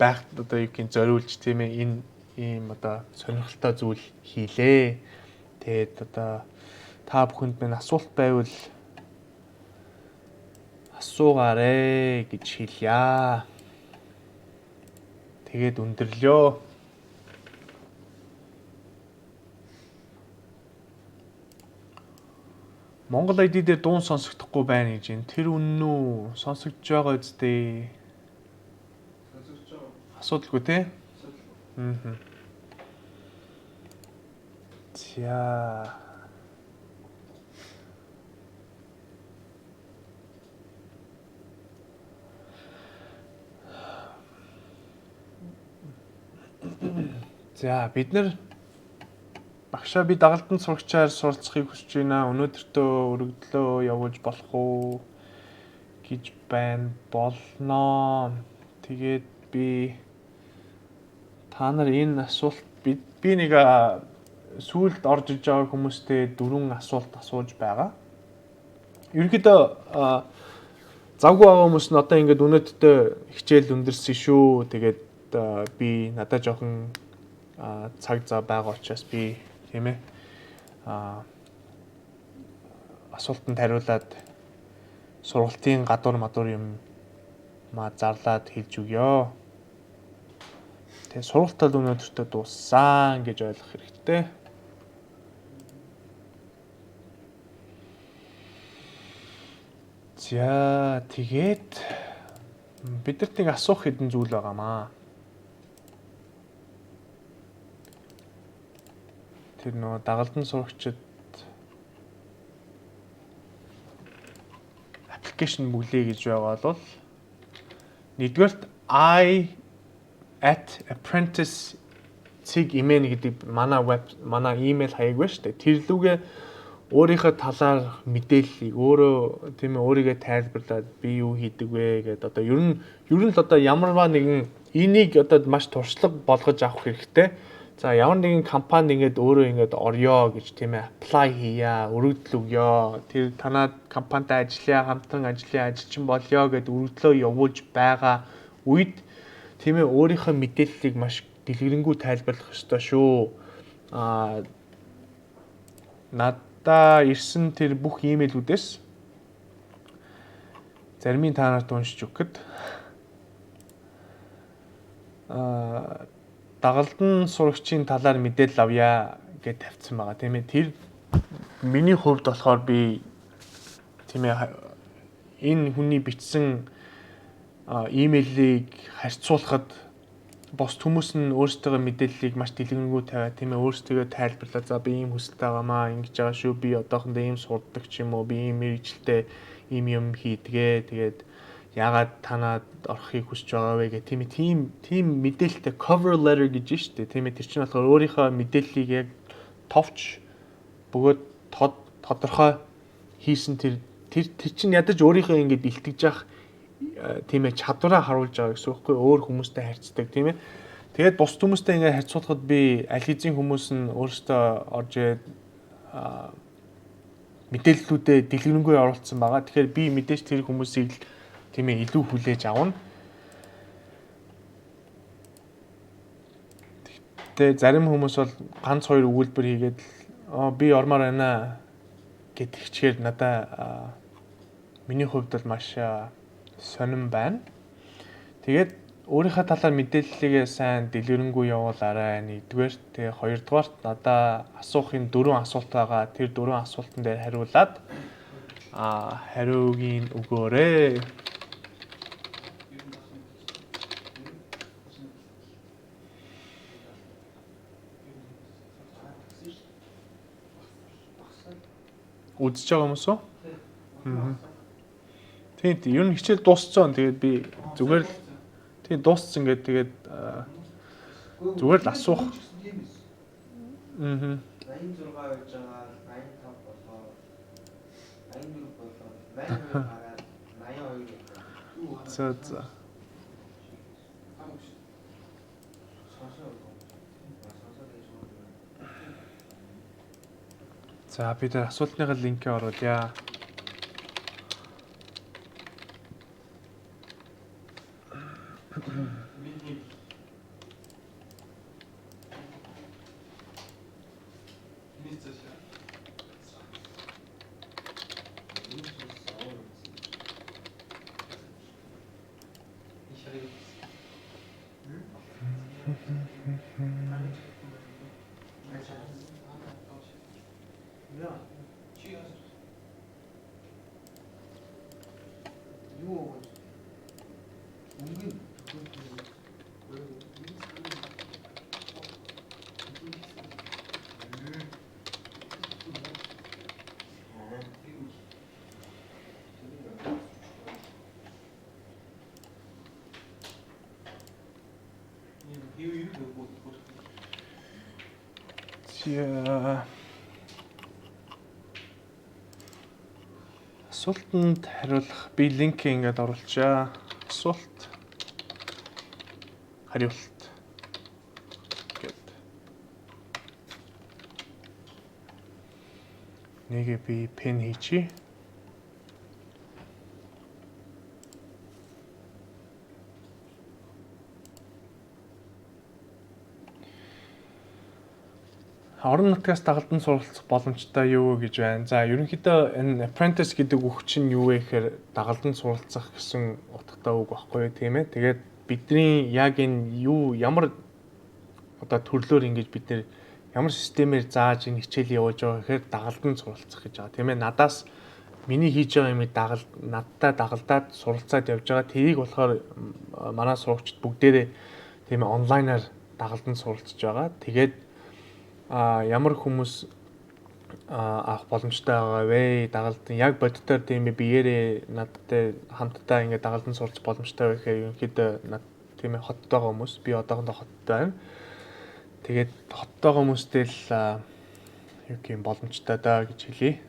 одоо юу гин зориулж тийм ээ энэ ийм одоо сонирхолтой зүйл хийлээ. Тэгээд одоо та бүхэнд минь асуулт байвал асуугаарэ гэж хэлье. Тэгээд өндөрлөө. Монгол ID дээр дуун сонсогдохгүй байна гэж энэ. Тэр үнэн үү? Сонсогдож байгаа үстэй. Сонсогдож байгаа. Асуудалгүй тий? Асуудалгүй. За. За бид нар багшаа би дагалдан сурагчаар суралцахыг хүсэж байна. Өнөөдөртөө өргөдлөө явуулж болох уу гэж байна. Болно. Тэгээд би та нар энэ асуулт би нэг сүүлд орж иж байгаа хүмүүстээ 4 асуулт асууж байгаа. Ерөнхийдөө завгүй байгаа хүмүүс нь одоо ингээд өнөөдөртөө хичээл өндөрсөн шүү. Тэгээд би надад жоохон цаг зав байгаа учраас би тийм ээ асуултанд хариулаад сургалтын гадуур юм зарлаад хэлж өгье. Тэгээ сургалт тал өнөөдөртөө дууссан гэж ойлгох хэрэгтэй. За тэгээд бидэрт нэг асуух хэдэн зүйл байгаамаа. Тэр нөө дагалдан сурагчид аппликейшн бүлээ гэж байгаа бол нэгдүгээрт i@apprentice.cig.email гэдэг манай имэйл хаяг байна шүү дээ. Тэр лүгээ өөрийнхөө талаар мэдээллийг өөрөө тийм ээ өөрийгөө тайлбарлаад би юу хийдэг вэ гэдэг одоо ер нь л одоо ямарваа нэгэн энийг одоо маш туршлага болгож авах хэрэгтэй. За ямар нэгэн компани ингээд өөрөө ингээд орё гэж тийм ээ apply хийя, өргөдөл өгье. Тэр танаад компанитай ажиллая, хамтран ажиллая, ажилчин болёо гэд өргөдлөө явуулж байгаа үед тийм ээ өөрийнхөө мэдээллийг маш дэлгэрэнгүй тайлбарлах ёстой шүү. Надаа ирсэн тэр бүх имэйлүүдээс заримын та нарт уншиж өгөхөд дагалдан сурагчийн талаар мэдээлэл авъя гэж тавьсан байгаа тийм ээ. Тэр миний хувьд болохоор би тийм ээ энэ хүний бичсэн имэйлийг харьцуулахад бос хүмүүс нь өөрсдөө мэдээллийг маш дэлгэрэнгүй тавиад тийм ээ өөрсдөө тайлбарлаа. За би ийм хүсэлтэй байгаамаа, ингэж байгаа шүү. Би одоохондоо ийм сурдаг ч юм уу. Би ийм мэрэгчлээ ийм юм хийдгээ. Тэгээд яагаад танаад орохыг хүсэж байгаа вэ гэх тийм мэдээлэлтэй cover letter гэж байна шүү дээ. Тийм ээ тэр чинь болохоор өөрийнхөө мэдээллийг яг товч бөгөөд тодорхой хийсэн тэр чинь ядаж өөрийнхөө ингэж илтгэж явах тийм ээ чадвараа харуулж байгаа гэсэн үг байхгүй өөр хүмүүстэй харьцдаг тийм ээ. Тэгээд бус хүмүүстэй ингээд харьцуулахад би аль хэзээ хүмүүс нь өөрсдөө орж ирээд мэдээллүүдээ дэлгэрэнгүй оруулсан байгаа. Тэгэхээр би мэдээж тэр хүмүүсийг л тийм ээ илүү хүлээж авна. Тэгээд зарим хүмүүс бол ганц хоёр өгүүлбэр хийгээд би ормоор байна гэдэг чигээр надаа миний хувьд бол маш сонирн байна. Тэгээд өөрийнхөө талаар мэдээллийгээ сайн дэлгэрэнгүй явуулаарай. Нэгдүгээр тэгээ хоёрдугаарт надаа асуухын 4 асуулт байгаа. Тэр 4 асуултан дээр хариулаад хариугийн өгөөрэй. Үзэж байгаа хүмүүс үү? Тийм ер нь хичээл дууссан. Тэгээд би зүгээр л тийм дууссан гэдэг тэгээд зүгээр л асуух. 86 байж байгаа 85 болоо 84 болоо 82 гараад 82 за За би тэр асуултныхаа линкээ оруулъя. Асуултанд хариулах би линк ингээд оруулчаа. Асуулт хариулт гэд. Нэгэ би пен хийчи. Орон нутгаас дагалдан суралцах боломжтой юу гэж байна. За ерөнхийдөө энэ apprentice гэдэг үг чинь юу вэ гэхээр дагалдан суралцах гэсэн утгатай үг багхгүй тийм ээ. Тэгээд бидний яг энэ ямар одоо төрлөөр ингэж бид нэр ямар системээр зааж энэ хичээл явуулж байгаа гэхээр дагалдан суралцах гэж байгаа тийм ээ. Надаас миний хийж байгаа юмыг надтай дагалдаад суралцаад явж байгаа. Тэрийг болохоор манай сурагчид бүгдээрээ тийм ээ онлайнаар дагалдан суралцж байгаа. Тэгээд ямар хүмүүс авах боломжтой байгаа вэ? Дагалдан яг бодитоор тийм ээ биеэрээ надтай хамтдаа ингээд дагалдан сурч боломжтой вэ гэхээр ерөнхийдөө тийм ээ хотод байгаа хүмүүс би одоохондоо хотод байна. Тэгээд хотод байгаа хүмүүстэй л юу гэх юм боломжтой даа гэж хэлье.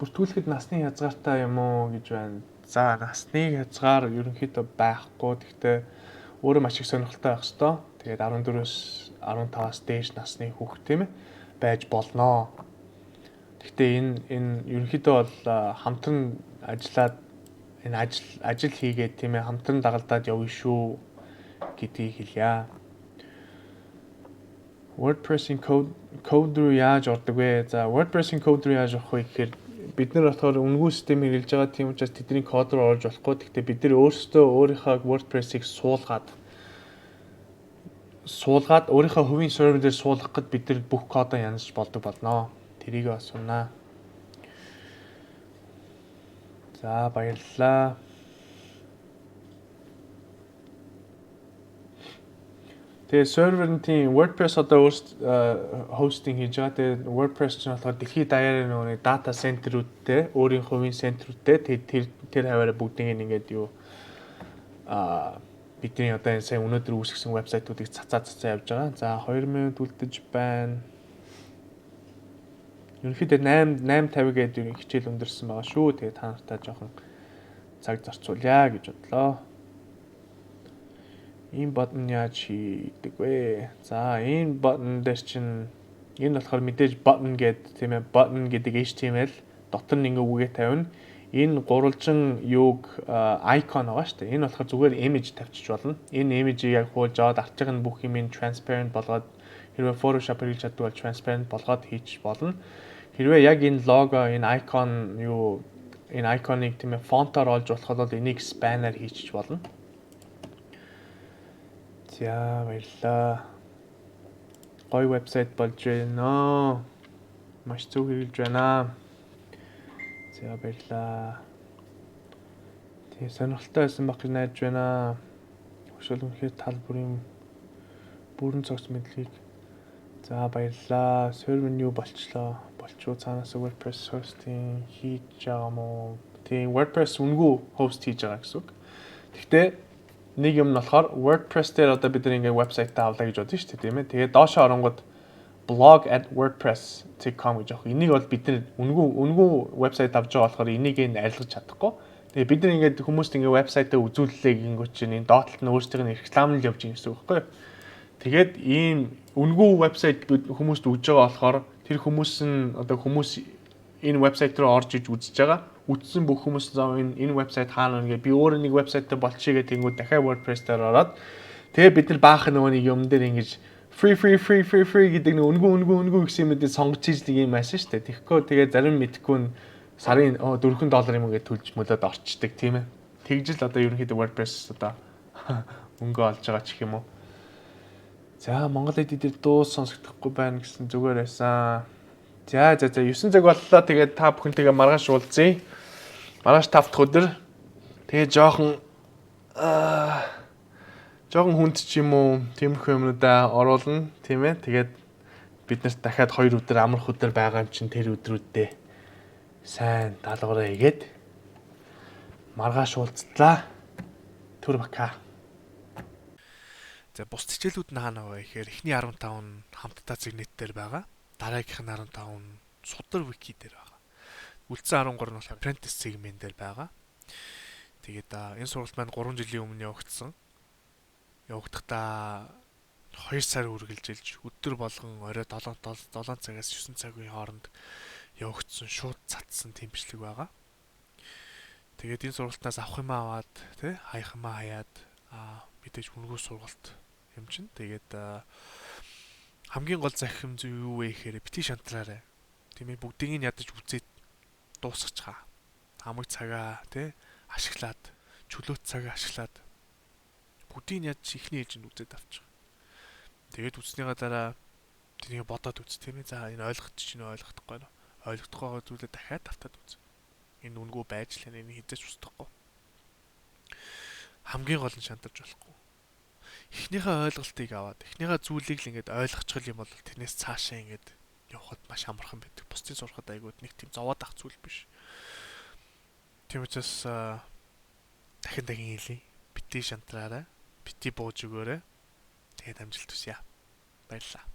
Бүртгүүлэхэд насны хязгаартай юм уу гэж байна. За насны хязгаар ерөнхийдөө байхгүй. Гэхдээ өөрөө маш их сонирхолтой байх ёстой. Тэгээд 14-өөс 15-аас дээш насны хүүхэд тийм ээ байж болноо. Гэхдээ энэ ерөнхийдөө бол хамтран ажиллаад энэ ажил хийгээд тийм ээ хамтран дагалдаад явна шүү гэдгийг хэлье. WordPress-ийн код руу яаж ордог вэ? За WordPress-ийн код руу яаж орох вэ гэхээр бид нар болохоор үнэгүй систем хэрэглэж байгаа тийм учраас тэдний код руу орж болохгүй. Гэхдээ бид нар өөрсдөө өөрийнхөө WordPress-ийг суулгаад өөрийнхөө хувийн сервер дээр суулгах гэд бид нар бүх кодоо янзлж болдог болно. Тэрийг бас унаа. За баярлалаа. Тэгээ сервер нь тийм WordPress одоо хостинг хийж байгаа. Тэгээ WordPress ч болохоор дэлхийд даяар нөгөө дата центрүүдтэй, өөрийн хувийн центрүүдтэй тэр хаваараа бүгдийг ингээд юу бидний одоо энэ сайн өнөөдөр үүсгэсэн вебсайтуудыг цацаа явж байгаа. За 2 минут үлдэж байна. Ерөнхийдөө 8:50 гэдэг yung хичээл өндөрсөн байгаа шүү. Тэгээ та нартай жоохон цаг зарцуулъя гэж бодлоо. Ийм button яаж хийдэг вэ? За энэ button дээр чинь энэ болохоор мэдээж button гэдэг тийм ээ. Button гэдэг HTML дотор нь ингээ үгээ тавина. Энэ гурвалжин юуг icon байгаа шүү дээ. Энэ болохоор зүгээр image тавьчих болно. Энэ image-ийг яг хуулж аваад арчиг нь бүх юм transparent болгоод хэрвээ Photoshop хийж чаддаг бол transparent болгоод хийчих болно. Хэрвээ яг энэ лого, энэ icon юу энэ icon-ыг тийм ээ фонтоор олж болох бол энийг span-аар хийчих болно. За баярлаа. Гой вебсайт болж байна. Маш зөв хэрэгжилж байна. За баярлаа. Тэгээ сонирхолтой байсан баг гэж найдаж байна. Өшөөл үнэхээр тал бүрэн цогц мэдлэгийг. За баярлаа. Сервер нь юу болчлоо? Болчуу цаанаас WordPress hosting хийж байгаа мó? Тийм WordPress үнгүй host хийж байгаа гэсэн үг. Гэхдээ нэг юм нь болохоор WordPress дээр одоо бид нэг вебсайтаа авлаа гэж бодсон шүү дээ, тийм ээ. Тэгээд доошоо оронгод blog@wordpress.com гэж авах. Энийг бол бид нар үнгүй вебсайт авч байгаа болохоор энийг арилгаж чадахгүй. Тэгээд бид нар ингээд хүмүүст ингээд вебсайтаа үзүүлэлээ гингүүт чинь энэ доотлолт нь өөрсдийнх нь рекламлал явж байгаа гэсэн үг байхгүй юу? Тэгээд ийм үнгүй вебсайт хүмүүст өгж байгаа болохоор тэр хүмүүс нь одоо хүмүүс энэ вебсайт руу орж иж үзэж байгаа. Үтсэн бүх хүмүүс зав энэ вебсайт хаана вэ? Би өөрөө нэг вебсайтаа болчихъя гэдэг тэнгууд дахиад WordPress дээр ороод тэгээ бид нар баахан нөгөө нэг юм дээр ингэж free гэдэг нэг үнгүй гэсэн юм дээр сонгож ийжлэг юм аашин шүү дээ. Тэгэхгүй тэгээ зарим мэдхгүй нь сарын $4 юм гээд төлж мөлөд орчдөг тийм ээ. Тэгжил одоо ерөнхийдөө WordPress одоо мөнгө олж байгаа ч юм уу. За Монгол эд дээр дуу сонсогдохгүй байна гэсэн зүгээр байсан. За 9 цаг боллоо. Тэгээд та бүхэнтэйгээ маргааш уулзъя. Маргааш 5 дахь өдөр. Тэгээ жоохон хүнд ч юм уу тиймэрхүү юмнуудаа оруулна, тийм ээ. Тэгээд бид нарт дахиад 2 өдөр амрах өдөр байгаа юм чинь тэр өдрүүддээ сайн даалгавраа хийгээд маргааш уулзлаа. Түр бака. За бус хичээлүүд нь хаана вэ гэхээр эхний 15 нь хамтдаа зэгнэт дээр байгаа. Дараагийнх нь 15 нь судар вики дээр байгаа. Үлдсэн 13 нь болохоор apprentice segment дээр байгаа. Тэгээд энэ сургалт маань 3 жилийн өмнө явагдсан. Явагдахдаа 2 сар үргэлжилж өдөр болгон орой 7 цагаас 9 цагийн хооронд явагдсан шууд цацсан тийм бичлэг байгаа. Тэгээд энэ сургалтаас авах юм аваад тий хаях юм хаяад мэдээж үнгүй сургалт юм чинь. Тэгээд хамгийн гол захим зүйл юу вэ гэхээр бити шантраарай. Тийм ээ бүгдийг нь ядаж үзээд дуусгачихаа. Хамаг цагаа тий ашиглаад чөлөөт цагаа ашиглаад бүгдийг нь ядаж ихний ээлжинд үзээд авчих. Тэгээд үзснийхаа дараа тэнийг бодоод үз тийм ээ. За энэ ойлгочих чинь ойлгохдохгүй нөө. Ойлгохдохгүй байгаа зүйлээ дахиад автаад үз. Энэ үнгүй байж л энэ хизээч устдахгүй. Хамгийн гол нь шантарч болохгүй. Эхнийхээ ойлголтыг аваад эхнийхээ зүйлийг л ингээд ойлгочих юм бол тэрнээс цаашаа ингээд явхад маш амархан байдаг. Бусдын сурахад айгууд нэг тийм зовоод ах зүйл биш. Тийм учраас дахин хэлье. Бити шантраарай. Бити бууж өгөөрэй. Тэгээд амжилт хүсье. Баярлалаа.